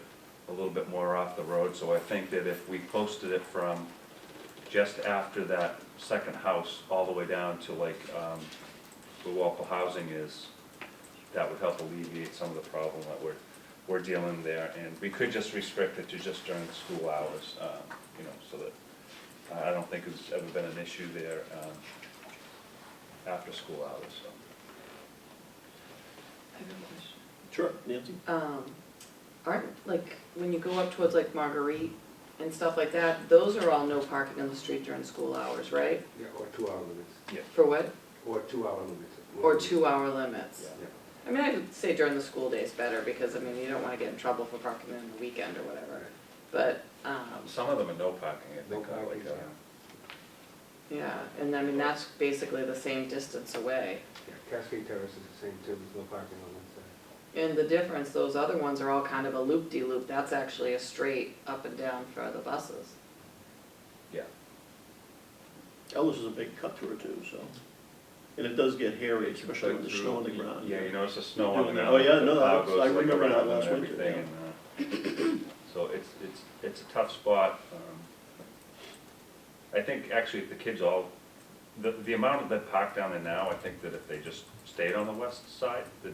a little bit more off the road. So I think that if we posted it from just after that second house all the way down to like the local housing is, that would help alleviate some of the problem that we're dealing there. And we could just restrict it to just during the school hours, you know, so that I don't think it's ever been an issue there after school hours, so. I have a question. Sure, Nancy? Aren't, like, when you go up towards like Marguerite and stuff like that, those are all no parking on the street during school hours, right? Yeah, or 2 hour limits. Yeah. For what? Or 2 hour limits. Or 2 hour limits? Yeah. I mean, I would say during the school days better, because, I mean, you don't wanna get in trouble for parking on the weekend or whatever. But, Some of them are no parking, I No think, parking, like, yeah, and I mean, that's basically the same distance away. Yeah, Cascade Terrace is the same too, there's no parking on that side. And the difference, those other ones are all kind of a loop-de-loop, that's actually a straight up and down for the buses. yeah. Ellis is a big cut through too, so. And it does get hairy, especially when there's snow on the ground. Yeah, you notice the snow on the Doing that. ground. Oh, yeah, the no, plow that's- goes, I like, remember that around last and winter, everything, and, so it's a tough spot. I think actually if the kids all, the amount that park down there now, I think that if they just stayed on the west side, that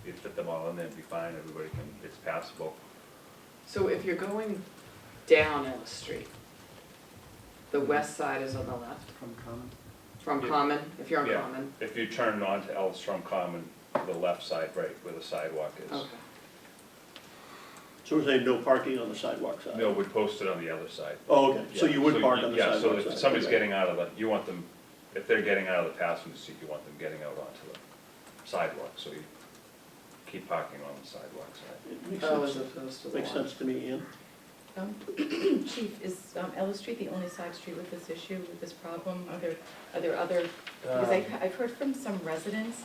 you'd fit them all in there and be fine, everybody can, it's passable. So if you're going down Ellis Street, the west side is on the left, From Common. from Yeah. Common, if you're on Yeah. Common? If you turn onto Elstrom Common, the left side, right, where the sidewalk is. Okay. So we're saying no parking on the sidewalk side? No, we post it on the other side. Oh, okay, so Yeah, you would park on the Yeah, sidewalk so side? if somebody's Okay. getting out of the, you want them, if they're getting out of the passenger seat, you want them getting out onto the sidewalk, so you keep parking on the sidewalk side. It makes Oh, as sense, opposed to the makes lawn. sense to me, Ian. Chief, is Ellis Street the only side street with this issue, with this problem? Are there other, because I've heard from some residents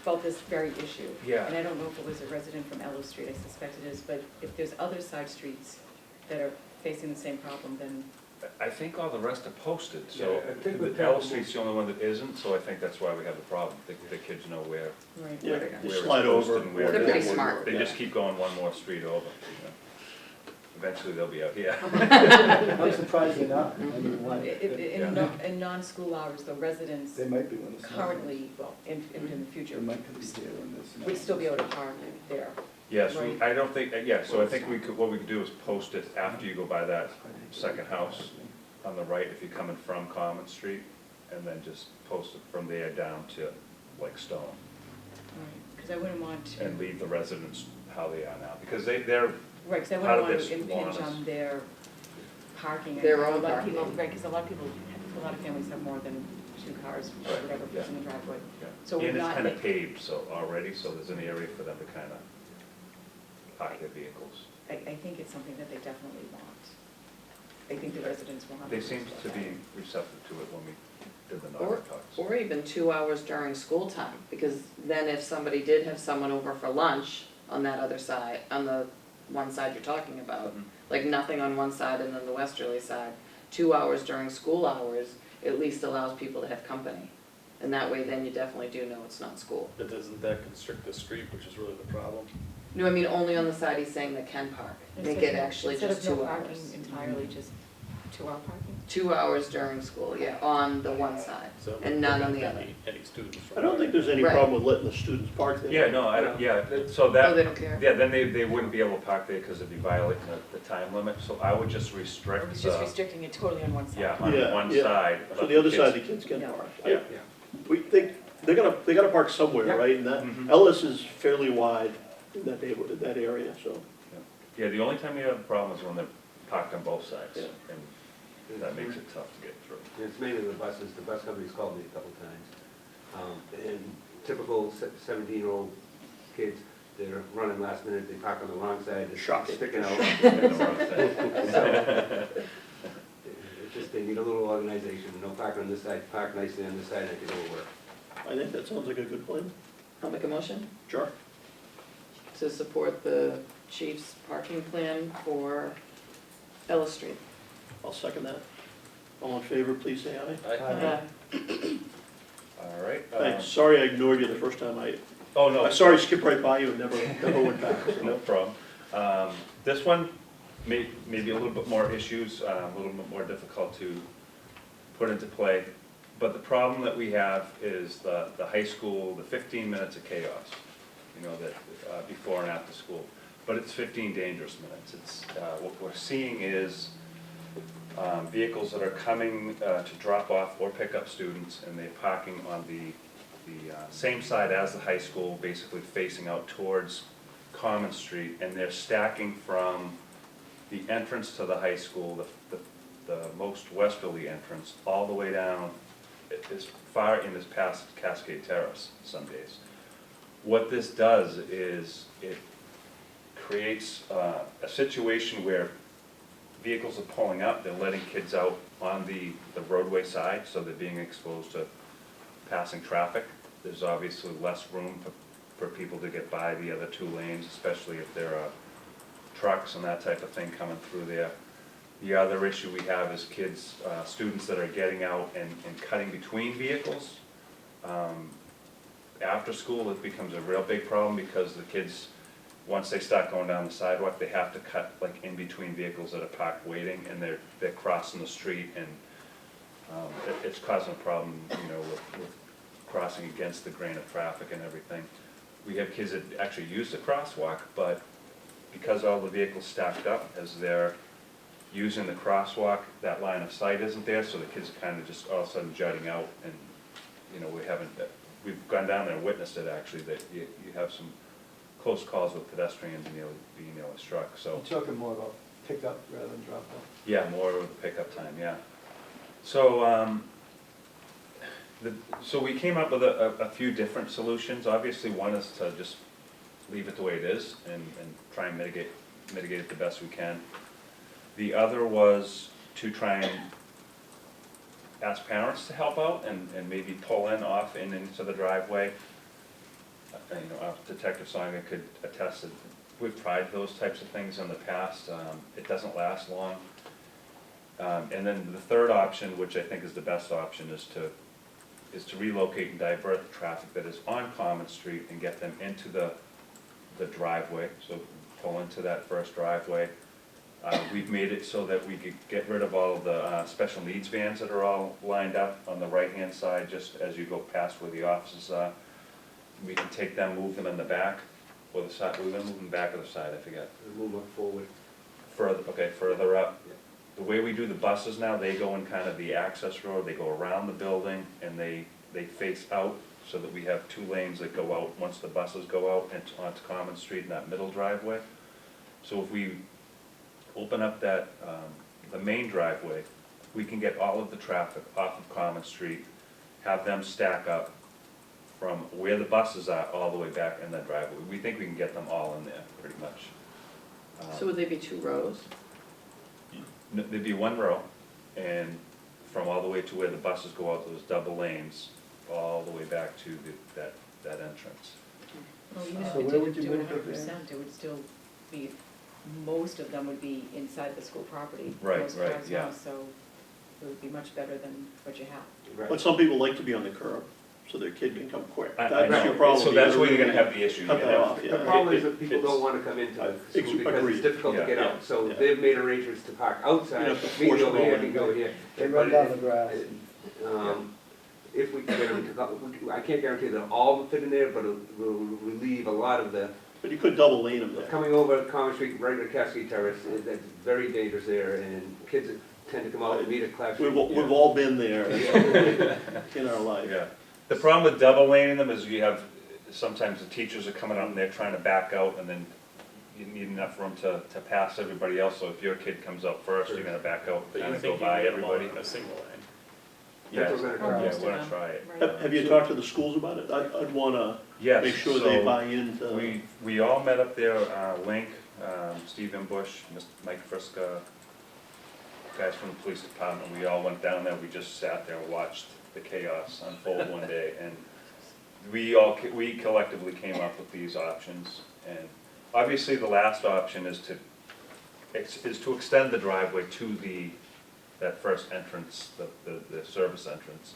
about this very issue. Yeah. And I don't know if it was a resident from Ellis Street, I suspect it is, but if there's other side streets that are facing the same problem, then, I think all the rest are posted, Yeah, so I think with Ellis that- Street's the only one that isn't, so I think that's why we have the problem. The kids know where right, Yeah, where they're going. you where it's slide over. posted and where They're it pretty is. smart. They just keep going one more street over, you know. Eventually they'll be out here. I'm surprised they're not. I mean, why? In non-school hours, the residents They might be when it's. currently, well, in the future, They might be here when this. would still be able to park there. Yes, Right. I don't think, yeah, so I think what we could do is post it after you go by that second house on the right, if you're coming from Common Street, and then just post it from there down to like Stone, Because I wouldn't want to. and leave the residents how they are now, because they're, Right, because I part wouldn't of want to this lawn impinge is- on their parking. Their And own a lot of parking. people, right, because a lot of families have more than 2 cars, or Right, whatever, yeah. fits in the driveway. yeah. So we're And it's not kind of make- paved, so already, so there's an area for them to kind of park their vehicles. I think it's something that they definitely want. I think the residents will have. They seem to be receptive to it when we did the Or, non talks. or even 2 hours during school time, because then if somebody did have someone over for lunch on that other side, on the one side you're talking about, Mhm. like nothing on one side and then the westerly side, 2 hours during school hours at least allows people to have company. And that way then you definitely do know it's not school. But doesn't that constrict the street, which is really the problem? No, I mean only on the side he's saying that can park, make it actually just 2 Instead of no hours. parking entirely, just 2-hour parking? 2 hours during school, yeah, on the one side, So and none on the prevent other. any students from. I don't think there's any Right. problem with letting the students park there. Yeah, no, I don't, yeah, so Oh, they that, don't care? yeah, then they wouldn't be able to park there because it'd be violating the time limit, so I would just Or restrict, it's just restricting it totally on one side? yeah, on Yeah, one yeah. side. So let the other kids- side, the kids can Yeah. park. Yeah. We think, they gotta park somewhere, Yeah. right? And that, Mhm. Ellis is fairly wide in that neighborhood, that area, so. Yeah, the only time you have a problem is when they're parked on both sides, Yeah. and that makes it tough to get through. It's mainly the buses, the bus company's called me a couple times. And typical 17-year-old kids, they're running last minute, they park on the wrong side, it's Shocking. sticking out. On the wrong side. So, it's just, they need a little organization, no parking on this side, park nicely on this side, and I can go to work. I think that sounds like a good plan. I'll make a motion Sure. to support the chief's parking plan for Ellis Street. I'll second that. All in favor, please say aye. Uh, All right. Thanks, sorry I ignored you the first time Oh, no. I'm sorry I skipped right by you and never went back. No problem. This one may be a little bit more issues, a little bit more difficult to put into play. But the problem that we have is the high school, the 15 minutes of chaos, you know, that before and after school. But it's 15 dangerous minutes. It's, what we're seeing is vehicles that are coming to drop off or pick up students, and they're parking on the same side as the high school, basically facing out towards Common Street, and they're stacking from the entrance to the high school, the most westerly entrance, all the way down as far in as past Cascade Terrace some days. What this does is it creates a situation where vehicles are pulling up, they're letting kids out on the roadway side, so they're being exposed to passing traffic. There's obviously less room for people to get by the other 2 lanes, especially if there are trucks and that type of thing coming through there. The other issue we have is kids, students that are getting out and cutting between vehicles. After school, it becomes a real big problem because the kids, once they start going down the sidewalk, they have to cut like in between vehicles that are parked waiting, and they're crossing the street, and it's causing a problem, you know, with crossing against the grain of traffic and everything. We have kids that actually use the crosswalk, but because all the vehicles stacked up as they're using the crosswalk, that line of sight isn't there, so the kids are kind of just all of a sudden jutting out, and, you know, we've gone down there and witnessed it actually, that you have some close calls with pedestrians and being nearly struck, so. You're talking more about pickup rather than drop off. Yeah, more of the pickup time, yeah. So, so we came up with a few different solutions. Obviously, one is to just leave it the way it is and try and mitigate it the best we can. The other was to try and ask parents to help out and maybe pull in off and into the driveway. Detective Songa could attest that we've tried those types of things in the past. It doesn't last long. And then the third option, which I think is the best option, is to relocate and divert the traffic that is on Common Street and get them into the driveway. So pull into that first driveway. We've made it so that we could get rid of all of the special needs vans that are all lined up on the right-hand side, just as you go past where the offices are. We can take them, move them in the back, or the side, we're gonna move them back or the side, I forget. Move up forward. Further, okay, further up. The way we do the buses now, they go in kind of the access road, they go around the building, and they face out, so that we have 2 lanes that go out once the buses go out and onto Common Street in that middle driveway. So if we open up that, the main driveway, we can get all of the traffic off of Common Street, have them stack up from where the buses are all the way back in the driveway. We think we can get them all in there, pretty much. So would they be 2 rows? There'd be 1 row, and from all the way to where the buses go out, those double lanes, all the way back to that entrance. Well, even So if where it would didn't you do it move it 100%, it would still be, most of them would be inside the school property. Right, most right, cars yeah. now, so it would be much better than what you have. But some people like to be on the curb, so their kid can come quick. I That's know. your problem. So that's where you're gonna have the issue. Cut You that have- off, yeah. The problem is that people don't wanna come into the school because Agreed. it's difficult to Yeah. get out. So Yeah. they've made arrangements to park You outside, have to we can force go them here, all we in. can go here. They run down the grass. If we can get them to go, I can't guarantee that all will fit in there, but it'll relieve a lot of the, But you could double lane them there. coming over Common Street, regular Cascade Terrace, that's very dangerous there, and kids tend to come out and meet at Clash Street. We've all been there in our life. Yeah. The problem with double laning them is you have, sometimes the teachers are coming out and they're trying to back out, and then you need enough room to pass everybody else. So if your kid comes out first, you're gonna back out, But kind you of go think you by get them all everybody. in a single lane? Yeah, That's what we're gonna try. yeah, we're gonna try it. Have you talked to the schools about it? I'd wanna Yes, make sure they so buy into. we all met up there, Link, Steve Bush, Mike Friska, guys from the police department, we all went down there, we just sat there and watched the chaos unfold one day, and we collectively came up with these options, and obviously the last option is to extend the driveway to that first entrance, the service entrance.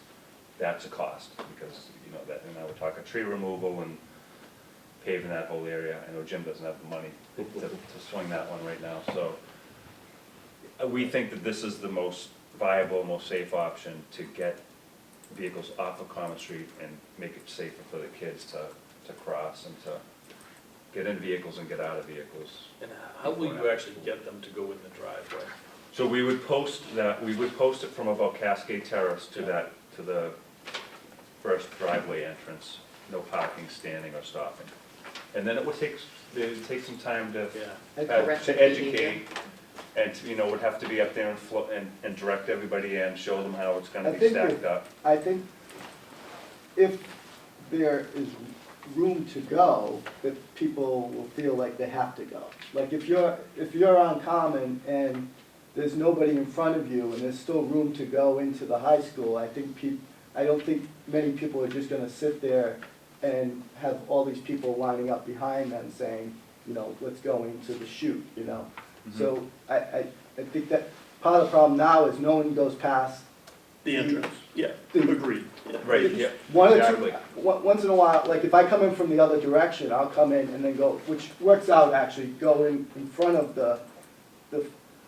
That's a cost, because, you know, we're talking tree removal and paving that whole area. I know Jim doesn't have the money to swing that one right now, so we think that this is the most viable, most safe option to get vehicles off of Common Street and make it safer for the kids to cross and to get in vehicles and get out of vehicles. And how will you actually get them to go in the driveway? So we would post it from about Cascade Terrace to the first driveway entrance, no parking, standing, or stopping. And then it would take some time to Correct to the educate, behavior. and would have to be up there and direct everybody in, show them how it's gonna I be think stacked up. I think if there is room to go, that people will feel like they have to go. Like if you're on Common and there's nobody in front of you and there's still room to go into the high school, I don't think many people are just gonna sit there and have all these people lining up behind them saying, you know, let's go into the chute, you know? So I think that part of the problem now is no one goes past. The entrance, yeah, agreed. Yeah. Right, yeah, One or exactly. two, once in a while, like if I come in from the other direction, I'll come in and then go, which works out actually, go in front of the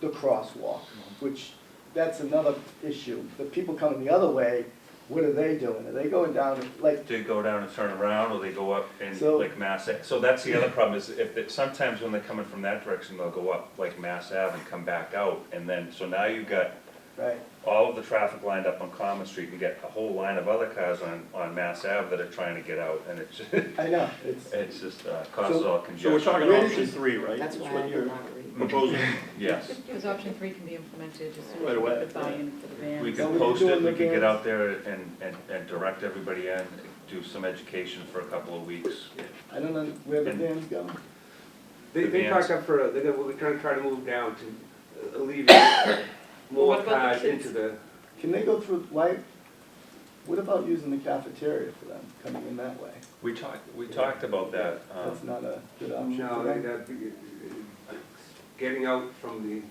crosswalk, which, that's another issue. The people coming the other way, what are they doing? Are they going down, like, They go down and turn around, or they go up in So- like Mass Ave. So that's the other problem, is sometimes when they're coming from that direction, they'll go up like Mass Ave and come back out, and then, so now you've got right? all of the traffic lined up on Common Street, and get a whole line of other cars on Mass Ave that are trying to get out, and it's just, I know, it's just causes all So we're congestion. talking Where option is- 3, right? That's Is why what I you're would not read. proposing? Yes. Because option 3 can be implemented as soon Right as we away, get the buy-in for the vans. We So could we post doing it, we the could get vans? out there and direct everybody in, do some education for a couple of weeks. I don't know where the vans go. They The parked vans. up for, we're trying to move down to alleviate more What about the cars kids? into the, Can they go through, why, what about using the cafeteria for them, coming in that way? We talked about that. That's not a good option no, for them? getting out from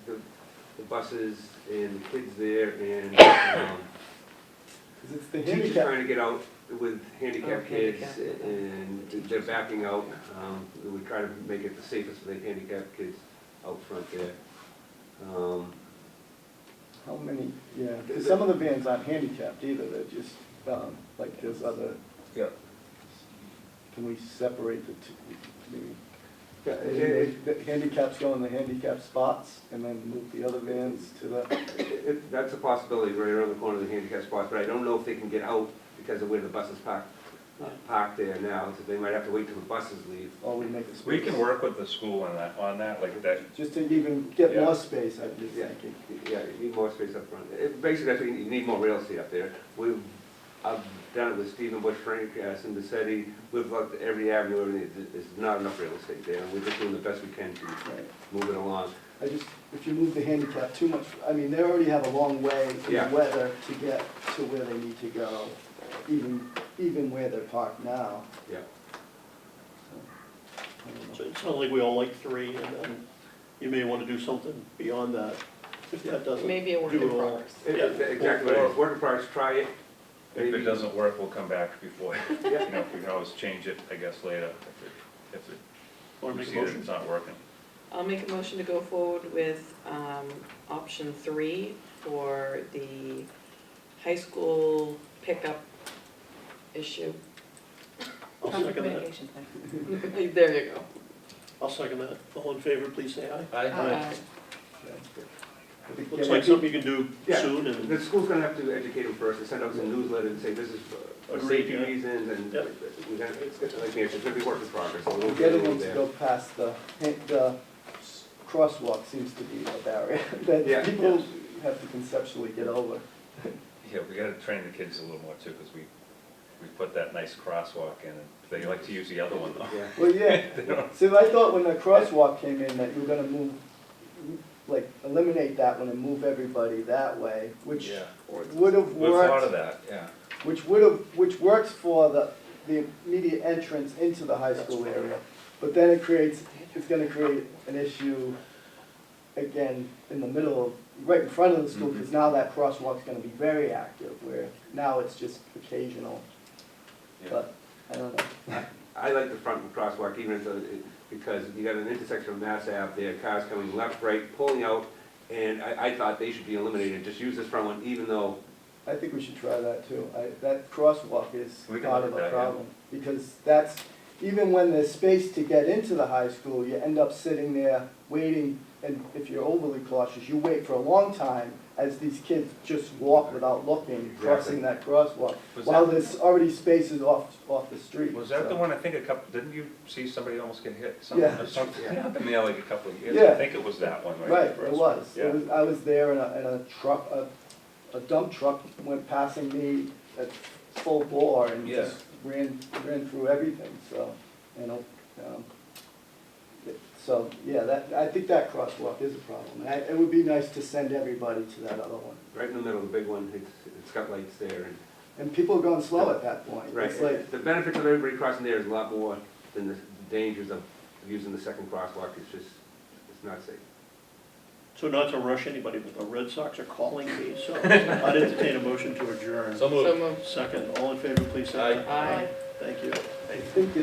the buses and the kids there and, 'Cause it's the teachers handicap, trying to get out with handicapped Oh, kids handicap. and they're backing out. We try to make it the safest for the handicapped kids out front there. how many, yeah, 'cause some of the vans aren't handicapped either, they're just, like there's other. Yeah. Can we separate the two, maybe? Yeah, The handicaps go in the handicap spots and then move the other vans to the, That's a possibility right around the corner of the handicap spot, but I don't know if they can get out because of where the buses parked there now, so they might have to wait till the buses leave. or we make a space. We can work with the school on that, like that. Just to even get Yeah. more space, I'm just Yeah. thinking. Yeah, you need more space up front. Basically, that's what you need more real estate up there. I've done it with Stephen Bush, Frank Cindesetti, we've looked at every avenue, everything, there's not enough real estate there, and we're just doing the best we can to Right. move it along. I just, if you move the handicap too much, I mean, they already have a long way in Yeah. the weather to get to where they need to go, even where they're parked now. Yeah. So, I don't know. So it sounds like we all like 3, and then you may want to do something beyond that, if that doesn't Maybe a work do in it all. progress. Exactly what it is. Work in progress, try it. If Maybe- it doesn't work, we'll come back before, Yeah. you know, we can always change it, I guess, later, if Want we to see make a that motion? it's not working. I'll make a motion to go forward with option 3 for the high school pickup issue. I'll second that. Communication thing. There you go. I'll second that. All in favor, please say aye. Aye. I think Looks yeah, like something you can do Yeah. soon, The and school's gonna have to educate them first, and send out some newsletter and say, this is for Agreed, safety yeah. reasons, and Yep. we're gonna, it's gonna be work in progress. So we'll get Getting over them to there. go past the crosswalk seems to be a barrier that Yeah. people have to conceptually get over. Yeah, we gotta train the kids a little more too, because we put that nice crosswalk in, and they like to use the other one though. Yeah. Well, yeah, They don't- so I thought when the crosswalk came in that you were gonna move, like, eliminate that one and move everybody that way, which Yeah. would have We've thought of worked, that, yeah. which works for the immediate entrance into the high school area. But then it's gonna create an issue, again, in the middle of, right in front of the school, because now that crosswalk's gonna be very active, where now it's just occasional. Yeah. But, I don't know. I like the front crosswalk, even if, because you got an intersection of Mass Ave there, cars coming left, right, pulling out, and I thought they should be eliminated, just use this front one, even though, I think we should try that too. That crosswalk is We can part look of at a that, yeah. problem. Because that's, even when there's space to get into the high school, you end up sitting there waiting, and if you're overly cautious, you wait for a long time as these kids just walk without looking, crossing that crosswalk, Was while that- there's already spaces off the street. Was that the so. one, I think didn't you see somebody almost get hit? Yeah. Something happened there like a couple of years, Yeah. I think it was that one, right? Right, The it first was. one. Yeah. I was there and a truck, a dump truck went passing me at full bore and Yeah. just ran through everything, so, you know. So, yeah, I think that crosswalk is a problem. And it would be nice to send everybody to that other one. right in the middle, the big one, it's got lights there, and, And people are going slow at that point. right. It's like, The benefits of everybody crossing there is a lot more than the dangers of using the second crosswalk, it's not safe. so not to rush anybody, but the Red Sox are calling me, so I'd entertain a motion to adjourn. So moved. So moved. Second, all in favor, please say aye. Aye. Thank you. I think